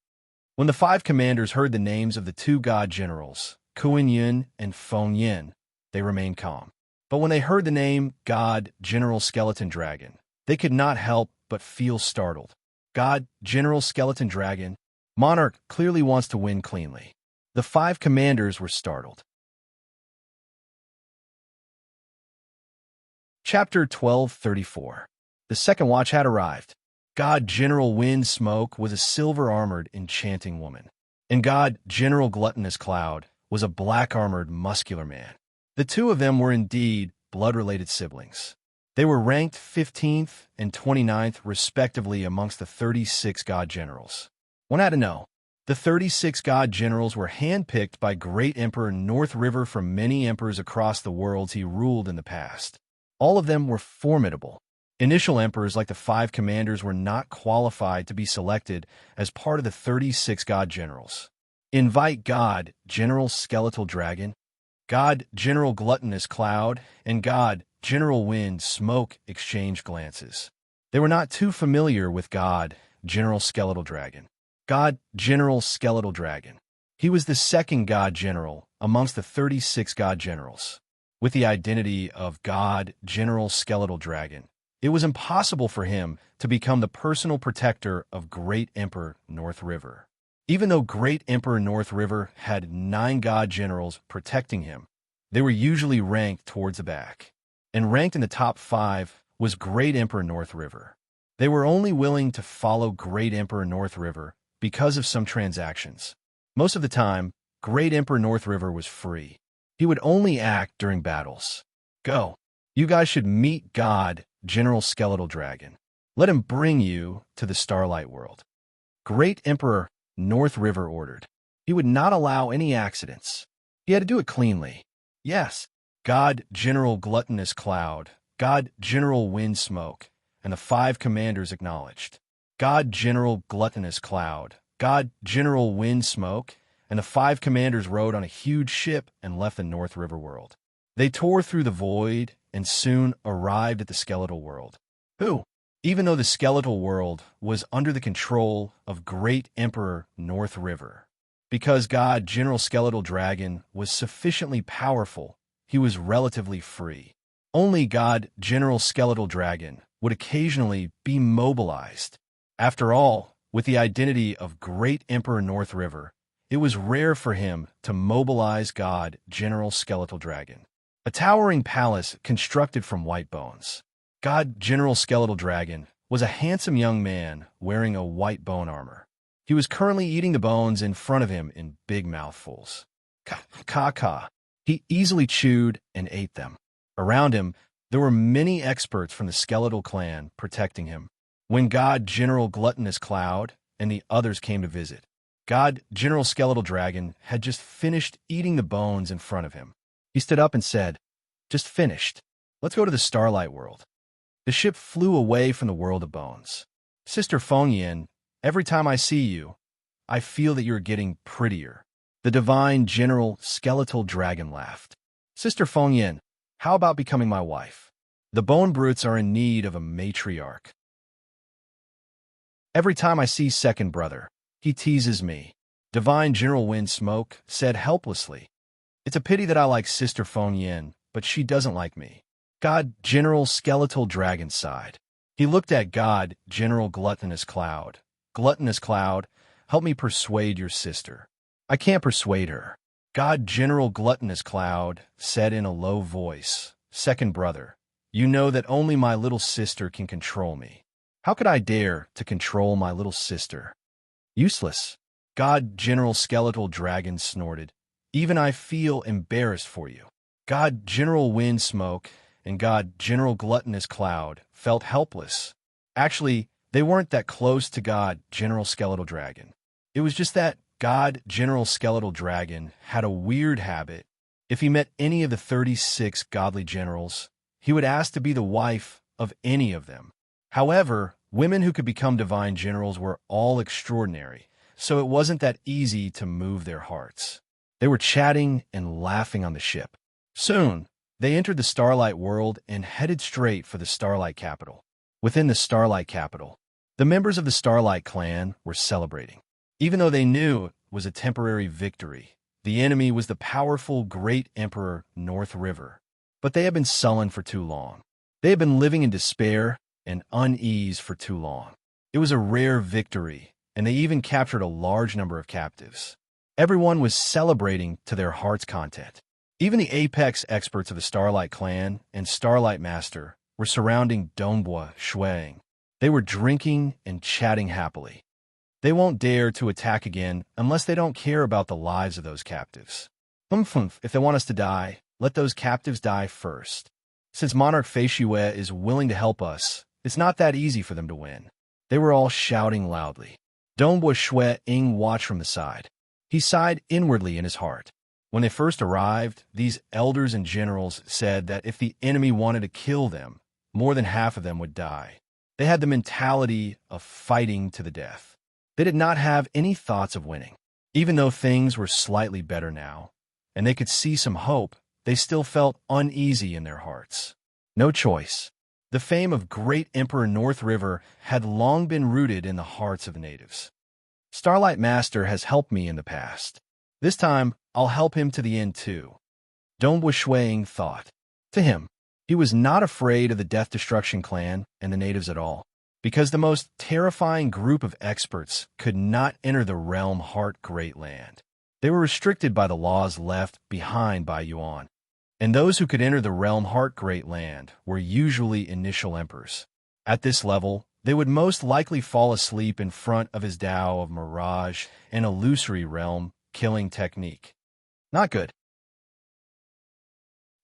When the 5 commanders heard the names of the 2 god generals, Kuan Yun and Feng Yin, they remained calm. But when they heard the name God, General Skeleton Dragon, they could not help but feel startled. God, General Skeleton Dragon, Monarch clearly wants to win cleanly. The 5 commanders were startled. Chapter 1234. The second watch had arrived. God General Wind Smoke was a silver-armored, enchanting woman, and God General Gluttonous Cloud was a black-armored, muscular man. The 2 of them were indeed blood-related siblings. They were ranked 15th and 29th, respectively, amongst the 36 god generals. One had to know. The 36 god generals were handpicked by Great Emperor North River from many emperors across the worlds he ruled in the past. All of them were formidable. Initial emperors like the 5 commanders were not qualified to be selected as part of the 36 god generals. Invite God, General Skeletal Dragon, God, General Gluttonous Cloud, and God, General Wind Smoke exchanged glances. They were not too familiar with God, General Skeletal Dragon. God, General Skeletal Dragon. He was the 2nd god general amongst the 36 god generals. With the identity of God, General Skeletal Dragon, it was impossible for him to become the personal protector of Great Emperor North River. Even though Great Emperor North River had 9 god generals protecting him, they were usually ranked towards the back. And ranked in the top 5 was Great Emperor North River. They were only willing to follow Great Emperor North River because of some transactions. Most of the time, Great Emperor North River was free. He would only act during battles. Go. You guys should meet God, General Skeletal Dragon. Let him bring you to the Starlight World. Great Emperor North River ordered. He would not allow any accidents. He had to do it cleanly. Yes, God General Gluttonous Cloud, God General Wind Smoke, and the 5 commanders acknowledged. God General Gluttonous Cloud, God General Wind Smoke, and the 5 commanders rode on a huge ship and left the North River world. They tore through the void and soon arrived at the Skeletal World. Even though the Skeletal World was under the control of Great Emperor North River. Because God General Skeletal Dragon was sufficiently powerful, he was relatively free. Only God General Skeletal Dragon would occasionally be mobilized. After all, with the identity of Great Emperor North River, it was rare for him to mobilize God General Skeletal Dragon. A towering palace constructed from white bones. God General Skeletal Dragon was a handsome young man wearing a white bone armor. He was currently eating the bones in front of him in big mouthfuls. Ka. He easily chewed and ate them. Around him, there were many experts from the Skeletal clan protecting him. When God General Gluttonous Cloud and the others came to visit, God General Skeletal Dragon had just finished eating the bones in front of him. He stood up and said, "Just finished. Let's go to the Starlight World." The ship flew away from the world of bones. Sister Feng Yin, every time I see you, I feel that you're getting prettier. The divine General Skeletal Dragon laughed. Sister Feng Yin, how about becoming my wife? The bone brutes are in need of a matriarch. Every time I see second brother, he teases me. Divine General Wind Smoke said helplessly. It's a pity that I like Sister Feng Yin, but she doesn't like me. God General Skeletal Dragon sighed. He looked at God General Gluttonous Cloud. Gluttonous Cloud, help me persuade your sister. I can't persuade her. God General Gluttonous Cloud said in a low voice, Second brother, you know that only my little sister can control me. How could I dare to control my little sister? Useless. God General Skeletal Dragon snorted. Even I feel embarrassed for you. God General Wind Smoke and God General Gluttonous Cloud felt helpless. Actually, they weren't that close to God General Skeletal Dragon. It was just that God General Skeletal Dragon had a weird habit. If he met any of the 36 godly generals, he would ask to be the wife of any of them. However, women who could become divine generals were all extraordinary, so it wasn't that easy to move their hearts. They were chatting and laughing on the ship. Soon, they entered the Starlight World and headed straight for the Starlight Capital. Within the Starlight Capital, the members of the Starlight clan were celebrating. Even though they knew it was a temporary victory, the enemy was the powerful Great Emperor North River. But they had been sullen for too long. They had been living in despair and unease for too long. It was a rare victory, and they even captured a large number of captives. Everyone was celebrating to their heart's content. Even the apex experts of the Starlight clan and Starlight Master were surrounding Dongbua Shuang. They were drinking and chatting happily. They won't dare to attack again unless they don't care about the lives of those captives. If they want us to die, let those captives die first. Since Monarch Feishue is willing to help us, it's not that easy for them to win. They were all shouting loudly. Dongbua Shui Ying watched from the side. He sighed inwardly in his heart. When they first arrived, these elders and generals said that if the enemy wanted to kill them, more than half of them would die. They had the mentality of fighting to the death. They did not have any thoughts of winning. Even though things were slightly better now, and they could see some hope, they still felt uneasy in their hearts. No choice. The fame of Great Emperor North River had long been rooted in the hearts of the natives. Starlight Master has helped me in the past. This time, I'll help him to the end too. Dongbua Shuang thought. To him, he was not afraid of the Death Destruction clan and the natives at all, because the most terrifying group of experts could not enter the realm Heart Great Land. They were restricted by the laws left behind by Yuan, and those who could enter the realm Heart Great Land were usually initial emperors. At this level, they would most likely fall asleep in front of his Tao of Mirage and Illusory Realm killing technique. Not good.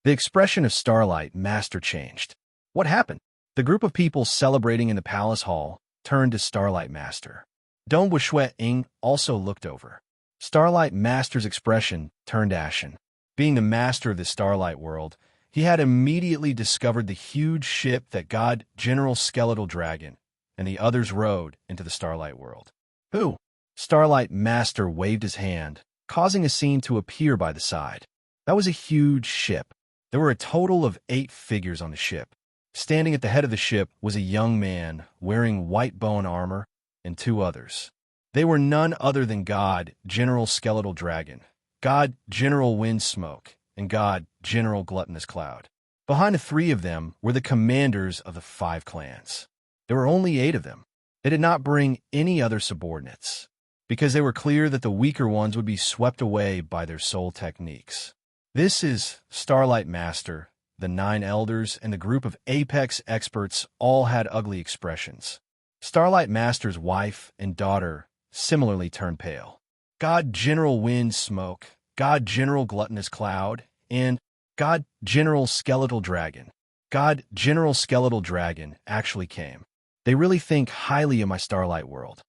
The expression of Starlight Master changed. What happened? The group of people celebrating in the palace hall turned to Starlight Master. Dongbua Shui Ying also looked over. Starlight Master's expression turned ashen. Being the master of the Starlight world, he had immediately discovered the huge ship that God General Skeletal Dragon and the others rode into the Starlight world. Who? Starlight Master waved his hand, causing a scene to appear by the side. That was a huge ship. There were a total of 8 figures on the ship. Standing at the head of the ship was a young man wearing white bone armor and 2 others. They were none other than God General Skeletal Dragon, God General Wind Smoke, and God General Gluttonous Cloud. Behind the 3 of them were the commanders of the 5 clans. There were only 8 of them. They did not bring any other subordinates, because they were clear that the weaker ones would be swept away by their soul techniques. This is Starlight Master. The 9 elders and the group of apex experts all had ugly expressions. Starlight Master's wife and daughter similarly turned pale. God General Wind Smoke, God General Gluttonous Cloud, and God General Skeletal Dragon. God General Skeletal Dragon actually came. They really think highly of my Starlight world.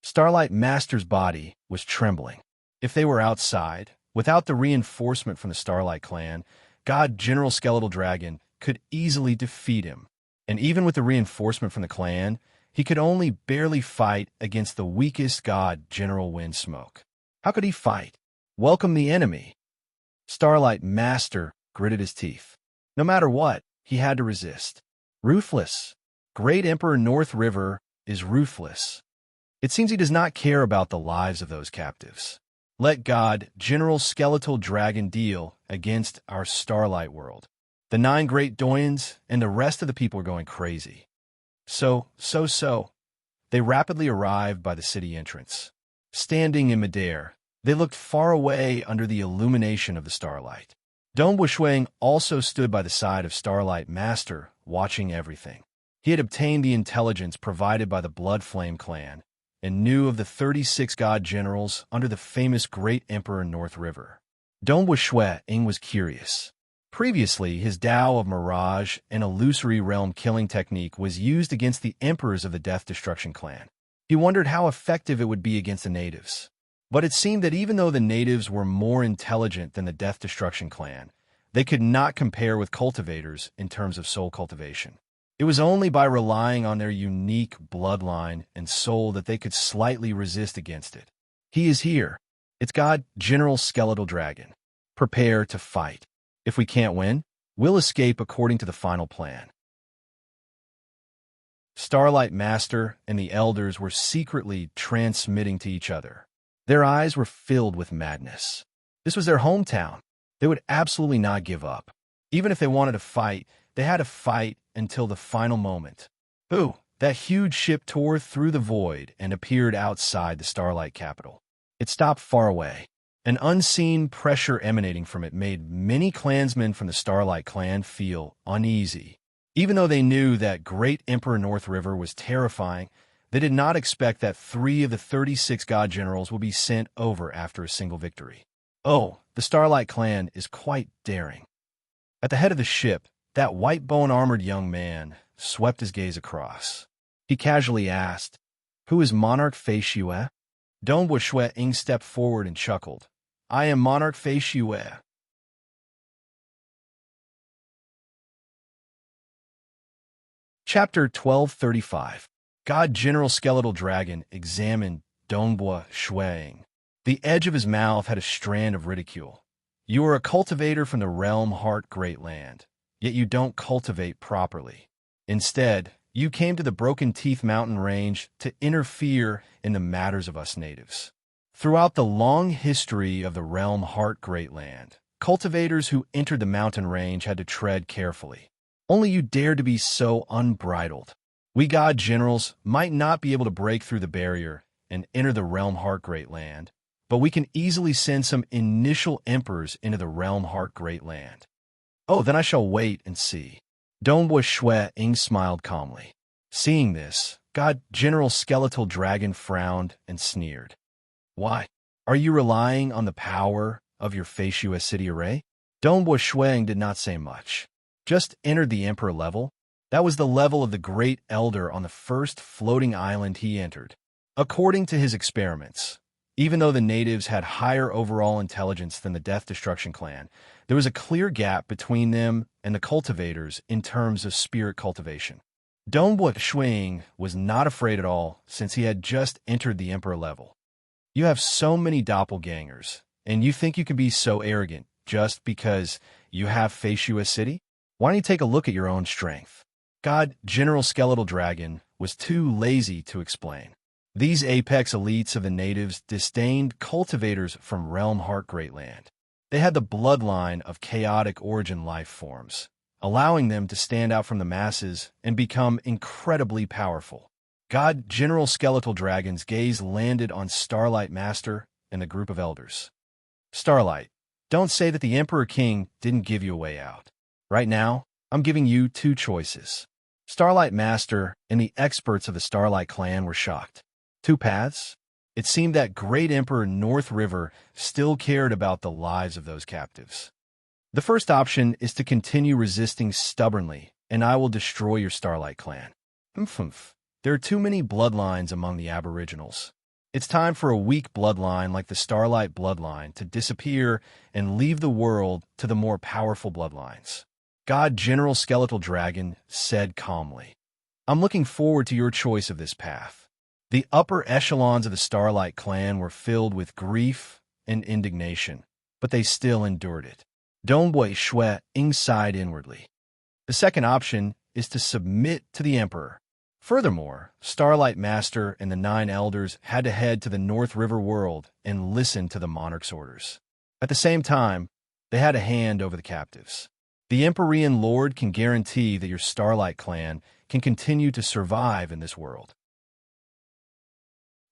Starlight Master's body was trembling. If they were outside, without the reinforcement from the Starlight clan, God General Skeletal Dragon could easily defeat him. And even with the reinforcement from the clan, he could only barely fight against the weakest God General Wind Smoke. How could he fight? Welcome the enemy. Starlight Master gritted his teeth. No matter what, he had to resist. Ruthless. Great Emperor North River is ruthless. It seems he does not care about the lives of those captives. Let God General Skeletal Dragon deal against our Starlight world. The 9 great doyens and the rest of the people are going crazy. So. They rapidly arrived by the city entrance. Standing in midair, they looked far away under the illumination of the starlight. Dongbua Shuang also stood by the side of Starlight Master, watching everything. He had obtained the intelligence provided by the Blood Flame clan and knew of the 36 god generals under the famous Great Emperor North River. Ying was curious. Previously, his Tao of Mirage, an illusory realm killing technique, was used against the emperors of the Death Destruction clan. He wondered how effective it would be against the natives. But it seemed that even though the natives were more intelligent than the Death Destruction clan, they could not compare with cultivators in terms of soul cultivation. It was only by relying on their unique bloodline and soul that they could slightly resist against it. He is here. It's God, General Skeletal Dragon. Prepare to fight. If we can't win, we'll escape according to the final plan. Starlight Master and the elders were secretly transmitting to each other. Their eyes were filled with madness. This was their hometown. They would absolutely not give up. Even if they wanted to fight, they had to fight until the final moment. Ooh, that huge ship tore through the void and appeared outside the Starlight capital. It stopped far away. An unseen pressure emanating from it made many clansmen from the Starlight clan feel uneasy. Even though they knew that Great Emperor North River was terrifying, they did not expect that 3 of the 36 god generals would be sent over after a single victory. Oh, the Starlight clan is quite daring. At the head of the ship, that white bone-armored young man swept his gaze across. He casually asked, "Who is Monarch Fei Xue?" Ying stepped forward and chuckled. "I am Monarch Fei Xue." Chapter 1235. God General Skeletal Dragon examined Ying. The edge of his mouth had a strand of ridicule. "You are a cultivator from the realm Heart Great Land, yet you don't cultivate properly. Instead, you came to the Broken Teeth Mountain Range to interfere in the matters of us natives. Throughout the long history of the realm Heart Great Land, cultivators who entered the mountain range had to tread carefully. Only you dared to be so unbridled. We god generals might not be able to break through the barrier and enter the realm Heart Great Land, but we can easily send some initial emperors into the realm Heart Great Land. Oh, then I shall wait and see." Ying smiled calmly. Seeing this, God General Skeletal Dragon frowned and sneered. "Why? Are you relying on the power of your Fei Xue city array?" Ying did not say much. Just entered the Emperor level. That was the level of the Great Elder on the first floating island he entered. According to his experiments, even though the natives had higher overall intelligence than the Death Destruction clan, there was a clear gap between them and the cultivators in terms of spirit cultivation. Ying was not afraid at all since he had just entered the Emperor level. "You have so many doppelgangers, and you think you can be so arrogant just because you have Fei Xue City? Why don't you take a look at your own strength?" God General Skeletal Dragon was too lazy to explain. These apex elites of the natives disdained cultivators from Realm Heart Great Land. They had the bloodline of chaotic origin life forms, allowing them to stand out from the masses and become incredibly powerful. God General Skeletal Dragon's gaze landed on Starlight Master and the group of elders. "Starlight, don't say that the Emperor King didn't give you a way out. Right now, I'm giving you 2 choices." Starlight Master and the experts of the Starlight clan were shocked. 2 paths? It seemed that Great Emperor North River still cared about the lives of those captives. "The first option is to continue resisting stubbornly, and I will destroy your Starlight clan. There are too many bloodlines among the Aboriginals. It's time for a weak bloodline like the Starlight bloodline to disappear and leave the world to the more powerful bloodlines." God General Skeletal Dragon said calmly, "I'm looking forward to your choice of this path." The upper echelons of the Starlight clan were filled with grief and indignation, but they still endured it. Ying sighed inwardly. The second option is to submit to the Emperor. Furthermore, Starlight Master and the 9 elders had to head to the North River world and listen to the monarch's orders. At the same time, they had a hand over the captives. The Empyrean Lord can guarantee that your Starlight clan can continue to survive in this world.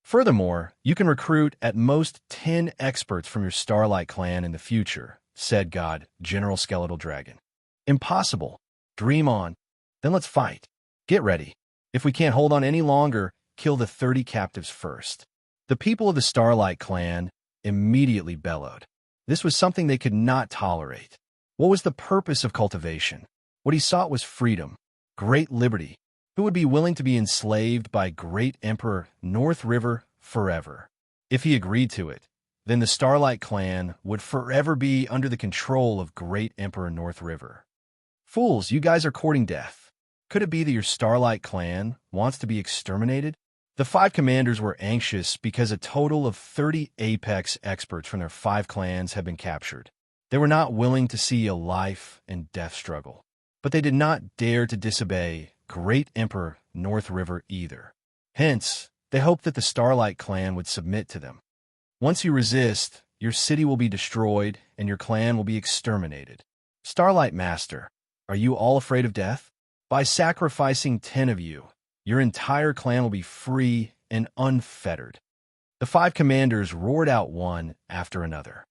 Furthermore, you can recruit at most 10 experts from your Starlight clan in the future, said God General Skeletal Dragon. Impossible. Dream on. Then let's fight. Get ready. If we can't hold on any longer, kill the 30 captives first. The people of the Starlight clan immediately bellowed. This was something they could not tolerate. What was the purpose of cultivation? What he sought was freedom, great liberty. Who would be willing to be enslaved by great Emperor North River forever? If he agreed to it, then the Starlight Clan would forever be under the control of great Emperor North River. Fools, you guys are courting death. Could it be that your Starlight Clan wants to be exterminated? The 5 commanders were anxious because a total of 30 apex experts from their 5 clans had been captured. They were not willing to see a life and death struggle, but they did not dare to disobey great Emperor North River either. Hence, they hoped that the Starlight Clan would submit to them. Once you resist, your city will be destroyed and your clan will be exterminated. Starlight Master, are you all afraid of death? By sacrificing 10 of you, your entire clan will be free and unfettered. The 5 commanders roared out one after another.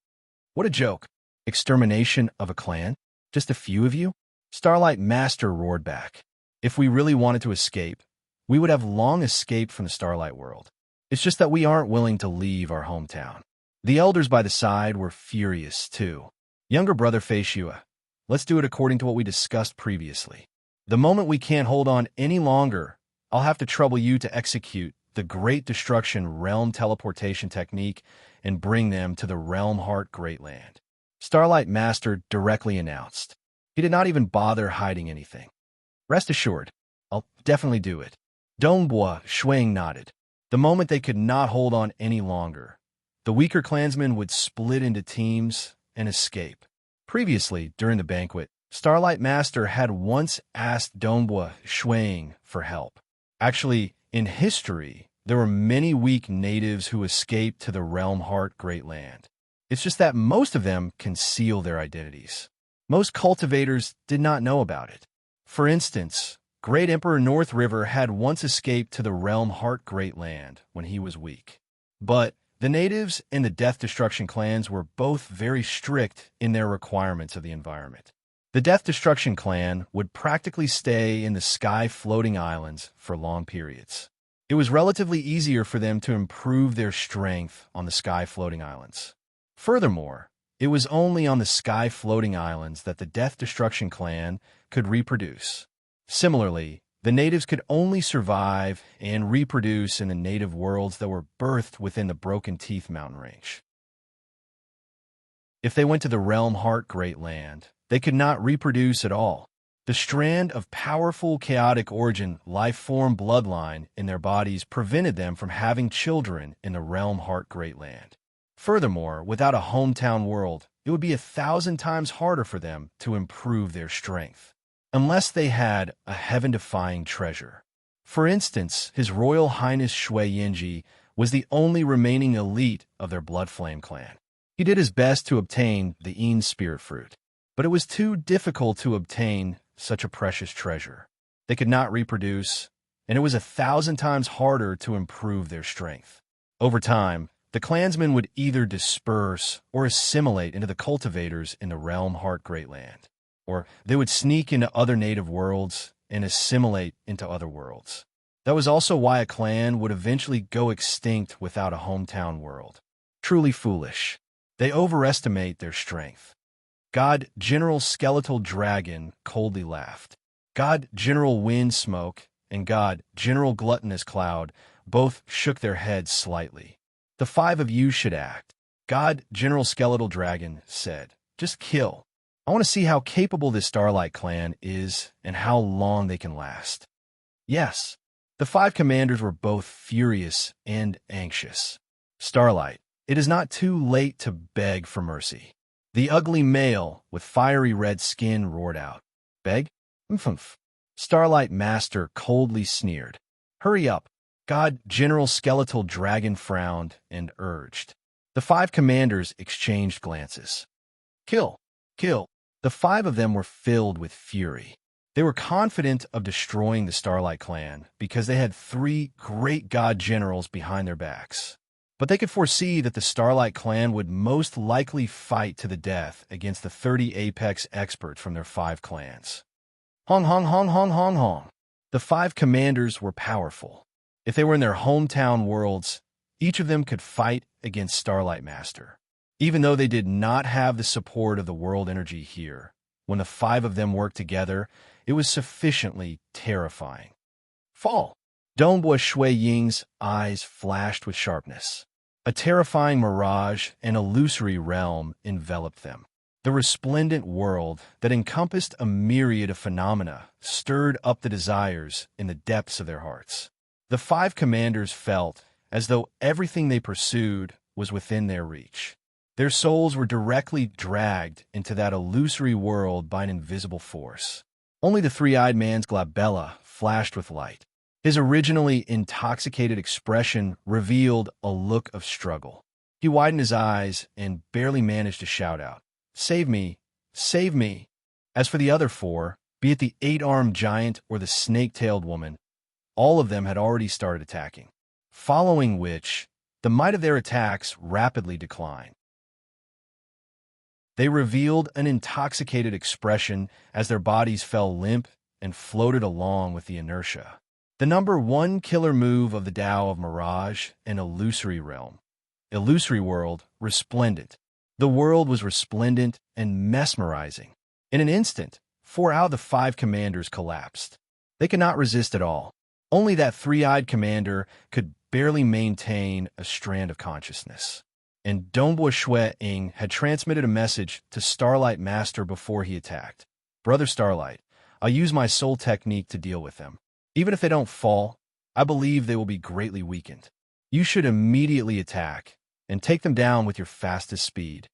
What a joke! Extermination of a clan? Just a few of you? Starlight Master roared back. If we really wanted to escape, we would have long escaped from the Starlight world. It's just that we aren't willing to leave our hometown. The elders by the side were furious too. Younger brother Feishua, let's do it according to what we discussed previously. The moment we can't hold on any longer, I'll have to trouble you to execute the Great Destruction Realm Teleportation Technique and bring them to the Realm Heart Great Land. Starlight Master directly announced. He did not even bother hiding anything. Rest assured, I'll definitely do it. Dongbua Shuang nodded. The moment they could not hold on any longer, the weaker clansmen would split into teams and escape. Previously, during the banquet, Starlight Master had once asked Dongbua Shuang for help. Actually, in history, there were many weak natives who escaped to the Realm Heart Great Land. It's just that most of them conceal their identities. Most cultivators did not know about it. For instance, Great Emperor North River had once escaped to the Realm Heart Great Land when he was weak. But the natives and the Death Destruction clans were both very strict in their requirements of the environment. The Death Destruction clan would practically stay in the sky floating islands for long periods. It was relatively easier for them to improve their strength on the sky floating islands. Furthermore, it was only on the sky floating islands that the Death Destruction clan could reproduce. Similarly, the natives could only survive and reproduce in the native worlds that were birthed within the Broken Teeth mountain range. If they went to the Realm Heart Great Land, they could not reproduce at all. The strand of powerful chaotic origin life form bloodline in their bodies prevented them from having children in the Realm Heart Great Land. Furthermore, without a hometown world, it would be 1,000 times harder for them to improve their strength, unless they had a heaven-defying treasure. For instance, His Royal Highness Shui Yinji was the only remaining elite of their Blood Flame clan. He did his best to obtain the Ying Spirit Fruit, but it was too difficult to obtain such a precious treasure. They could not reproduce, and it was 1,000 times harder to improve their strength. Over time, the clansmen would either disperse or assimilate into the cultivators in the Realm Heart Great Land, or they would sneak into other native worlds and assimilate into other worlds. That was also why a clan would eventually go extinct without a hometown world. Truly foolish. They overestimate their strength. God General Skeletal Dragon coldly laughed. God General Wind Smoke and God General Gluttonous Cloud both shook their heads slightly. The 5 of you should act. God General Skeletal Dragon said, just kill. I want to see how capable this Starlight clan is and how long they can last. Yes, the 5 commanders were both furious and anxious. Starlight, it is not too late to beg for mercy. The ugly male with fiery red skin roared out. Beg? Mphumph. Starlight Master coldly sneered. Hurry up. God General Skeletal Dragon frowned and urged. The 5 commanders exchanged glances. Kill. Kill. The 5 of them were filled with fury. They were confident of destroying the Starlight clan because they had 3 great god generals behind their backs. But they could foresee that the Starlight clan would most likely fight to the death against the 30 apex experts from their 5 clans. Hong hong hong hong hong hong. The 5 commanders were powerful. If they were in their hometown worlds, each of them could fight against Starlight Master. Even though they did not have the support of the world energy here, when the five of them worked together, it was sufficiently terrifying. Fall. Dongbua Shui Ying's eyes flashed with sharpness. A terrifying mirage and illusory realm enveloped them. The resplendent world that encompassed a myriad of phenomena stirred up the desires in the depths of their hearts. The five commanders felt as though everything they pursued was within their reach. Their souls were directly dragged into that illusory world by an invisible force. Only the three-eyed man's glabella flashed with light. His originally intoxicated expression revealed a look of struggle. He widened his eyes and barely managed to shout out, "Save me! Save me!" As for the other four, be it the eight-armed giant or the snake-tailed woman, all of them had already started attacking, following which, the might of their attacks rapidly declined. They revealed an intoxicated expression as their bodies fell limp and floated along with the inertia. The number one killer move of the Tao of Mirage and Illusory Realm. Illusory World, resplendent. The world was resplendent and mesmerizing. In an instant, 4 out of the 5 commanders collapsed. They could not resist at all. Only that three-eyed commander could barely maintain a strand of consciousness. And Dongbua Shui Ying had transmitted a message to Starlight Master before he attacked. "Brother Starlight, I'll use my soul technique to deal with them. Even if they don't fall, I believe they will be greatly weakened. You should immediately attack and take them down with your fastest speed."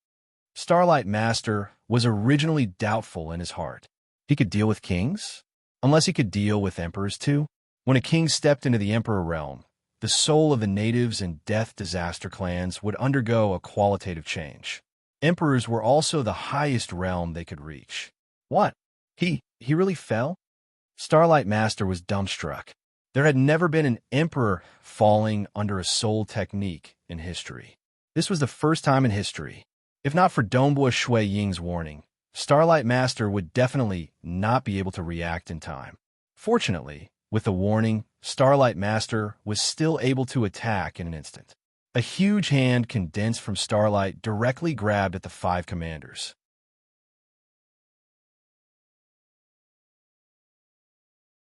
Starlight Master was originally doubtful in his heart. He could deal with kings? Unless he could deal with emperors too? When a king stepped into the emperor realm, the soul of the natives and death disaster clans would undergo a qualitative change. Emperors were also the highest realm they could reach. What? He really fell? Starlight Master was dumbstruck. There had never been an emperor falling under a soul technique in history. This was the first time in history. If not for Dongbua Shui Ying's warning, Starlight Master would definitely not be able to react in time. Fortunately, with the warning, Starlight Master was still able to attack in an instant. A huge hand condensed from Starlight directly grabbed at the 5 commanders.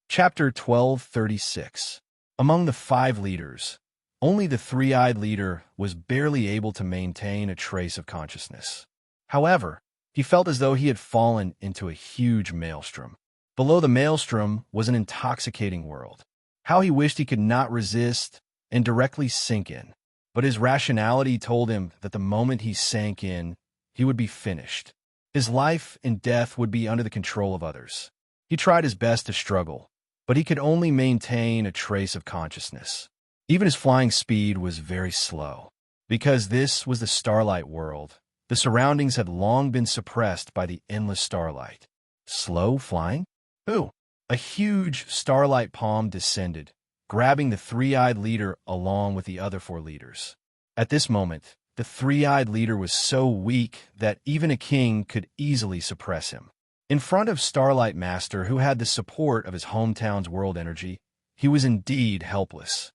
Chapter 1236. Among the 5 leaders, only the three-eyed leader was barely able to maintain a trace of consciousness. However, he felt as though he had fallen into a huge maelstrom. Below the maelstrom was an intoxicating world. How he wished he could not resist and directly sink in. But his rationality told him that the moment he sank in, he would be finished. His life and death would be under the control of others. He tried his best to struggle, but he could only maintain a trace of consciousness. Even his flying speed was very slow. Because this was the starlight world, the surroundings had long been suppressed by the endless starlight. Slow flying? Who? A huge starlight palm descended, grabbing the three-eyed leader along with the other 4 leaders. At this moment, the three-eyed leader was so weak that even a king could easily suppress him. In front of Starlight Master, who had the support of his hometown's world energy, he was indeed helpless.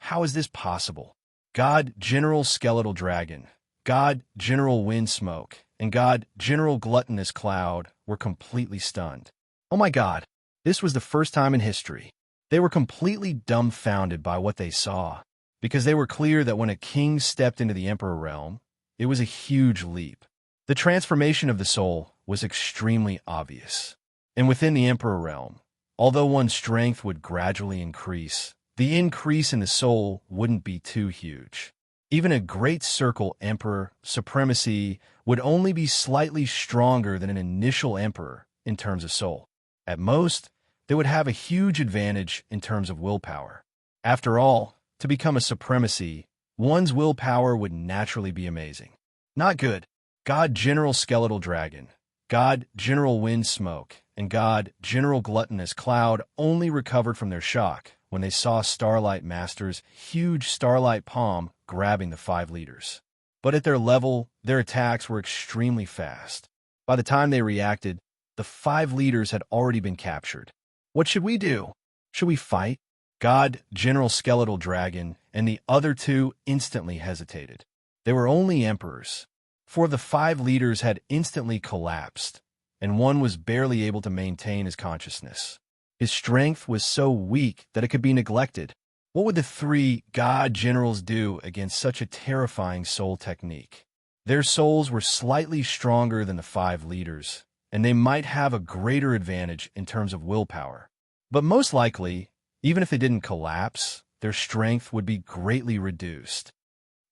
How is this possible? God General Skeletal Dragon, God General Wind Smoke, and God General Gluttonous Cloud were completely stunned. Oh my God, this was the first time in history. They were completely dumbfounded by what they saw, because they were clear that when a king stepped into the Emperor realm, it was a huge leap. The transformation of the soul was extremely obvious. And within the Emperor realm, although one's strength would gradually increase, the increase in the soul wouldn't be too huge. Even a Great Circle Emperor supremacy would only be slightly stronger than an initial emperor in terms of soul. At most, they would have a huge advantage in terms of willpower. After all, to become a supremacy, one's willpower would naturally be amazing. Not good. God General Skeletal Dragon, God General Wind Smoke, and God General Gluttonous Cloud only recovered from their shock when they saw Starlight Master's huge starlight palm grabbing the 5 leaders. But at their level, their attacks were extremely fast. By the time they reacted, the 5 leaders had already been captured. What should we do? Should we fight? God General Skeletal Dragon and the other 2 instantly hesitated. They were only emperors. 4 of the 5 leaders had instantly collapsed, and one was barely able to maintain his consciousness. His strength was so weak that it could be neglected. What would the 3 god generals do against such a terrifying soul technique? Their souls were slightly stronger than the 5 leaders, and they might have a greater advantage in terms of willpower. But most likely, even if they didn't collapse, their strength would be greatly reduced.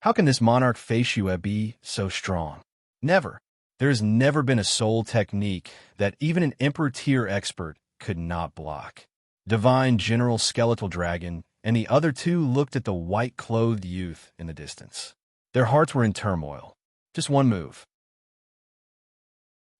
How can this monarch Feishue be so strong? Never. There has never been a soul technique that even an emperor-tier expert could not block. Divine General Skeletal Dragon and the other 2 looked at the white-clothed youth in the distance. Their hearts were in turmoil. Just one move.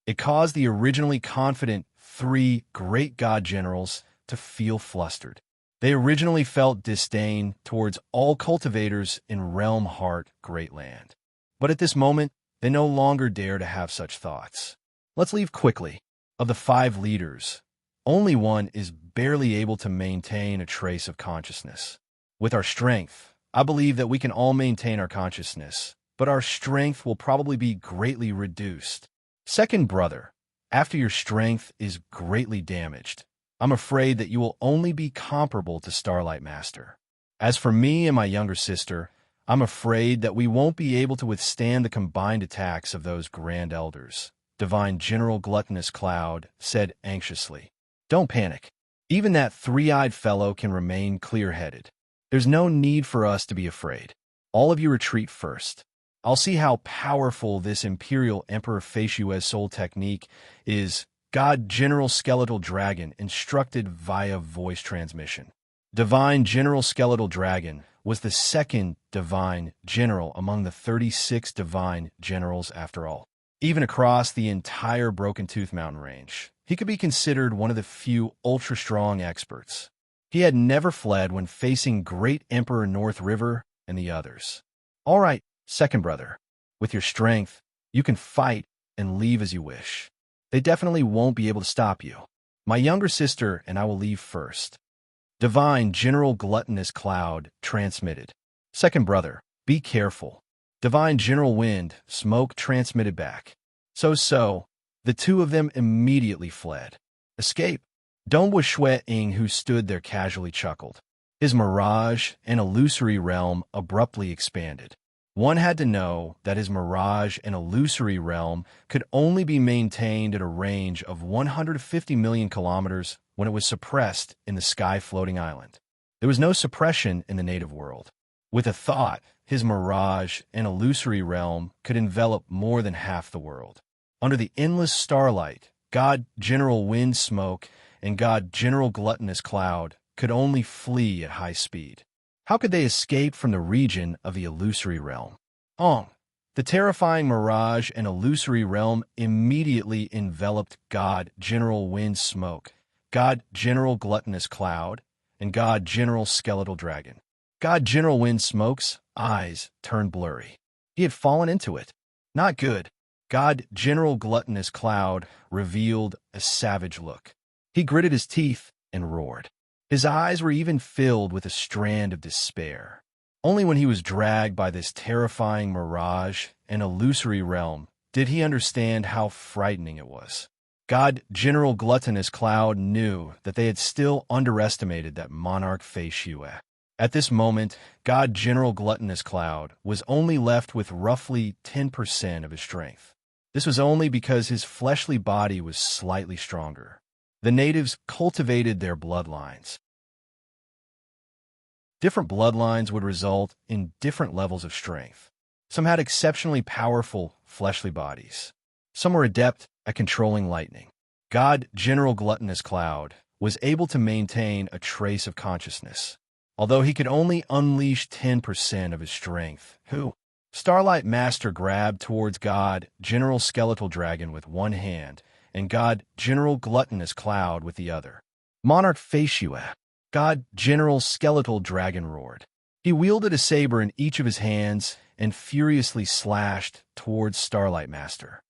It caused the originally confident 3 great god generals to feel flustered. They originally felt disdain towards all cultivators in Realm Heart Great Land. But at this moment, they no longer dare to have such thoughts. Let's leave quickly. Of the 5 leaders, only one is barely able to maintain a trace of consciousness. With our strength, I believe that we can all maintain our consciousness, but our strength will probably be greatly reduced. Second brother, after your strength is greatly damaged, I'm afraid that you will only be comparable to Starlight Master. As for me and my younger sister, I'm afraid that we won't be able to withstand the combined attacks of those Grand Elders, Divine General Gluttonous Cloud said anxiously. Don't panic. Even that 3-eyed fellow can remain clear-headed. There's no need for us to be afraid. All of you retreat first. I'll see how powerful this Imperial Emperor Feishue's soul technique is. God General Skeletal Dragon instructed via voice transmission. Divine General Skeletal Dragon was the 2nd Divine General among the 36 Divine Generals after all. Even across the entire Broken Tooth Mountain range, he could be considered one of the few ultra-strong experts. He had never fled when facing Great Emperor North River and the others. All right, second brother, with your strength, you can fight and leave as you wish. They definitely won't be able to stop you. My younger sister and I will leave first. Divine General Gluttonous Cloud transmitted. Second brother, be careful. Divine General Wind Smoke transmitted back. So, the 2 of them immediately fled. Escape. Donghua Shui Ying, who stood there casually chuckled. His mirage and illusory realm abruptly expanded. One had to know that his mirage and illusory realm could only be maintained at a range of 150 million kilometers when it was suppressed in the sky-floating island. There was no suppression in the native world. With a thought, his mirage and illusory realm could envelop more than half the world. Under the endless starlight, God General Wind Smoke and God General Gluttonous Cloud could only flee at high speed. How could they escape from the region of the illusory realm? The terrifying mirage and illusory realm immediately enveloped God General Wind Smoke, God General Gluttonous Cloud, and God General Skeletal Dragon. God General Wind Smoke's eyes turned blurry. He had fallen into it. Not good. God General Gluttonous Cloud revealed a savage look. He gritted his teeth and roared. His eyes were even filled with a strand of despair. Only when he was dragged by this terrifying mirage and illusory realm did he understand how frightening it was. God General Gluttonous Cloud knew that they had still underestimated that monarch Feishue. At this moment, God General Gluttonous Cloud was only left with roughly 10% of his strength. This was only because his fleshly body was slightly stronger. The natives cultivated their bloodlines. Different bloodlines would result in different levels of strength. Some had exceptionally powerful fleshly bodies. Some were adept at controlling lightning. God General Gluttonous Cloud was able to maintain a trace of consciousness, although he could only unleash 10% of his strength. Starlight Master grabbed towards God General Skeletal Dragon with one hand and God General Gluttonous Cloud with the other. Monarch Feishue, God General Skeletal Dragon roared. He wielded a saber in each of his hands and furiously slashed towards Starlight Master.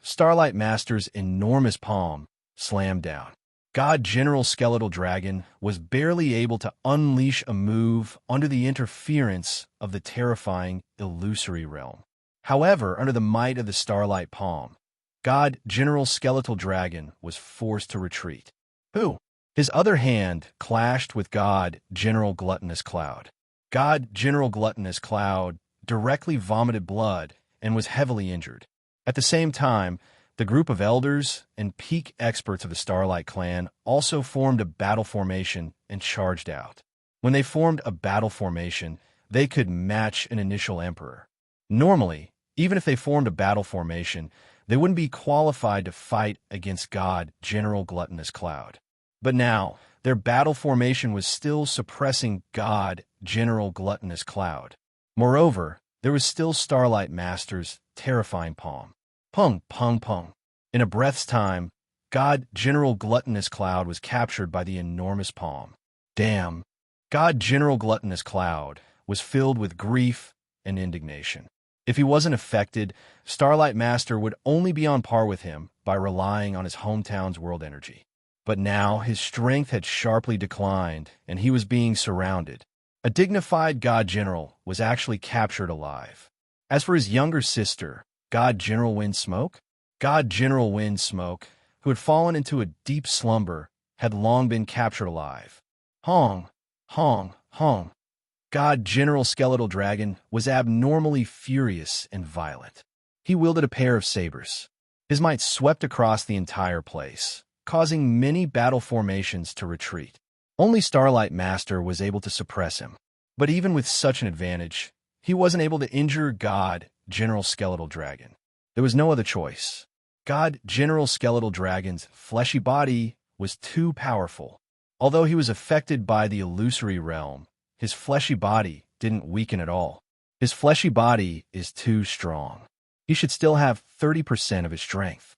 Starlight Master's enormous palm slammed down. God General Skeletal Dragon was barely able to unleash a move under the interference of the terrifying illusory realm. However, under the might of the Starlight Palm, God General Skeletal Dragon was forced to retreat. Who? His other hand clashed with God General Gluttonous Cloud. God General Gluttonous Cloud directly vomited blood and was heavily injured. At the same time, the group of elders and peak experts of the Starlight Clan also formed a battle formation and charged out. When they formed a battle formation, they could match an initial emperor. Normally, even if they formed a battle formation, they wouldn't be qualified to fight against God General Gluttonous Cloud. But now, their battle formation was still suppressing God General Gluttonous Cloud. Moreover, there was still Starlight Master's terrifying palm. Pung, pung, pung. In a breath's time, God General Gluttonous Cloud was captured by the enormous palm. Damn. God General Gluttonous Cloud was filled with grief and indignation. If he wasn't affected, Starlight Master would only be on par with him by relying on his hometown's world energy. But now his strength had sharply declined, and he was being surrounded. A dignified God General was actually captured alive. As for his younger sister, God General Windsmoke, God General Windsmoke, who had fallen into a deep slumber, had long been captured alive. Hong, Hong, Hong. God General Skeletal Dragon was abnormally furious and violent. He wielded a pair of sabers. His might swept across the entire place, causing many battle formations to retreat. Only Starlight Master was able to suppress him. But even with such an advantage, he wasn't able to injure God General Skeletal Dragon. There was no other choice. God General Skeletal Dragon's fleshy body was too powerful. Although he was affected by the illusory realm, his fleshy body didn't weaken at all. His fleshy body is too strong. He should still have 30% of his strength.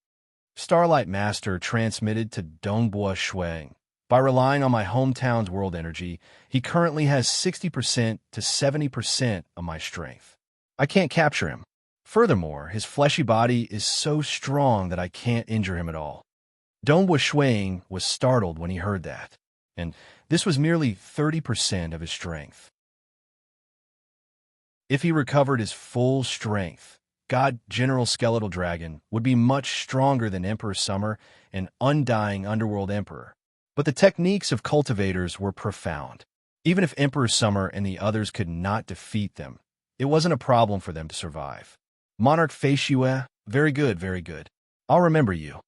Starlight Master transmitted to Dongbua Shuang. By relying on my hometown's world energy, he currently has 60% to 70% of my strength. I can't capture him. Furthermore, his fleshy body is so strong that I can't injure him at all. Dongbua Shuang was startled when he heard that, and this was merely 30% of his strength. If he recovered his full strength, God General Skeletal Dragon would be much stronger than Emperor Summer and Undying Underworld Emperor. But the techniques of cultivators were profound. Even if Emperor Summer and the others could not defeat them, it wasn't a problem for them to survive. Monarch Feishue, very good, very good. I'll remember you.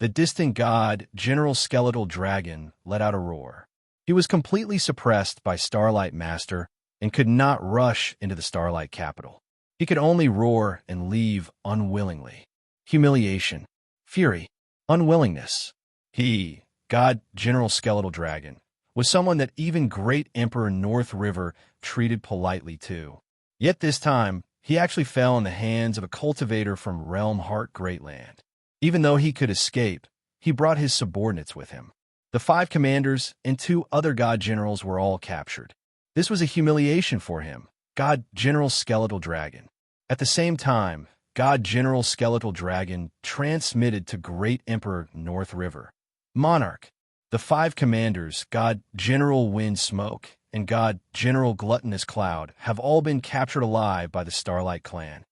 The distant god, General Skeletal Dragon, let out a roar. He was completely suppressed by Starlight Master and could not rush into the Starlight capital. He could only roar and leave unwillingly. Humiliation, fury, unwillingness. He, God General Skeletal Dragon, was someone that even Great Emperor North River treated politely too. Yet this time, he actually fell in the hands of a cultivator from Realm Heart Greatland. Even though he could escape, he brought his subordinates with him. The 5 commanders and 2 other god generals were all captured. This was a humiliation for him, God General Skeletal Dragon. At the same time, God General Skeletal Dragon transmitted to Great Emperor North River. Monarch, the 5 commanders, God General Windsmoke and God General Gluttonous Cloud, have all been captured alive by the Starlight Clan.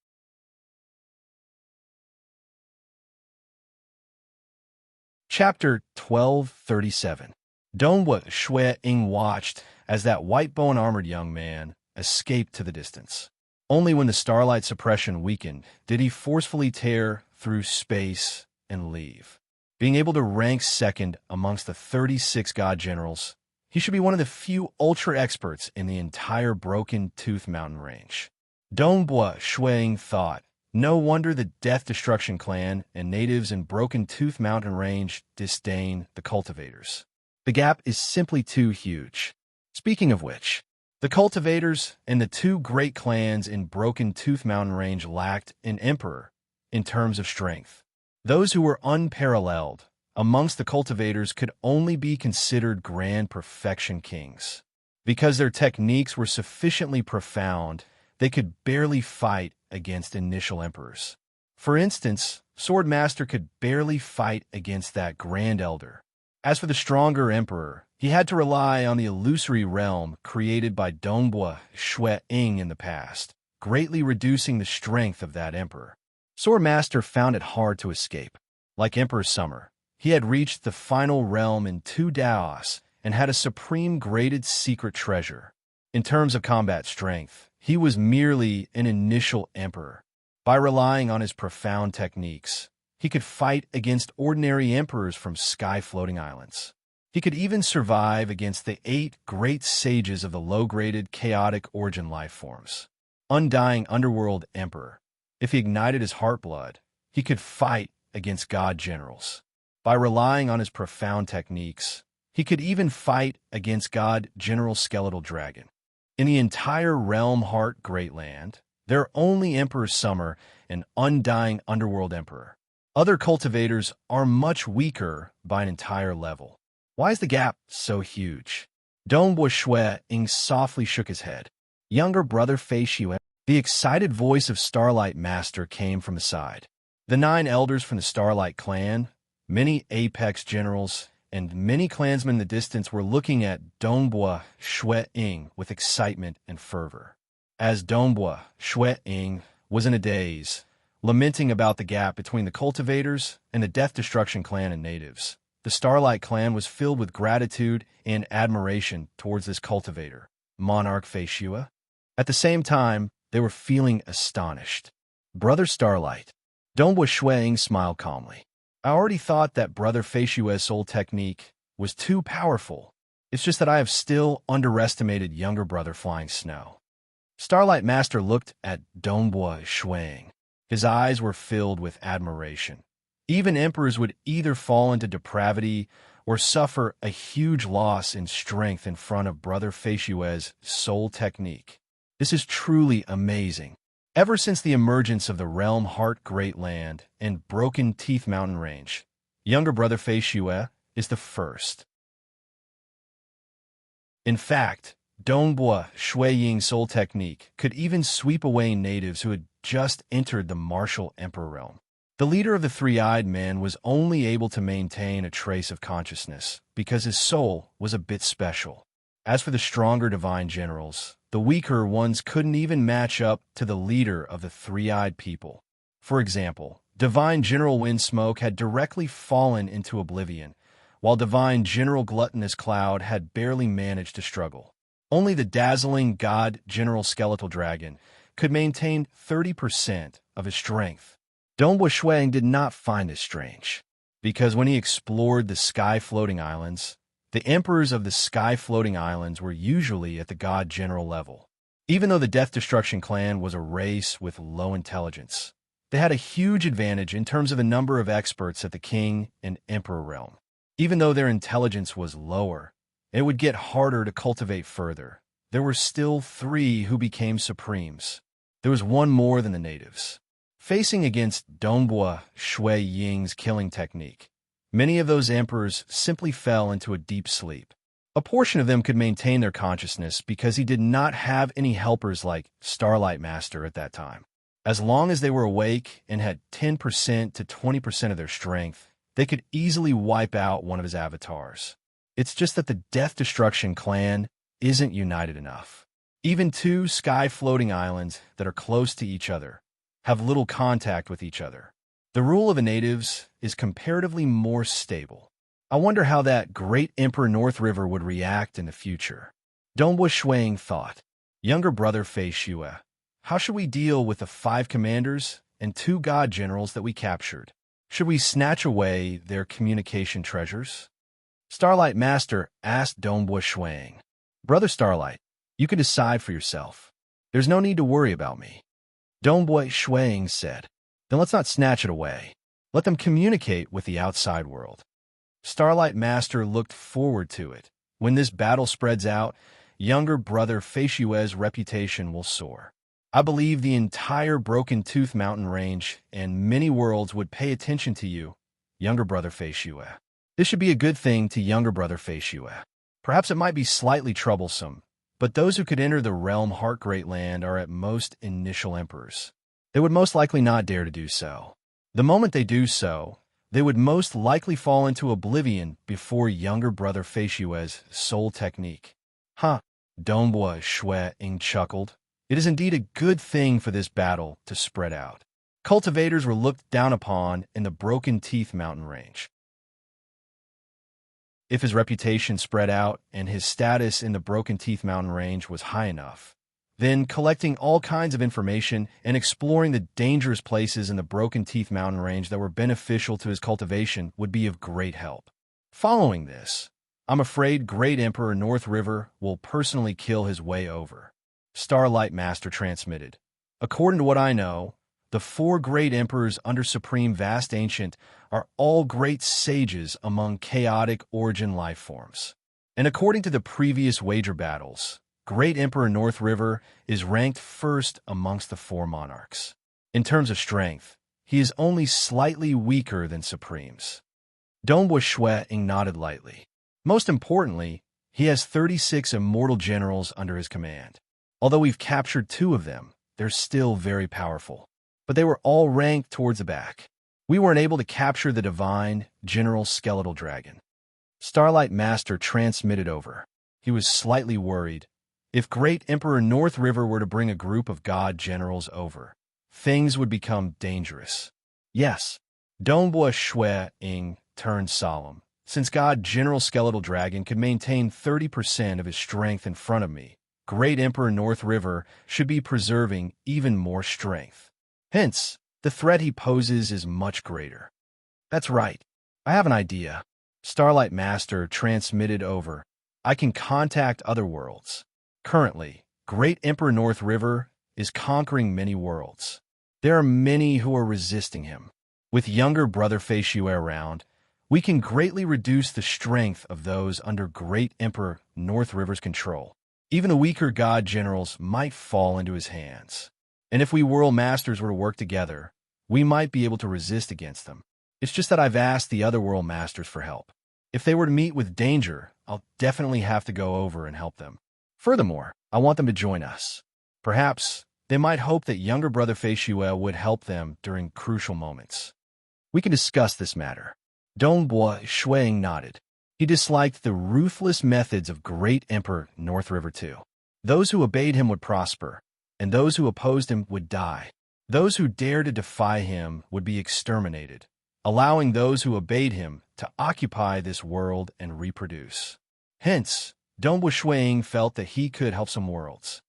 Chapter 1237. Dongbua Shuang watched as that white bow-and-armored young man escaped to the distance. Only when the starlight suppression weakened did he forcefully tear through space and leave. Being able to rank second amongst the 36 god generals, he should be one of the few ultra-experts in the entire Broken Tooth Mountain range. Dongbua Shuang thought, no wonder the Death Destruction Clan and natives in Broken Tooth Mountain range disdain the cultivators. The gap is simply too huge. Speaking of which, the cultivators and the 2 great clans in Broken Tooth Mountain range lacked an emperor in terms of strength. Those who were unparalleled amongst the cultivators could only be considered grand perfection kings. Because their techniques were sufficiently profound, they could barely fight against initial emperors. For instance, Swordmaster could barely fight against that Grand Elder. As for the stronger emperor, he had to rely on the illusory realm created by Dongbua Shui Ying in the past, greatly reducing the strength of that emperor. Sword Master found it hard to escape. Like Emperor Summer, he had reached the final realm in 2 Daos and had a supreme graded secret treasure. In terms of combat strength, he was merely an initial emperor. By relying on his profound techniques, he could fight against ordinary emperors from sky-floating islands. He could even survive against the 8 great sages of the low-graded chaotic origin life forms. Undying Underworld Emperor. If he ignited his heart blood, he could fight against god generals. By relying on his profound techniques, he could even fight against god General Skeletal Dragon. In the entire Realm Heart Great Land, there are only Emperor Summer and Undying Underworld Emperor. Other cultivators are much weaker by an entire level. Why is the gap so huge? Dongbua Shui Ying softly shook his head. Younger brother Fei Xue. The excited voice of Starlight Master came from the side. The 9 elders from the Starlight clan, many apex generals, and many clansmen in the distance were looking at Dongbua Shui Ying with excitement and fervor. As Dongbua Shui Ying was in a daze, lamenting about the gap between the cultivators and the Death Destruction clan and natives, the Starlight clan was filled with gratitude and admiration towards this cultivator, Monarch Fei Xue. At the same time, they were feeling astonished. Brother Starlight. Dongbua Shui Ying smiled calmly. I already thought that Brother Fei Xue's soul technique was too powerful. It's just that I have still underestimated younger brother Flying Snow. Starlight Master looked at Dongbua Shui Ying. His eyes were filled with admiration. Even emperors would either fall into depravity or suffer a huge loss in strength in front of Brother Fei Xue's soul technique. This is truly amazing. Ever since the emergence of the Realm Heart Great Land and Broken Teeth Mountain Range, younger brother Fei Xue is the first. In fact, Dongbua Shui Ying's soul technique could even sweep away natives who had just entered the martial emperor realm. The leader of the 3-eyed men was only able to maintain a trace of consciousness because his soul was a bit special. As for the stronger divine generals, the weaker ones couldn't even match up to the leader of the 3-eyed people. For example, Divine General Windsmoke had directly fallen into oblivion, while Divine General Gluttonous Cloud had barely managed to struggle. Only the dazzling God General Skeletal Dragon could maintain 30% of his strength. Dongbua Shui Ying did not find this strange, because when he explored the sky-floating islands, the emperors of the sky-floating islands were usually at the god general level. Even though the Death Destruction clan was a race with low intelligence, they had a huge advantage in terms of the number of experts at the king and emperor realm. Even though their intelligence was lower, it would get harder to cultivate further. There were still 3 who became supremes. There was one more than the natives. Facing against Dongbua Shui Ying's killing technique, many of those emperors simply fell into a deep sleep. A portion of them could maintain their consciousness because he did not have any helpers like Starlight Master at that time. As long as they were awake and had 10% to 20% of their strength, they could easily wipe out one of his avatars. It's just that the Death Destruction clan isn't united enough. Even 2 sky-floating islands that are close to each other have little contact with each other. The rule of the natives is comparatively more stable. I wonder how that great Emperor North River would react in the future. Dongbua Shui Ying thought. Younger brother Fei Xue, how should we deal with the 5 commanders and 2 god generals that we captured? Should we snatch away their communication treasures? Starlight Master asked Dongbua Shui Ying. Brother Starlight, you can decide for yourself. There's no need to worry about me. Dongbua Shui Ying said. Then let's not snatch it away. Let them communicate with the outside world. Starlight Master looked forward to it. When this battle spreads out, younger brother Fei Xue's reputation will soar. I believe the entire Broken Tooth Mountain Range and many worlds would pay attention to you, younger brother Fei Xue. This should be a good thing to younger brother Fei Xue. Perhaps it might be slightly troublesome, but those who could enter the Realm Heart Great Land are at most initial emperors. They would most likely not dare to do so. The moment they do so, they would most likely fall into oblivion before younger brother Feishue's soul technique. Huh, Dongbua Shui Ying chuckled. It is indeed a good thing for this battle to spread out. Cultivators were looked down upon in the Broken Teeth mountain range. If his reputation spread out and his status in the Broken Teeth mountain range was high enough, then collecting all kinds of information and exploring the dangerous places in the Broken Teeth mountain range that were beneficial to his cultivation would be of great help. Following this, I'm afraid Great Emperor North River will personally kill his way over. Starlight Master transmitted. According to what I know, the 4 great emperors under Supreme Vast Ancient are all great sages among chaotic origin life forms. And according to the previous wager battles, Great Emperor North River is ranked first amongst the 4 monarchs. In terms of strength, he is only slightly weaker than Supremes. Dongbua Shui Ying nodded lightly. Most importantly, he has 36 immortal generals under his command. Although we've captured 2 of them, they're still very powerful. But they were all ranked towards the back. We weren't able to capture the divine General Skeletal Dragon. Starlight Master transmitted over. He was slightly worried. If Great Emperor North River were to bring a group of god generals over, things would become dangerous. Yes, Dongbua Shui Ying turned solemn. Since God General Skeletal Dragon could maintain 30% of his strength in front of me, Great Emperor North River should be preserving even more strength. Hence, the threat he poses is much greater. That's right. I have an idea. Starlight Master transmitted over. I can contact other worlds. Currently, Great Emperor North River is conquering many worlds. There are many who are resisting him. With younger brother Feishue around, we can greatly reduce the strength of those under Great Emperor North River's control. Even the weaker god generals might fall into his hands. And if we world masters were to work together, we might be able to resist against them. It's just that I've asked the other world masters for help. If they were to meet with danger, I'll definitely have to go over and help them. Furthermore, I want them to join us. Perhaps they might hope that younger brother Feishue would help them during crucial moments. We can discuss this matter. Dongbua Shui Ying nodded. He disliked the ruthless methods of Great Emperor North River too. Those who obeyed him would prosper, and those who opposed him would die. Those who dared to defy him would be exterminated, allowing those who obeyed him to occupy this world and reproduce. Hence, Dongbua Shui Ying felt that he could help some worlds.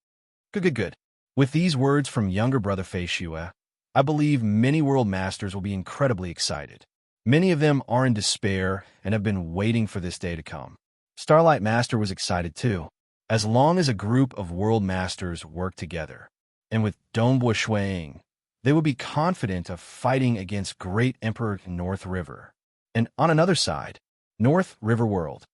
Good. With these words from younger brother Feishue, I believe many world masters will be incredibly excited. Many of them are in despair and have been waiting for this day to come. Starlight Master was excited too. As long as a group of world masters work together, and with Dongbua Shui Ying, they would be confident of fighting against Great Emperor North River. And on another side, North River World.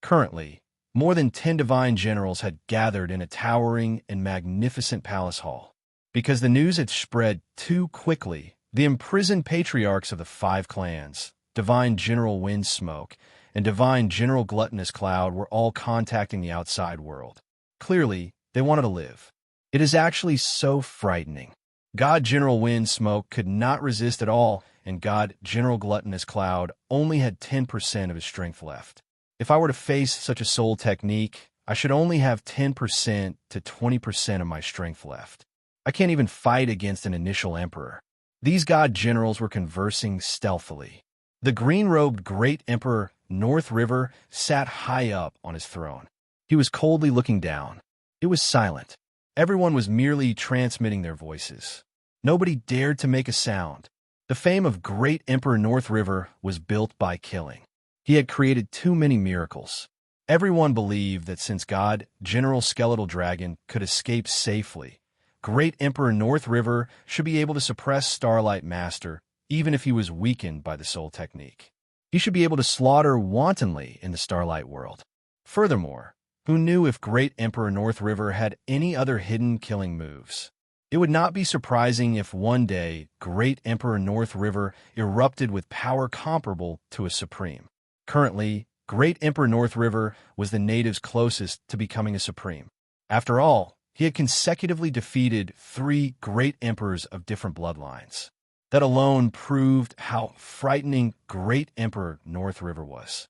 Currently, more than 10 divine generals had gathered in a towering and magnificent palace hall. Because the news had spread too quickly, the imprisoned patriarchs of the 5 clans, Divine General Windsmoke, and Divine General Gluttonous Cloud were all contacting the outside world. Clearly, they wanted to live. It is actually so frightening. God General Windsmoke could not resist at all, and God General Gluttonous Cloud only had 10% of his strength left. If I were to face such a soul technique, I should only have 10% to 20% of my strength left. I can't even fight against an initial emperor. These god generals were conversing stealthily. The green-robed Great Emperor North River sat high up on his throne. He was coldly looking down. It was silent. Everyone was merely transmitting their voices. Nobody dared to make a sound. The fame of Great Emperor North River was built by killing. He had created too many miracles. Everyone believed that since God, General Skeletal Dragon, could escape safely, Great Emperor North River should be able to suppress Starlight Master, even if he was weakened by the soul technique. He should be able to slaughter wantonly in the Starlight world. Furthermore, who knew if Great Emperor North River had any other hidden killing moves? It would not be surprising if one day Great Emperor North River erupted with power comparable to a supreme. Currently, Great Emperor North River was the natives closest to becoming a supreme. After all, he had consecutively defeated 3 great emperors of different bloodlines. That alone proved how frightening Great Emperor North River was.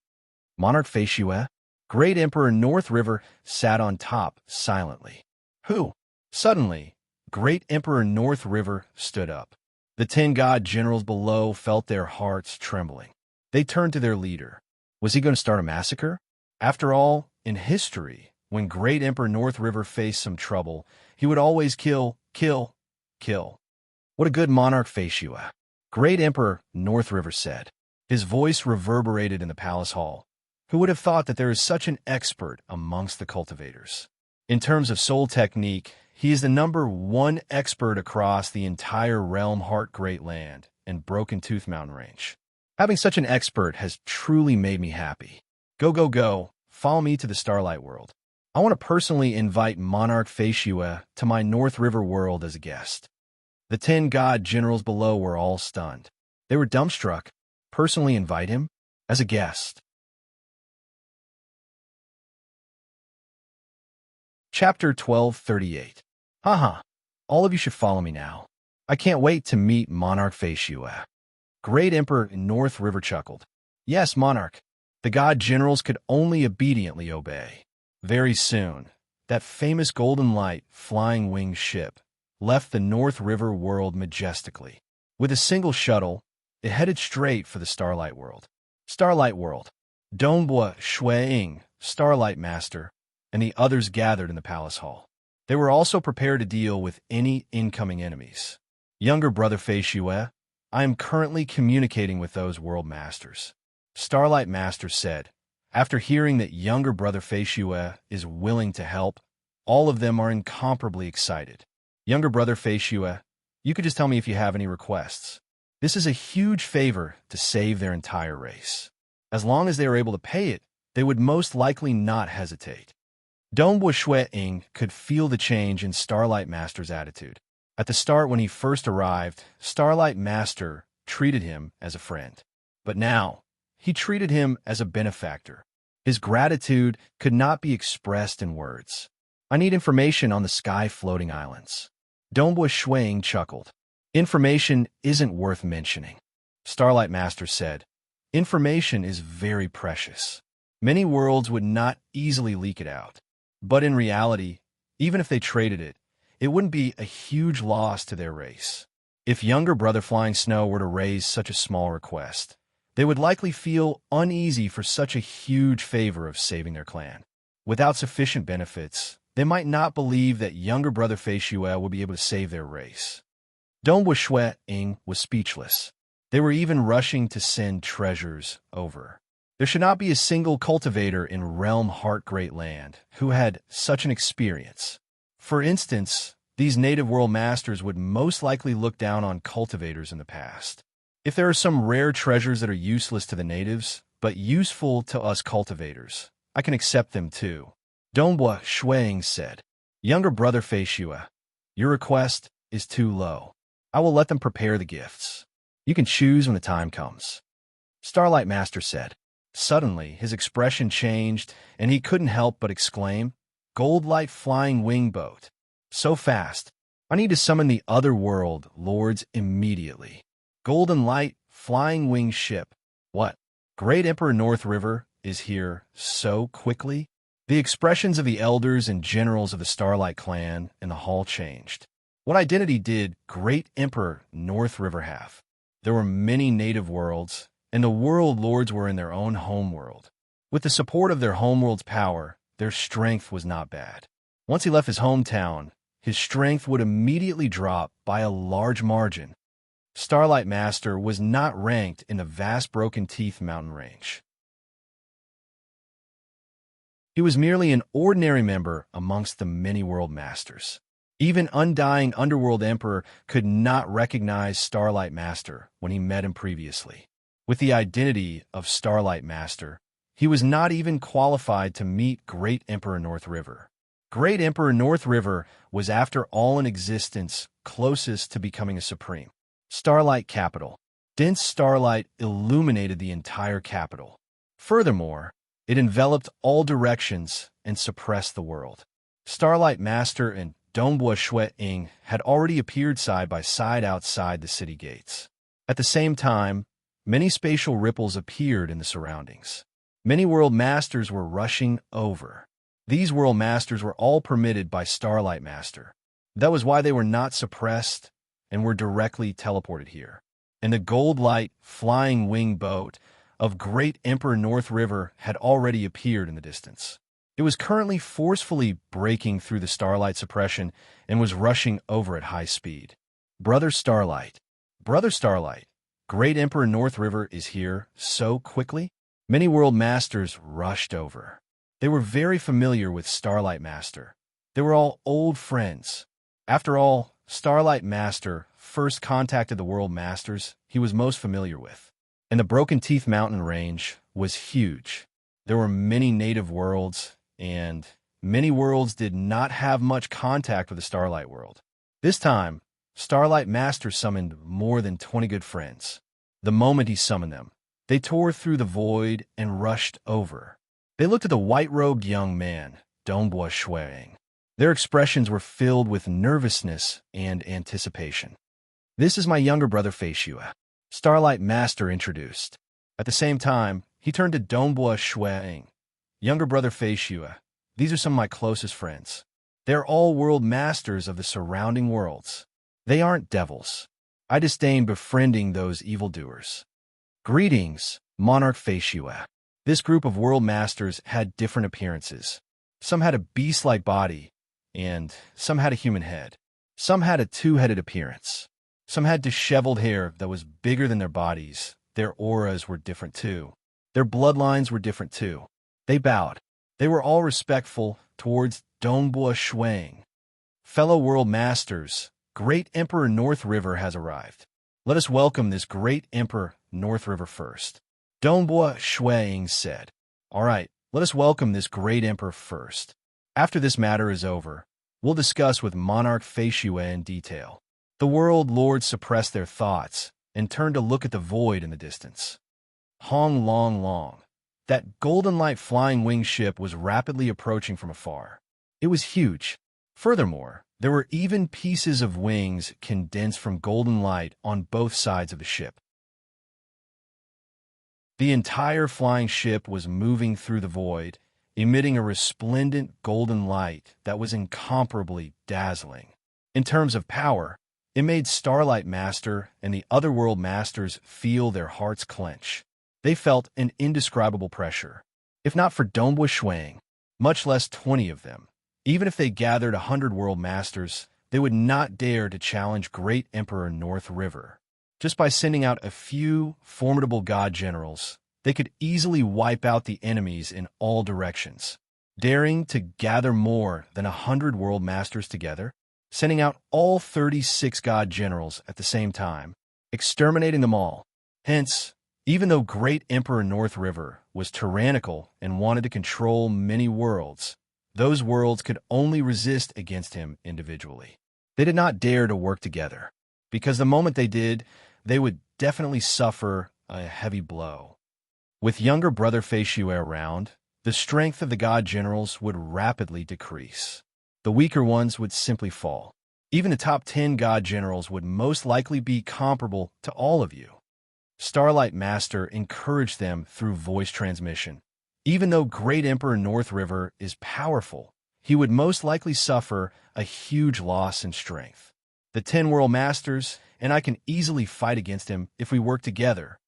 Monarch Feishue, Great Emperor North River sat on top silently. Who? Suddenly, Great Emperor North River stood up. The 10 god generals below felt their hearts trembling. They turned to their leader. Was he going to start a massacre? After all, in history, when Great Emperor North River faced some trouble, he would always kill, kill, kill. What a good monarch Feishue, Great Emperor North River said. His voice reverberated in the palace hall. Who would have thought that there is such an expert amongst the cultivators? In terms of soul technique, he is the #1 expert across the entire Realm Heart Great Land and Broken Tooth Mountain Range. Having such an expert has truly made me happy. Go, go, go. Follow me to the Starlight World. I want to personally invite Monarch Feishue to my North River world as a guest. The 10 god generals below were all stunned. They were dumbstruck. Personally invite him as a guest. Chapter 1238. Haha, all of you should follow me now. I can't wait to meet Monarch Feishue. Great Emperor North River chuckled. Yes, Monarch. The god generals could only obediently obey. Very soon, that famous golden light flying winged ship left the North River world majestically. With a single shuttle, it headed straight for the Starlight World. Starlight World. Dongbua Shui-Ying, Starlight Master, and the others gathered in the palace hall. They were also prepared to deal with any incoming enemies. Younger brother Feishue, I am currently communicating with those world masters. Starlight Master said. After hearing that younger brother Feishue is willing to help, all of them are incomparably excited. Younger brother Feishue, you could just tell me if you have any requests. This is a huge favor to save their entire race. As long as they are able to pay it, they would most likely not hesitate. Dongbua Shui-Ying could feel the change in Starlight Master's attitude. At the start, when he first arrived, Starlight Master treated him as a friend. But now, he treated him as a benefactor. His gratitude could not be expressed in words. I need information on the sky-floating islands. Dongbua Shui-Ying chuckled. Information isn't worth mentioning. Starlight Master said, information is very precious. Many worlds would not easily leak it out. But in reality, even if they traded it, it wouldn't be a huge loss to their race. If younger brother Flying Snow were to raise such a small request, they would likely feel uneasy for such a huge favor of saving their clan. Without sufficient benefits, they might not believe that younger brother Feishue would be able to save their race. Dongbua Shui-Ying was speechless. They were even rushing to send treasures over. There should not be a single cultivator in Realm Heart Great Land who had such an experience. For instance, these native world masters would most likely look down on cultivators in the past. If there are some rare treasures that are useless to the natives, but useful to us cultivators, I can accept them too. Dongbua Shui-Ying said, Younger brother Feishue, your request is too low. I will let them prepare the gifts. You can choose when the time comes. Starlight Master said. Suddenly, his expression changed, and he couldn't help but exclaim, Gold light flying wing boat. So fast. I need to summon the other world lords immediately. Golden light flying wing ship. What? Great Emperor North River is here so quickly? The expressions of the elders and generals of the Starlight clan in the hall changed. What identity did Great Emperor North River have? There were many native worlds, and the world lords were in their own homeworld. With the support of their homeworld's power, their strength was not bad. Once he left his hometown, his strength would immediately drop by a large margin. Starlight Master was not ranked in the vast Broken Teeth mountain range. He was merely an ordinary member amongst the many world masters. Even Undying Underworld Emperor could not recognize Starlight Master when he met him previously. With the identity of Starlight Master, he was not even qualified to meet Great Emperor North River. Great Emperor North River was, after all in existence, closest to becoming a supreme. Starlight Capital. Dense starlight illuminated the entire capital. Furthermore, it enveloped all directions and suppressed the world. Starlight Master and Dongbua Shui-Ying had already appeared side by side outside the city gates. At the same time, many spatial ripples appeared in the surroundings. Many world masters were rushing over. These world masters were all permitted by Starlight Master. That was why they were not suppressed and were directly teleported here. And the gold light flying wing boat of Great Emperor North River had already appeared in the distance. It was currently forcefully breaking through the starlight suppression and was rushing over at high speed. Brother Starlight. Brother Starlight. Great Emperor North River is here so quickly? Many world masters rushed over. They were very familiar with Starlight Master. They were all old friends. After all, Starlight Master first contacted the world masters he was most familiar with. And the Broken Teeth Mountain range was huge. There were many native worlds, and many worlds did not have much contact with the Starlight world. This time, Starlight Master summoned more than 20 good friends. The moment he summoned them, they tore through the void and rushed over. They looked at the white-robed young man, Dongbua Shuang. Their expressions were filled with nervousness and anticipation. This is my younger brother Feishua, Starlight Master introduced. At the same time, he turned to Dongbua Shuang. Younger brother Feishua, these are some of my closest friends. They're all world masters of the surrounding worlds. They aren't devils. I disdain befriending those evildoers. Greetings, Monarch Feishua. This group of world masters had different appearances. Some had a beast-like body, and some had a human head. Some had a two-headed appearance. Some had disheveled hair that was bigger than their bodies. Their auras were different too. Their bloodlines were different too. They bowed. They were all respectful towards Dongbua Shuang. Fellow world masters, Great Emperor North River has arrived. Let us welcome this Great Emperor North River first. Dongbua Shuang said, All right, let us welcome this Great Emperor first. After this matter is over, we'll discuss with Monarch Feishua in detail. The world lords suppressed their thoughts and turned to look at the void in the distance. Hong Long Long. That golden light flying wing ship was rapidly approaching from afar. It was huge. Furthermore, there were even pieces of wings condensed from golden light on both sides of the ship. The entire flying ship was moving through the void, emitting a resplendent golden light that was incomparably dazzling. In terms of power, it made Starlight Master and the other world masters feel their hearts clench. They felt an indescribable pressure. If not for Dongbua Shuang, much less 20 of them, even if they gathered 100 world masters, they would not dare to challenge Great Emperor North River. Just by sending out a few formidable god generals, they could easily wipe out the enemies in all directions. Daring to gather more than 100 world masters together, sending out all 36 god generals at the same time, exterminating them all. Hence, even though Great Emperor North River was tyrannical and wanted to control many worlds, those worlds could only resist against him individually. They did not dare to work together, because the moment they did, they would definitely suffer a heavy blow. With younger brother Feishua around, the strength of the god generals would rapidly decrease. The weaker ones would simply fall. Even the top 10 god generals would most likely be comparable to all of you. Starlight Master encouraged them through voice transmission. Even though Great Emperor North River is powerful, he would most likely suffer a huge loss in strength. The 10 world masters and I can easily fight against him if we work together.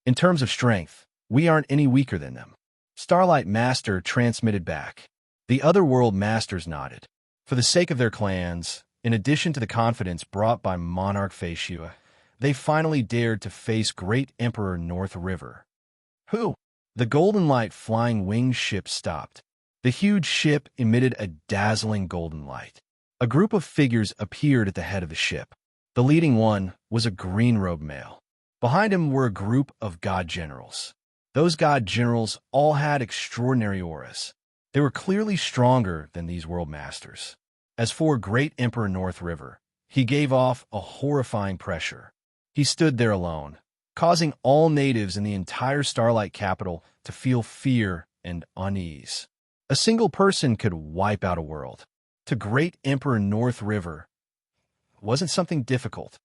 In terms of strength, we aren't any weaker than them. Starlight Master transmitted back. The other world masters nodded. For the sake of their clans, in addition to the confidence brought by Monarch Feishua, they finally dared to face Great Emperor North River. Who? The golden light flying winged ship stopped. The huge ship emitted a dazzling golden light. A group of figures appeared at the head of the ship. The leading one was a green-robed male. Behind him were a group of god generals. Those god generals all had extraordinary auras. They were clearly stronger than these world masters. As for Great Emperor North River, he gave off a horrifying pressure. He stood there alone, causing all natives in the entire Starlight capital to feel fear and unease. A single person could wipe out a world. To Great Emperor North River wasn't something difficult.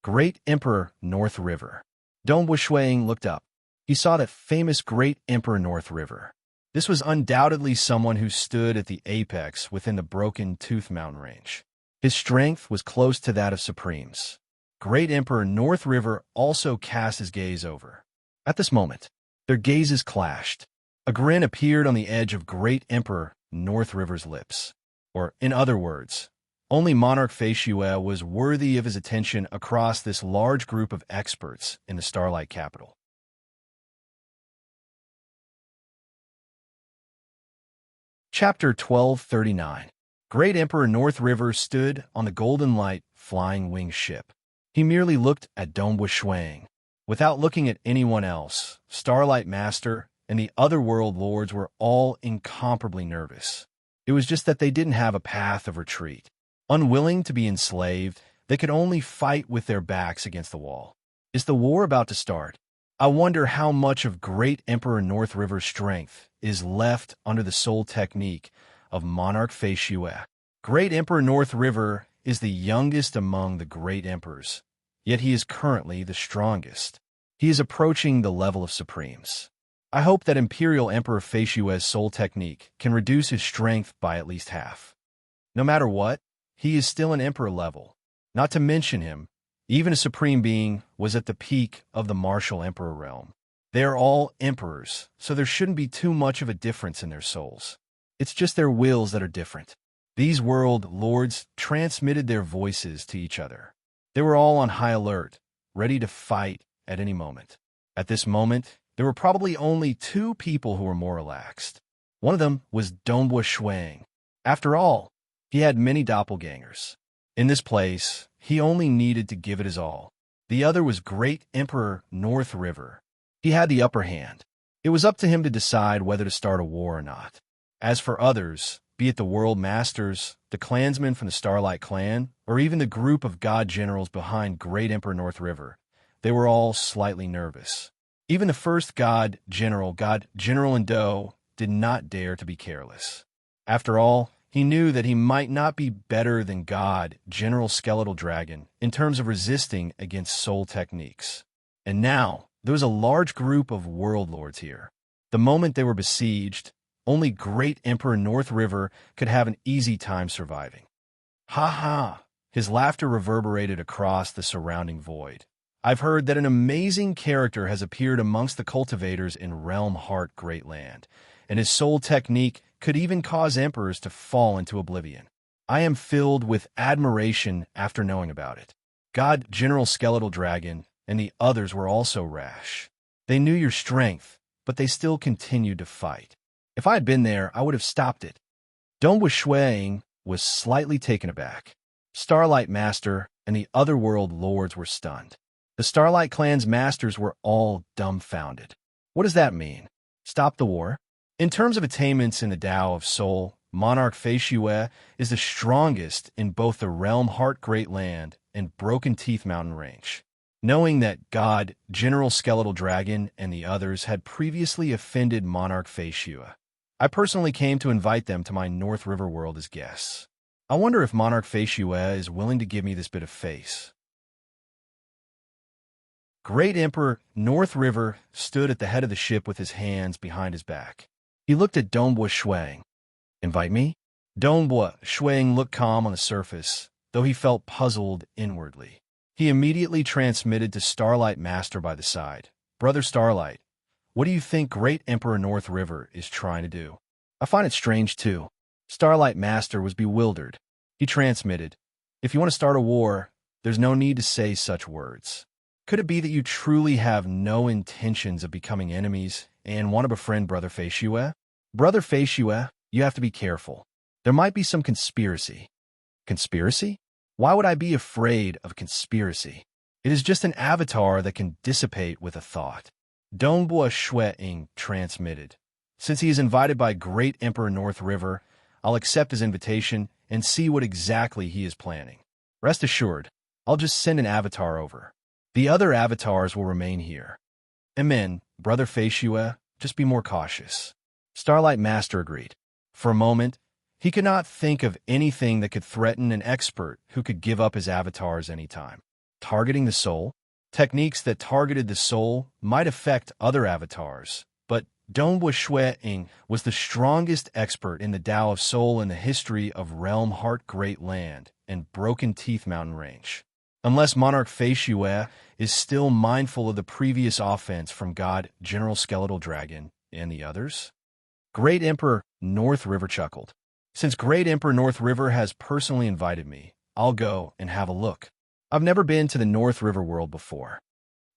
Great Emperor North River. Dong Wuxuang looked up. He saw that famous Great Emperor North River. This was undoubtedly someone who stood at the apex within the Broken Tooth Mountain Range. His strength was close to that of Supreme's. Great Emperor North River also cast his gaze over. At this moment, their gazes clashed. A grin appeared on the edge of Great Emperor North River's lips. Or, in other words, only Monarch Feishue was worthy of his attention across this large group of experts in the Starlight Capital. Chapter 1239. Great Emperor North River stood on the Golden Light flying wing ship. He merely looked at Dong Wuxuang. Without looking at anyone else, Starlight Master and the other world lords were all incomparably nervous. It was just that they didn't have a path of retreat. Unwilling to be enslaved, they could only fight with their backs against the wall. Is the war about to start? I wonder how much of Great Emperor North River's strength is left under the soul technique of Monarch Feishue. Great Emperor North River is the youngest among the great emperors, yet he is currently the strongest. He is approaching the level of Supremes. I hope that Imperial Emperor Feishue's soul technique can reduce his strength by at least half. No matter what, he is still an emperor level. Not to mention him, even a supreme being was at the peak of the martial emperor realm. They are all emperors, so there shouldn't be too much of a difference in their souls. It's just their wills that are different. These world lords transmitted their voices to each other. They were all on high alert, ready to fight at any moment. At this moment, there were probably only two people who were more relaxed. One of them was Dong Wuxuang. After all, he had many doppelgangers. In this place, he only needed to give it his all. The other was Great Emperor North River. He had the upper hand. It was up to him to decide whether to start a war or not. As for others, be it the world masters, the clansmen from the Starlight Clan, or even the group of god generals behind Great Emperor North River, they were all slightly nervous. Even the first god General Indo, did not dare to be careless. After all, he knew that he might not be better than God General Skeletal Dragon in terms of resisting against soul techniques. And now, there was a large group of world lords here. The moment they were besieged, only Great Emperor North River could have an easy time surviving. Ha ha! His laughter reverberated across the surrounding void. I've heard that an amazing character has appeared amongst the cultivators in Realm Heart Great Land, and his soul technique could even cause emperors to fall into oblivion. I am filled with admiration after knowing about it. God General Skeletal Dragon and the others were also rash. They knew your strength, but they still continued to fight. If I had been there, I would have stopped it. Dong Wuxuang was slightly taken aback. Starlight Master and the other world lords were stunned. The Starlight Clan's masters were all dumbfounded. What does that mean? Stop the war? In terms of attainments in the Tao of Soul, Monarch Feishue is the strongest in both the Realm Heart Great Land and Broken Teeth Mountain Range. Knowing that God, General Skeletal Dragon, and the others had previously offended Monarch Feishue, I personally came to invite them to my North River world as guests. I wonder if Monarch Feishue is willing to give me this bit of face. Great Emperor North River stood at the head of the ship with his hands behind his back. He looked at Dong Wuxuang. Invite me? Dong Wuxuang looked calm on the surface, though he felt puzzled inwardly. He immediately transmitted to Starlight Master by the side. Brother Starlight, what do you think Great Emperor North River is trying to do? I find it strange, too. Starlight Master was bewildered. He transmitted, if you want to start a war, there's no need to say such words. Could it be that you truly have no intentions of becoming enemies and want to befriend Brother Feishue? Brother Feishue, you have to be careful. There might be some conspiracy. Conspiracy? Why would I be afraid of conspiracy? It is just an avatar that can dissipate with a thought. Dong Wuxuang transmitted. Since he is invited by Great Emperor North River, I'll accept his invitation and see what exactly he is planning. Rest assured, I'll just send an avatar over. The other avatars will remain here. Amen, Brother Feishue, just be more cautious. Starlight Master agreed. For a moment, he could not think of anything that could threaten an expert who could give up his avatars anytime. targeting the soul. Techniques that targeted the soul might affect other avatars, but Dongbua Shui Ying was the strongest expert in the Tao of Soul in the history of Realm Heart Great Land and Broken Teeth Mountain Range. Unless Monarch Fei Xue is still mindful of the previous offense from God General Skeletal Dragon and the others. Great Emperor North River chuckled. Since Great Emperor North River has personally invited me, I'll go and have a look. I've never been to the North River world before.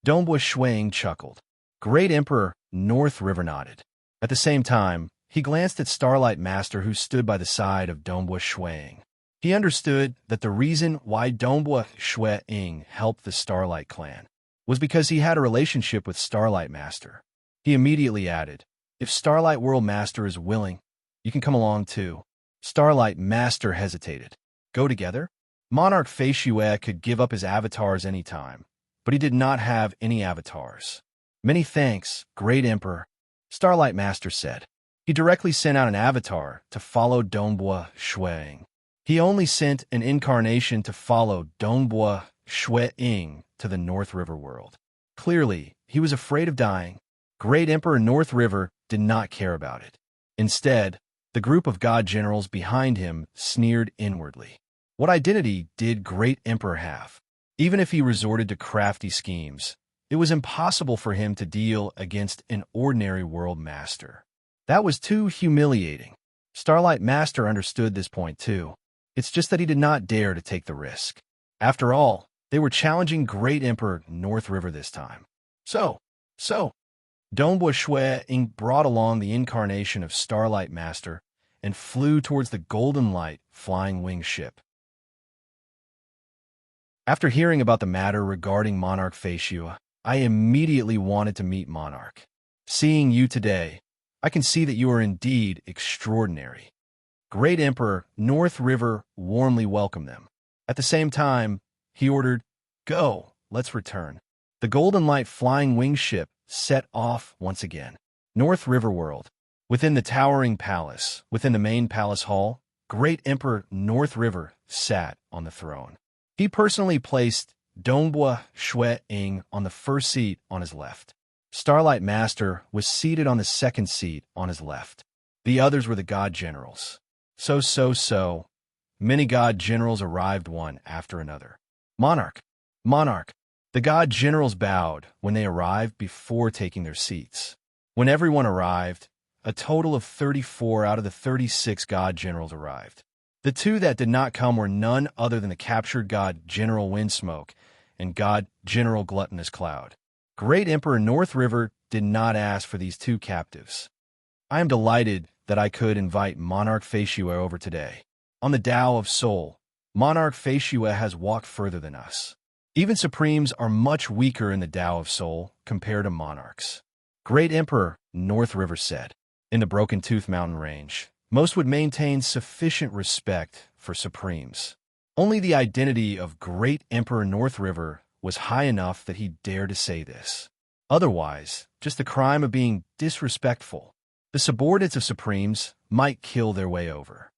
Dongbua Shui Ying chuckled. Great Emperor North River nodded. At the same time, he glanced at Starlight Master who stood by the side of Dongbua Shui Ying. He understood that the reason why Dongbua Shui Ying helped the Starlight clan was because he had a relationship with Starlight Master. He immediately added, "If Starlight World Master is willing, you can come along too." Starlight Master hesitated. Go together? Monarch Fei Xue could give up his avatars any time, but he did not have any avatars. Many thanks, Great Emperor, Starlight Master said. He directly sent out an avatar to follow Dongbua Shui Ying. He only sent an incarnation to follow Dongbua Shui Ying to the North River world. Clearly, he was afraid of dying. Great Emperor North River did not care about it. Instead, the group of god generals behind him sneered inwardly. What identity did Great Emperor have? Even if he resorted to crafty schemes, it was impossible for him to deal against an ordinary world master. That was too humiliating. Starlight Master understood this point too. It's just that he did not dare to take the risk. After all, they were challenging Great Emperor North River this time. So, Dongbua Shui Ying brought along the incarnation of Starlight Master and flew towards the Golden Light flying wing ship. After hearing about the matter regarding Monarch Fei Xue, I immediately wanted to meet Monarch. Seeing you today, I can see that you are indeed extraordinary. Great Emperor North River warmly welcomed them. At the same time, he ordered, "Go, let's return." The Golden Light flying wing ship set off once again. North River World. Within the towering palace, within the main palace hall, Great Emperor North River sat on the throne. He personally placed Dongbua Shui Ying on the first seat on his left. Starlight Master was seated on the second seat on his left. The others were the god generals. So. Many god generals arrived one after another. Monarch. The god generals bowed when they arrived before taking their seats. When everyone arrived, a total of 34 out of the 36 god generals arrived. The two that did not come were none other than the captured god General Windsmoke and god General Gluttonous Cloud. Great Emperor North River did not ask for these two captives. I am delighted that I could invite Monarch Fei Xue over today. On the Tao of Soul, Monarch Fei Xue has walked further than us. Even Supremes are much weaker in the Tao of Soul compared to Monarchs. Great Emperor North River said. In the Broken Tooth Mountain Range, most would maintain sufficient respect for Supremes. Only the identity of Great Emperor North River was high enough that he dared to say this. Otherwise, just the crime of being disrespectful. The subordinates of Supremes might kill their way over.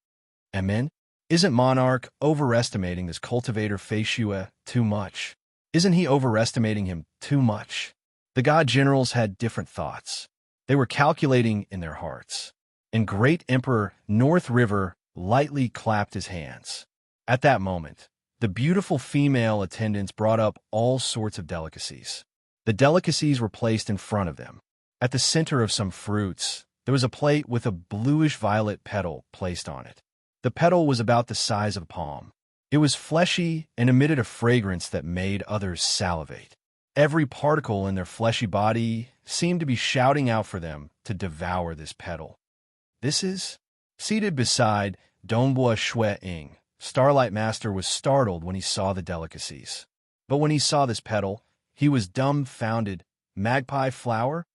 Amen? Isn't Monarch overestimating this cultivator Fei Xue too much? Isn't he overestimating him too much? The god generals had different thoughts. They were calculating in their hearts. And Great Emperor North River lightly clapped his hands. At that moment, the beautiful female attendants brought up all sorts of delicacies. The delicacies were placed in front of them. At the center of some fruits, there was a plate with a bluish-violet petal placed on it. The petal was about the size of a palm. It was fleshy and emitted a fragrance that made others salivate. Every particle in their fleshy body seemed to be shouting out for them to devour this petal. This is? Seated beside Dongbua Shui Ying, Starlight Master was startled when he saw the delicacies. But when he saw this petal, he was dumbfounded. Magpie flower?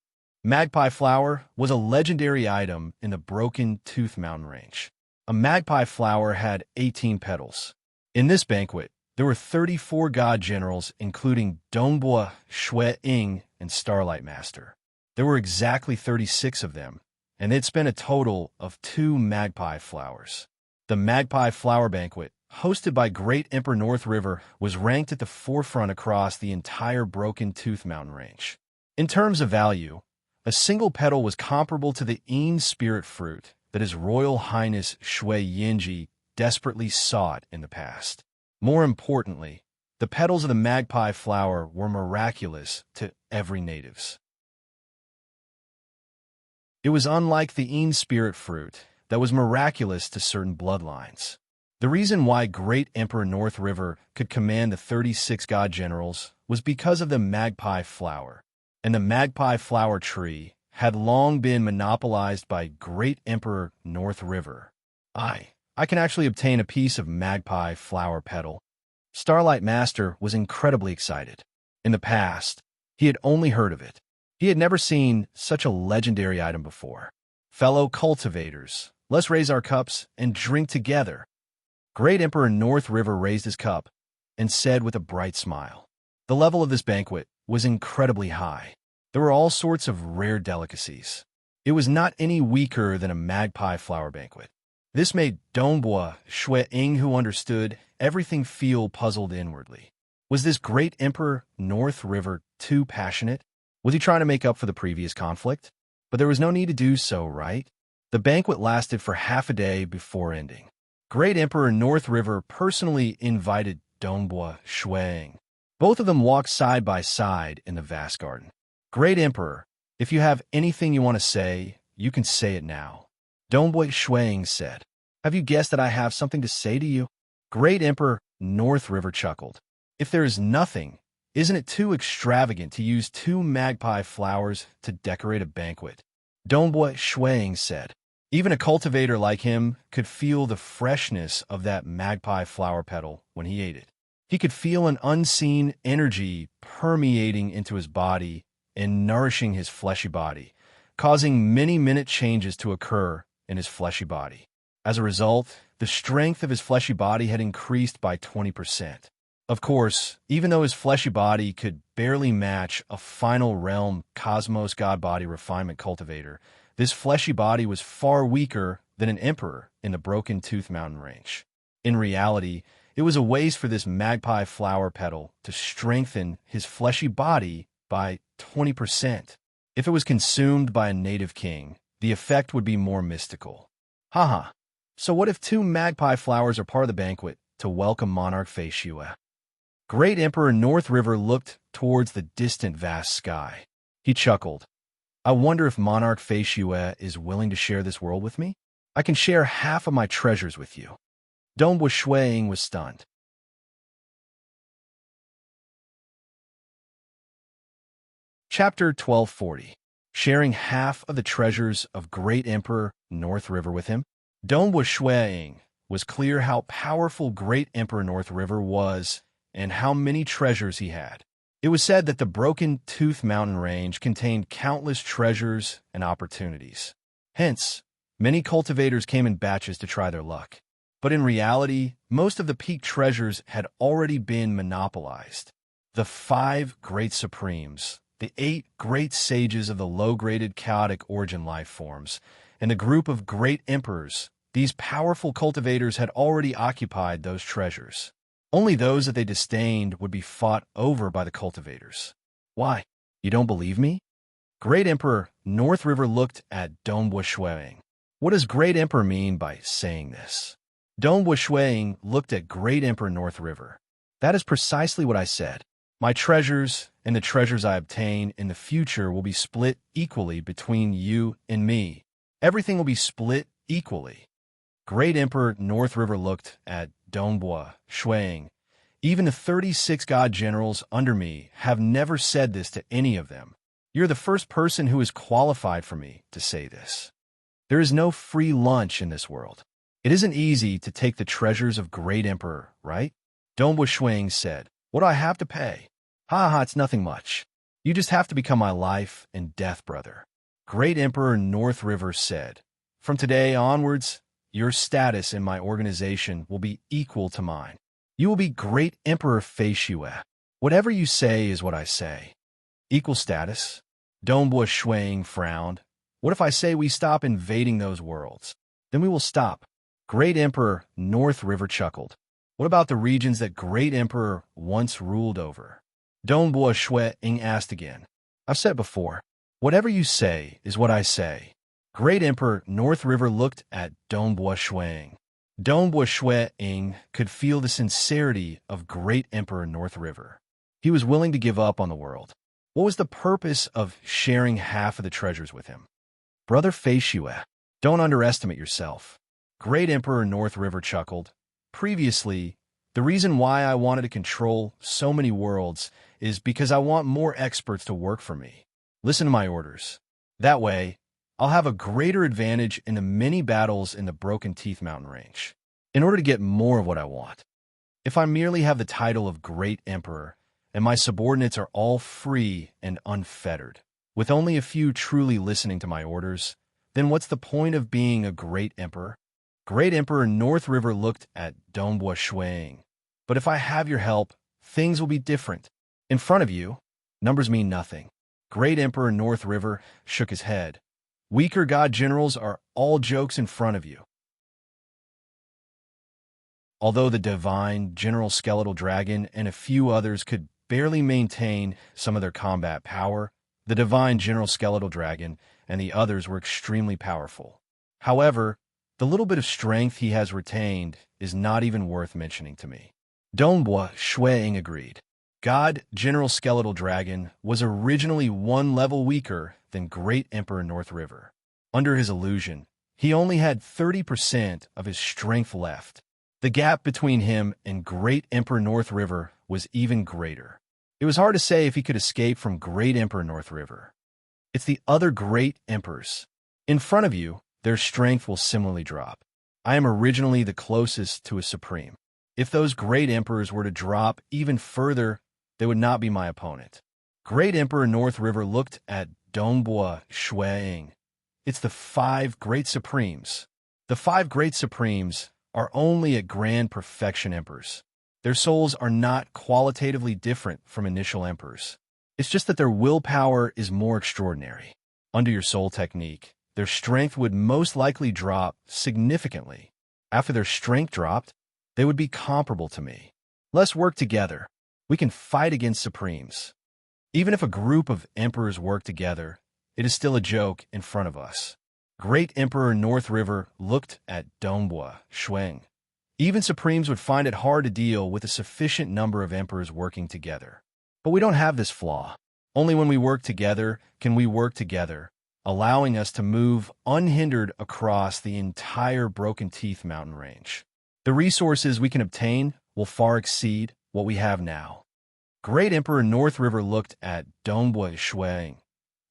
Magpie flower was a legendary item in the Broken Tooth Mountain Range. A magpie flower had 18 petals. In this banquet, there were 34 god generals, including Dongbua Shui Ying and Starlight Master. There were exactly 36 of them, and they'd spent a total of 2 magpie flowers. The magpie flower banquet hosted by Great Emperor North River, was ranked at the forefront across the entire Broken Tooth Mountain range. In terms of value, a single petal was comparable to the Ying spirit fruit that His Royal Highness Shui Yinji desperately sought in the past. More importantly, the petals of the magpie flower were miraculous to every natives. It was unlike the Ying spirit fruit that was miraculous to certain bloodlines. The reason why Great Emperor North River could command the 36 god generals was because of the magpie flower, and the magpie flower tree had long been monopolized by Great Emperor North River. I can actually obtain a piece of magpie flower petal. Starlight Master was incredibly excited. In the past, he had only heard of it. He had never seen such a legendary item before. Fellow cultivators, let's raise our cups and drink together. Great Emperor North River raised his cup and said with a bright smile. The level of this banquet was incredibly high. There were all sorts of rare delicacies. It was not any weaker than a magpie flower banquet. This made Dongbua Shui Ying, who understood everything, feel puzzled inwardly. Was this Great Emperor North River too passionate? Was he trying to make up for the previous conflict? But there was no need to do so, right? The banquet lasted for half a day before ending. Great Emperor North River personally invited Dongbua Shui Ying. Both of them walked side by side in the vast garden. Great Emperor, if you have anything you want to say, you can say it now. Dongbua Shui Ying said. Have you guessed that I have something to say to you? Great Emperor North River chuckled. If there is nothing, isn't it too extravagant to use 2 magpie flowers to decorate a banquet? Dongbua Shui Ying said. Even a cultivator like him could feel the freshness of that magpie flower petal when he ate it. He could feel an unseen energy permeating into his body and nourishing his fleshy body, causing many minute changes to occur in his fleshy body. As a result, the strength of his fleshy body had increased by 20%. Of course, even though his fleshy body could barely match a final realm cosmos god body refinement cultivator, this fleshy body was far weaker than an emperor in the Broken Tooth Mountain range. In reality, it was a waste for this magpie flower petal to strengthen his fleshy body by 20%. If it was consumed by a native king, the effect would be more mystical. Haha. So what if 2 magpie flowers are part of the banquet to welcome monarch Fei Xue? Great Emperor North River looked towards the distant vast sky. He chuckled. I wonder if monarch Fei Xue is willing to share this world with me? I can share half of my treasures with you. Dongbua Shui Ying was stunned. Chapter 1240. Sharing half of the treasures of Great Emperor North River with him. Dongbua Shui Ying was clear how powerful Great Emperor North River was and how many treasures he had. It was said that the Broken Tooth Mountain range contained countless treasures and opportunities. Hence, many cultivators came in batches to try their luck. But in reality, most of the peak treasures had already been monopolized. The 5 great supremes, the 8 great sages of the low-graded chaotic origin life forms, and a group of great emperors, these powerful cultivators had already occupied those treasures. Only those that they disdained would be fought over by the cultivators. Why? You don't believe me? Great Emperor North River looked at Dongbua Shui Ying. What does Great Emperor mean by saying this? Dongbua Shui Ying looked at Great Emperor North River. That is precisely what I said. My treasures and the treasures I obtain in the future will be split equally between you and me. Everything will be split equally. Great Emperor North River looked at Dongbua Shui Ying. Even the 36 god generals under me have never said this to any of them. You're the first person who is qualified for me to say this. There is no free lunch in this world. It isn't easy to take the treasures of Great Emperor, right? Dongbua Shui Ying said. What do I have to pay? Ha, it's nothing much. You just have to become my life and death brother. Great Emperor North River said. From today onwards, your status in my organization will be equal to mine. You will be Great Emperor Fei Xue. Whatever you say is what I say. Equal status? Dongbua Shui Ying frowned. What if I say we stop invading those worlds? Then we will stop. Great Emperor North River chuckled. What about the regions that Great Emperor once ruled over? Dongbua Shui Ying asked again. I've said before, whatever you say is what I say. Great Emperor North River looked at Dongbua Shui Ying. Dongbua Shui Ying could feel the sincerity of Great Emperor North River. He was willing to give up on the world. What was the purpose of sharing half of the treasures with him? Brother Fei Shue, don't underestimate yourself. Great Emperor North River chuckled. Previously, the reason why I wanted to control so many worlds is because I want more experts to work for me. Listen to my orders. That way, I'll have a greater advantage in the many battles in the Broken Teeth Mountain Range, in order to get more of what I want. If I merely have the title of Great Emperor, and my subordinates are all free and unfettered, with only a few truly listening to my orders, then what's the point of being a Great Emperor? Great Emperor North River looked at Dongbua Shui Ying. But if I have your help, things will be different. In front of you, numbers mean nothing. Great Emperor North River shook his head. Weaker god generals are all jokes in front of you. Although the divine General Skeletal Dragon and a few others could barely maintain some of their combat power, the divine General Skeletal Dragon and the others were extremely powerful. However, the little bit of strength he has retained is not even worth mentioning to me. Dongbua Shui Ying agreed. God General Skeletal Dragon was originally one level weaker than Great Emperor North River. Under his illusion, he only had 30% of his strength left. The gap between him and Great Emperor North River was even greater. It was hard to say if he could escape from Great Emperor North River. It's the other Great Emperors. In front of you, their strength will similarly drop. I am originally the closest to a supreme. If those Great Emperors were to drop even further, they would not be my opponent. Great Emperor North River looked at Dongbua Shui Ying. It's the 5 Great Supremes. The 5 Great Supremes are only at grand perfection emperors. Their souls are not qualitatively different from initial emperors. It's just that their willpower is more extraordinary. Under your soul technique, their strength would most likely drop significantly. After their strength dropped, they would be comparable to me. Let's work together. We can fight against Supremes. Even if a group of emperors work together, it is still a joke in front of us. Great Emperor North River looked at Dongbua Shui Ying. Even Supremes would find it hard to deal with a sufficient number of emperors working together. But we don't have this flaw. Only when we work together can we work together, allowing us to move unhindered across the entire Broken Teeth Mountain Range. The resources we can obtain will far exceed what we have now. Great Emperor North River looked at Dongbua Shui Ying.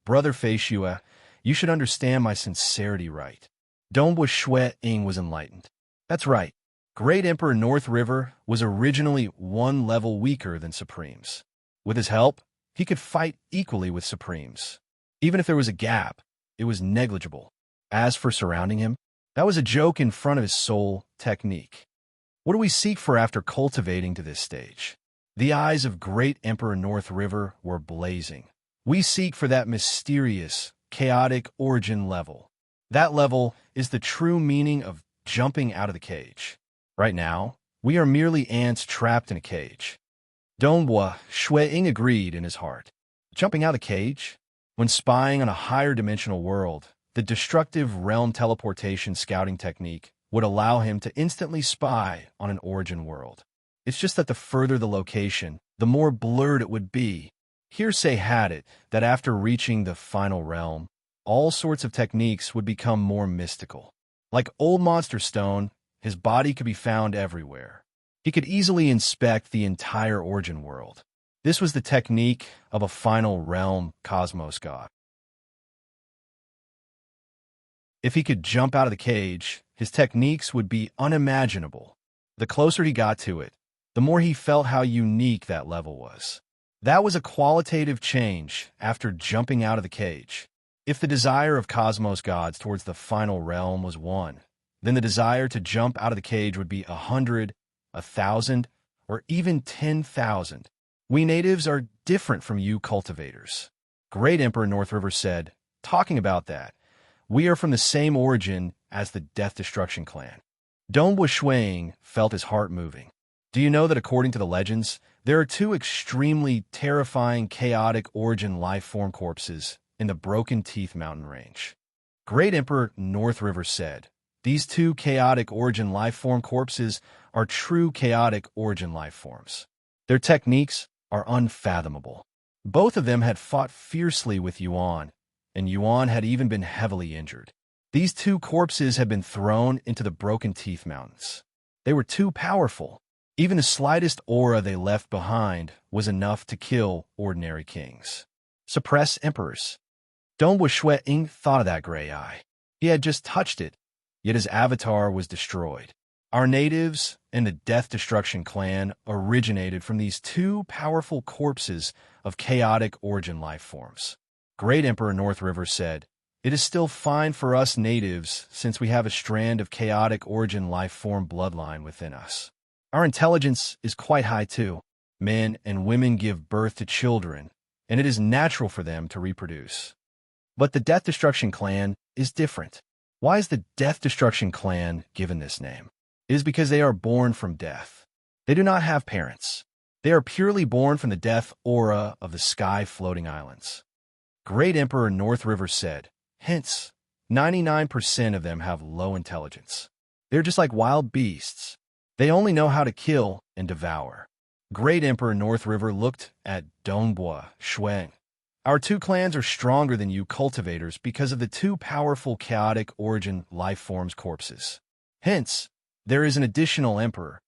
Brother Fei Shue, you should understand my sincerity, right? Dongbua Shui Ying was enlightened. That's right. Great Emperor North River was originally one level weaker than Supremes. With his help, he could fight equally with Supremes. Even if there was a gap, it was negligible. As for surrounding him, that was a joke in front of his soul technique. What do we seek for after cultivating to this stage? The eyes of Great Emperor North River were blazing. We seek for that mysterious, chaotic origin level. That level is the true meaning of jumping out of the cage. Right now, we are merely ants trapped in a cage. Dongbua Shui Ying agreed in his heart. Jumping out of the cage? When spying on a higher dimensional world, the destructive realm teleportation scouting technique would allow him to instantly spy on an origin world. It's just that the further the location, the more blurred it would be. Hearsay had it that after reaching the final realm, all sorts of techniques would become more mystical. Like Old Monster Stone, his body could be found everywhere. He could easily inspect the entire origin world. This was the technique of a final realm cosmos god. If he could jump out of the cage, his techniques would be unimaginable. The closer he got to it, the more he felt how unique that level was. That was a qualitative change after jumping out of the cage. If the desire of cosmos gods towards the final realm was 1, then the desire to jump out of the cage would be 100, 1,000, or even 10,000. We natives are different from you cultivators. Great Emperor North River said, talking about that, we are from the same origin as the Death Destruction clan. Dongbua Shui Ying felt his heart moving. Do you know that according to the legends, there are two extremely terrifying chaotic origin life form corpses in the Broken Teeth mountain range? Great Emperor North River said, these two chaotic origin life form corpses are true chaotic origin life forms. Their techniques are unfathomable. Both of them had fought fiercely with Yuan, and Yuan had even been heavily injured. These two corpses had been thrown into the Broken Teeth Mountains. They were too powerful. Even the slightest aura they left behind was enough to kill ordinary kings. Suppress emperors. Dongwu Shui Ying thought of that gray eye. He had just touched it, yet his avatar was destroyed. Our natives and the Death Destruction clan originated from these two powerful corpses of chaotic origin life forms. Great Emperor North River said, "It is still fine for us natives since we have a strand of chaotic origin life form bloodline within us. Our intelligence is quite high too. Men and women give birth to children, and it is natural for them to reproduce. But the Death Destruction clan is different. Why is the Death Destruction clan given this name? It is because they are born from death. They do not have parents. They are purely born from the death aura of the sky-floating islands." Great Emperor North River said, "Hence, 99% of them have low intelligence. They're just like wild beasts. They only know how to kill and devour." Great Emperor North River looked at Dongbua Shuang. "Our two clans are stronger than you cultivators because of the two powerful chaotic origin life forms corpses. Hence, there is an additional emperor."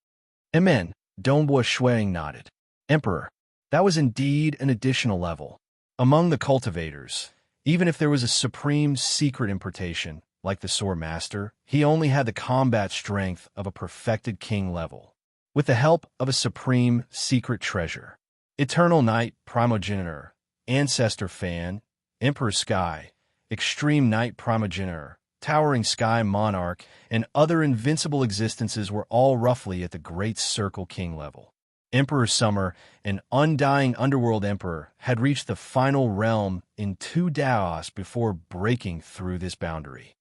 Amen. Dongbua Shuang nodded. "Emperor, that was indeed an additional level. Among the cultivators, even if there was a supreme secret importation, like the Sword Master, he only had the combat strength of a perfected king level. With the help of a supreme secret treasure, Eternal Knight Primogenitor, Ancestor Fan, Emperor Sky, Extreme Knight Primogenitor, Towering Sky Monarch, and other invincible existences were all roughly at the Great Circle King level. Emperor Summer, an undying underworld emperor, had reached the final realm in 2 Daos before breaking through this boundary.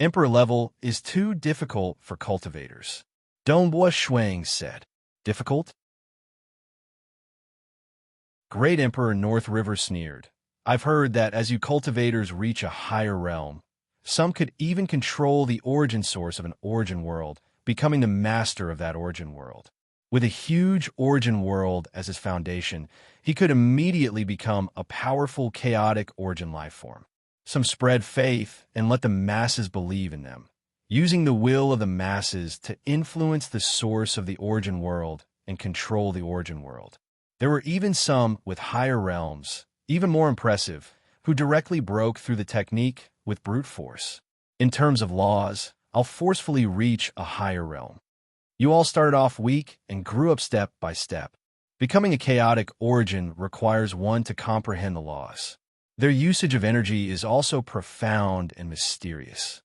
Emperor level is too difficult for cultivators." Dongbua Shuang said. "Difficult?" Great Emperor North River sneered. "I've heard that as you cultivators reach a higher realm, some could even control the origin source of an origin world, becoming the master of that origin world. With a huge origin world as his foundation, he could immediately become a powerful chaotic origin life form. Some spread faith and let the masses believe in them, using the will of the masses to influence the source of the origin world and control the origin world. There were even some with higher realms, even more impressive, who directly broke through the technique with brute force. In terms of laws, I'll forcefully reach a higher realm. You all started off weak and grew up step by step. Becoming a chaotic origin requires one to comprehend the laws. Their usage of energy is also profound and mysterious."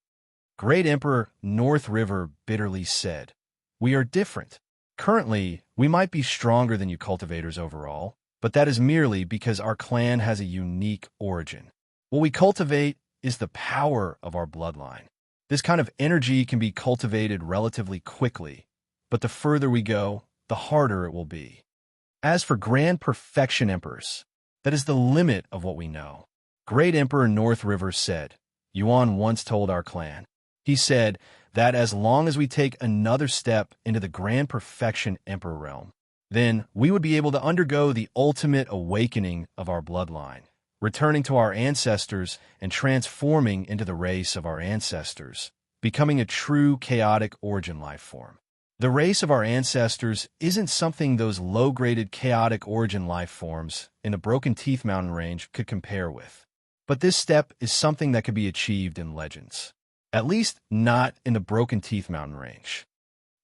Great Emperor North River bitterly said, "We are different. Currently, we might be stronger than you cultivators overall, but that is merely because our clan has a unique origin. What we cultivate is the power of our bloodline. This kind of energy can be cultivated relatively quickly, but the further we go, the harder it will be. As for Grand Perfection Emperors, that is the limit of what we know." Great Emperor North River said, "Yuan once told our clan. He said that as long as we take another step into the Grand Perfection Emperor realm, then we would be able to undergo the ultimate awakening of our bloodline, returning to our ancestors and transforming into the race of our ancestors, becoming a true chaotic origin life form. The race of our ancestors isn't something those low-graded chaotic origin life forms in the Broken Teeth Mountain range could compare with. But this step is something that could be achieved in legends. At least not in the Broken Teeth Mountain range."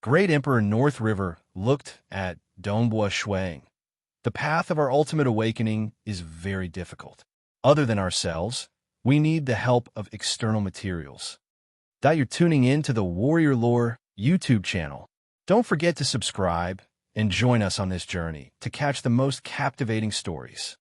Great Emperor North River looked at Dongbua Shuang. "The path of our ultimate awakening is very difficult. Other than ourselves, we need the help of external materials." You're tuning in to the Warrior Lore YouTube channel. Don't forget to subscribe and join us on this journey to catch the most captivating stories.